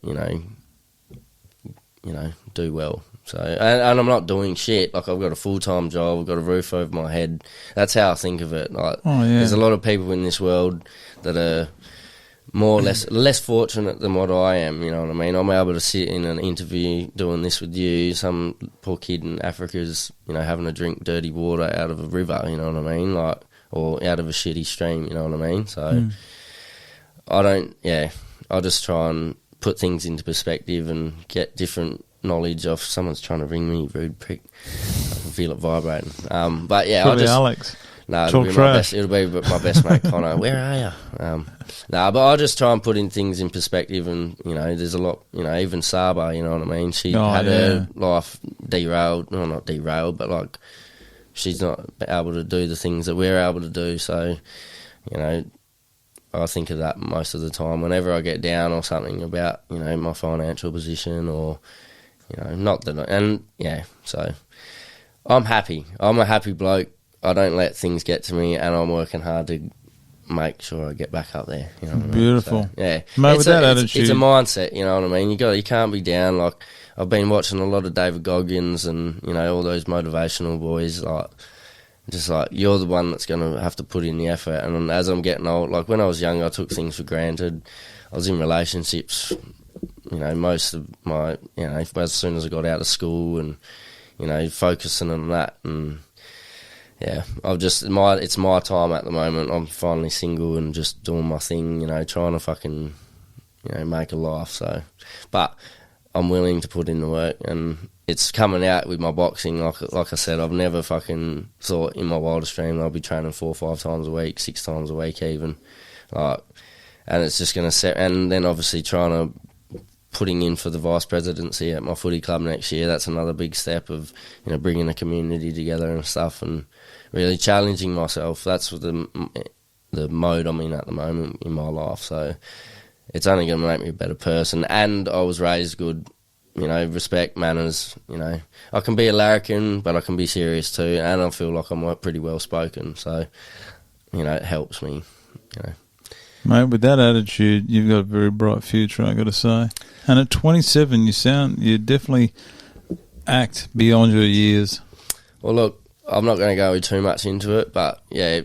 S2: do well. So, and I'm not doing shit. Like, I've got a full-time job, I've got a roof over my head. That's how I think of it. There's a lot of people in this world that are more or less fortunate than what I am, you know what I mean? I'm able to sit in an interview doing this with you. Some poor kid in Africa's, having to drink dirty water out of a river, you know what I mean? Or out of a shitty stream, you know what I mean? So I just try and put things into perspective and get different knowledge of... Someone's trying to ring me, rude prick. I can feel it vibrating. But yeah,
S1: Probably Alex.
S2: No, it'll be my best mate, Connor. Where are you? But I just try and put in things in perspective, and, there's a lot, even Saba, you know what I mean? She had her life derailed. Well, not derailed, but, she's not able to do the things that we're able to do. So, I think of that most of the time. Whenever I get down or something about, you know, my financial position or, you know, not that, so I'm happy. I'm a happy bloke. I don't let things get to me, and I'm working hard to make sure I get back up there. You know what
S1: Beautiful.
S2: I mean? So, yeah.
S1: Mate, with that attitude,
S2: it's a mindset, you know what I mean? You can't be down. Like, I've been watching a lot of David Goggins and, you know, all those motivational boys, like, just like, you're the one that's going to have to put in the effort. And as I'm getting old, like when I was young, I took things for granted. I was in relationships, you know, most of my, you know, as soon as I got out of school and, you know, focusing on that. And yeah, it's my time at the moment. I'm finally single and just doing my thing, you know, trying to fucking, you know, make a life. So, but I'm willing to put in the work, and it's coming out with my boxing. Like I said, I've never fucking thought in my wildest dream I'll be training 4 or 5 times a week, 6 times a week even. Like, and it's just going to set. And then obviously putting in for the vice presidency at my footy club next year. That's another big step of, you know, bringing a community together and stuff, and really challenging myself. That's what the mode I'm in at the moment in my life. So it's only going to make me a better person. And I was raised good. You know, respect, manners, you know. I can be a larrikin, but I can be serious too, and I feel like I'm pretty well spoken, so, you know, it helps me, you know.
S1: Mate, with that attitude, you've got a very bright future, I got to say. And at 27, you definitely act beyond your years.
S2: Well, look, I'm not going to go too much into it, but yeah,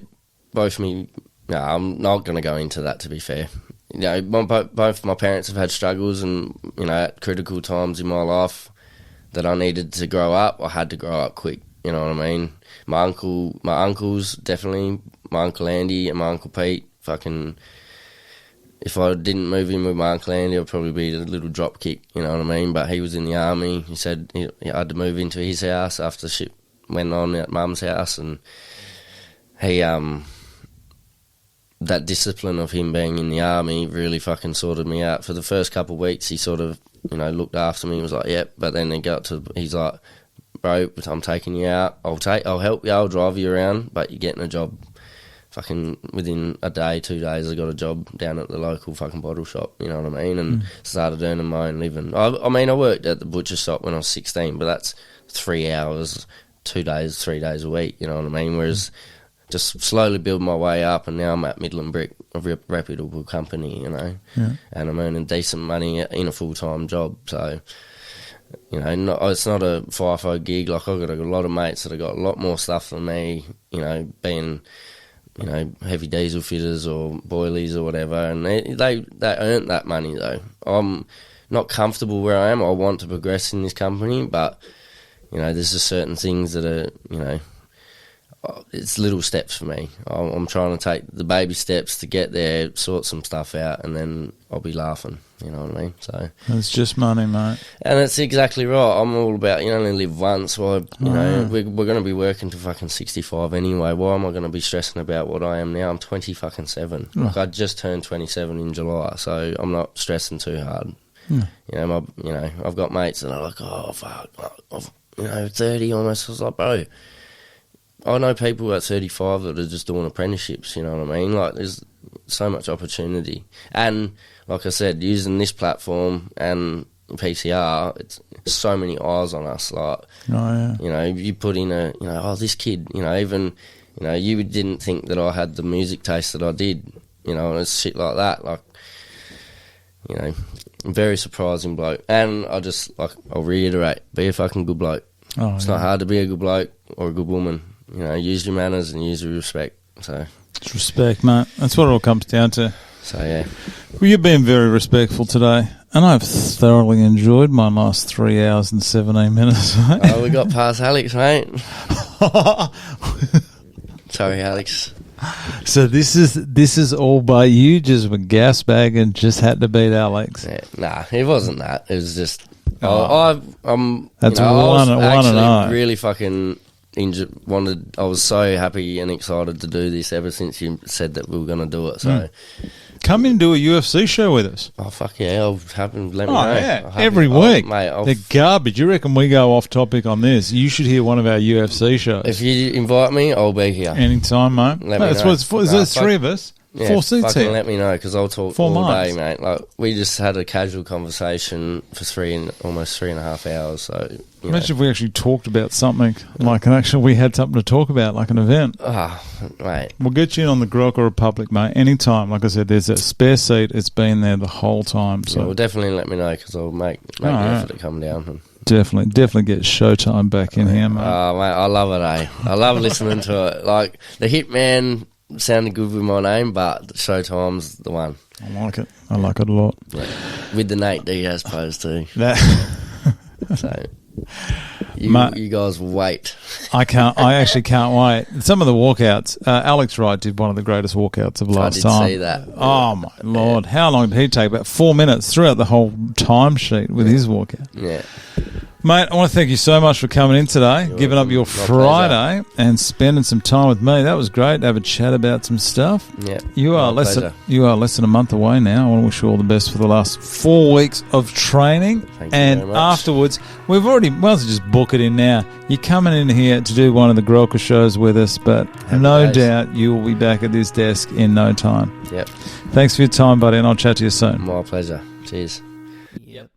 S2: I'm not going to go into that, to be fair. You know, both my parents have had struggles, and, you know, at critical times in my life that I needed to grow up, I had to grow up quick, you know what I mean? My uncles, definitely, my Uncle Andy and my Uncle Pete, fucking, if I didn't move in with my Uncle Andy, I'd probably be a little drop kick, you know what I mean? But he was in the army. He said I had to move into his house after shit went on at Mum's house, and he, that discipline of him being in the army really fucking sorted me out. For the first couple of weeks, he sort of, you know, looked after me. He was like, yep. But then he's like, bro, I'm taking you out. I'll help you. I'll drive you around, but you're getting a job. Fucking within a day, 2 days, I got a job down at the local fucking bottle shop. You know what I mean? And started earning my own living. I mean, I worked at the butcher shop when I was 16, but that's 3 hours, 2 days, 3 days a week. You know what I mean? Whereas just slowly build my way up, and now I'm at Midland Brick, a reputable company, you know, and I'm earning decent money in a full-time job. So, you know, it's not a FIFO gig. Like, I've got a lot of mates that have got a lot more stuff than me, you know, being, you know, heavy diesel fitters or boilies or whatever, and they earn that money, though. I'm not comfortable where I am. I want to progress in this company, but, you know, there's just certain things that are, you know, it's little steps for me. I'm trying to take the baby steps to get there, sort some stuff out, and then I'll be laughing. You know what I mean? So
S1: it's just money, mate.
S2: And it's exactly right. I'm all about, you only live once. Well, you know, we're going to be working to fucking 65 anyway. Why am I going to be stressing about what I am now? I'm 27. Like, I just turned 27 in July, so I'm not stressing too hard. You know, I've got mates that are like, oh fuck, I'm 30 almost. I was like, bro, I know people at 35 that are just doing apprenticeships, you know what I mean? Like, there's so much opportunity. And, like I said, using this platform and PCR, it's so many eyes on us. Like, you know, you put in this kid, you know, even, you know, you didn't think that I had the music taste that I did, you know, and it's shit like that. Like, you know, very surprising bloke. And I'll reiterate, be a fucking good bloke. It's not hard to be a good bloke or a good woman. You know, use your manners and use your respect. So
S1: it's respect, mate. That's what it all comes down to.
S2: So, yeah.
S1: Well, you've been very respectful today, and I've thoroughly enjoyed my last 3 hours and 17 minutes, mate.
S2: Oh, we got past Alex, mate. Sorry, Alex.
S1: So this is all by you just with gas bag and just had to beat Alex.
S2: Yeah, nah, it wasn't that. It was just
S1: That's
S2: I was really fucking I was so happy and excited to do this ever since you said that we were going to do it. So
S1: come in and do a UFC show with us.
S2: Oh fuck yeah! I'll let me know.
S1: Yeah. Every week, mate. They're garbage. You reckon we go off topic on this? You should hear one of our UFC shows.
S2: If you invite me, I'll be here
S1: anytime, mate.
S2: Let me know.
S1: There's 3 of us.
S2: Yeah,
S1: 4 seats
S2: fucking
S1: here.
S2: let me know, because I'll talk
S1: 4
S2: all
S1: months.
S2: day, mate. Like, we just had a casual conversation for almost 3.5 hours. So,
S1: Imagine if we actually talked about something, like we had something to talk about, like an event.
S2: Mate.
S1: We'll get you in on the Grok Republic, mate, anytime. Like I said, there's a spare seat. It's been there the whole time. So
S2: Yeah, well, definitely let me know, because I'll make the effort to come down. And
S1: Definitely get Showtime back in here, mate.
S2: Oh, mate, I love it, eh? I love listening to it. Like, the Hitman sounded good with my name, but Showtime's the one.
S1: I like it. I like it a lot.
S2: Yeah. With the Nate Diaz pose too. So you guys wait.
S1: I actually can't wait. Some of the walkouts. Alex Wright did one of the greatest walkouts of last time.
S2: I did see that.
S1: Oh my lord! How long did he take? About 4 minutes throughout the whole timesheet with his walkout.
S2: Yeah.
S1: Mate, I want to thank you so much for coming in today, giving up your Friday and spending some time with me. That was great to have a chat about some stuff.
S2: Yeah,
S1: you are less than a month away now. I want to wish you all the best for the last 4 weeks of training.
S2: Thank
S1: and
S2: you very much.
S1: Afterwards, we've already just book it in now. You're coming in here to do one of the Grokka shows with us, but no doubt you will be back at this desk in no time.
S2: Yep.
S1: Thanks for your time, buddy, and I'll chat to you soon.
S2: My pleasure. Cheers.
S1: Yep.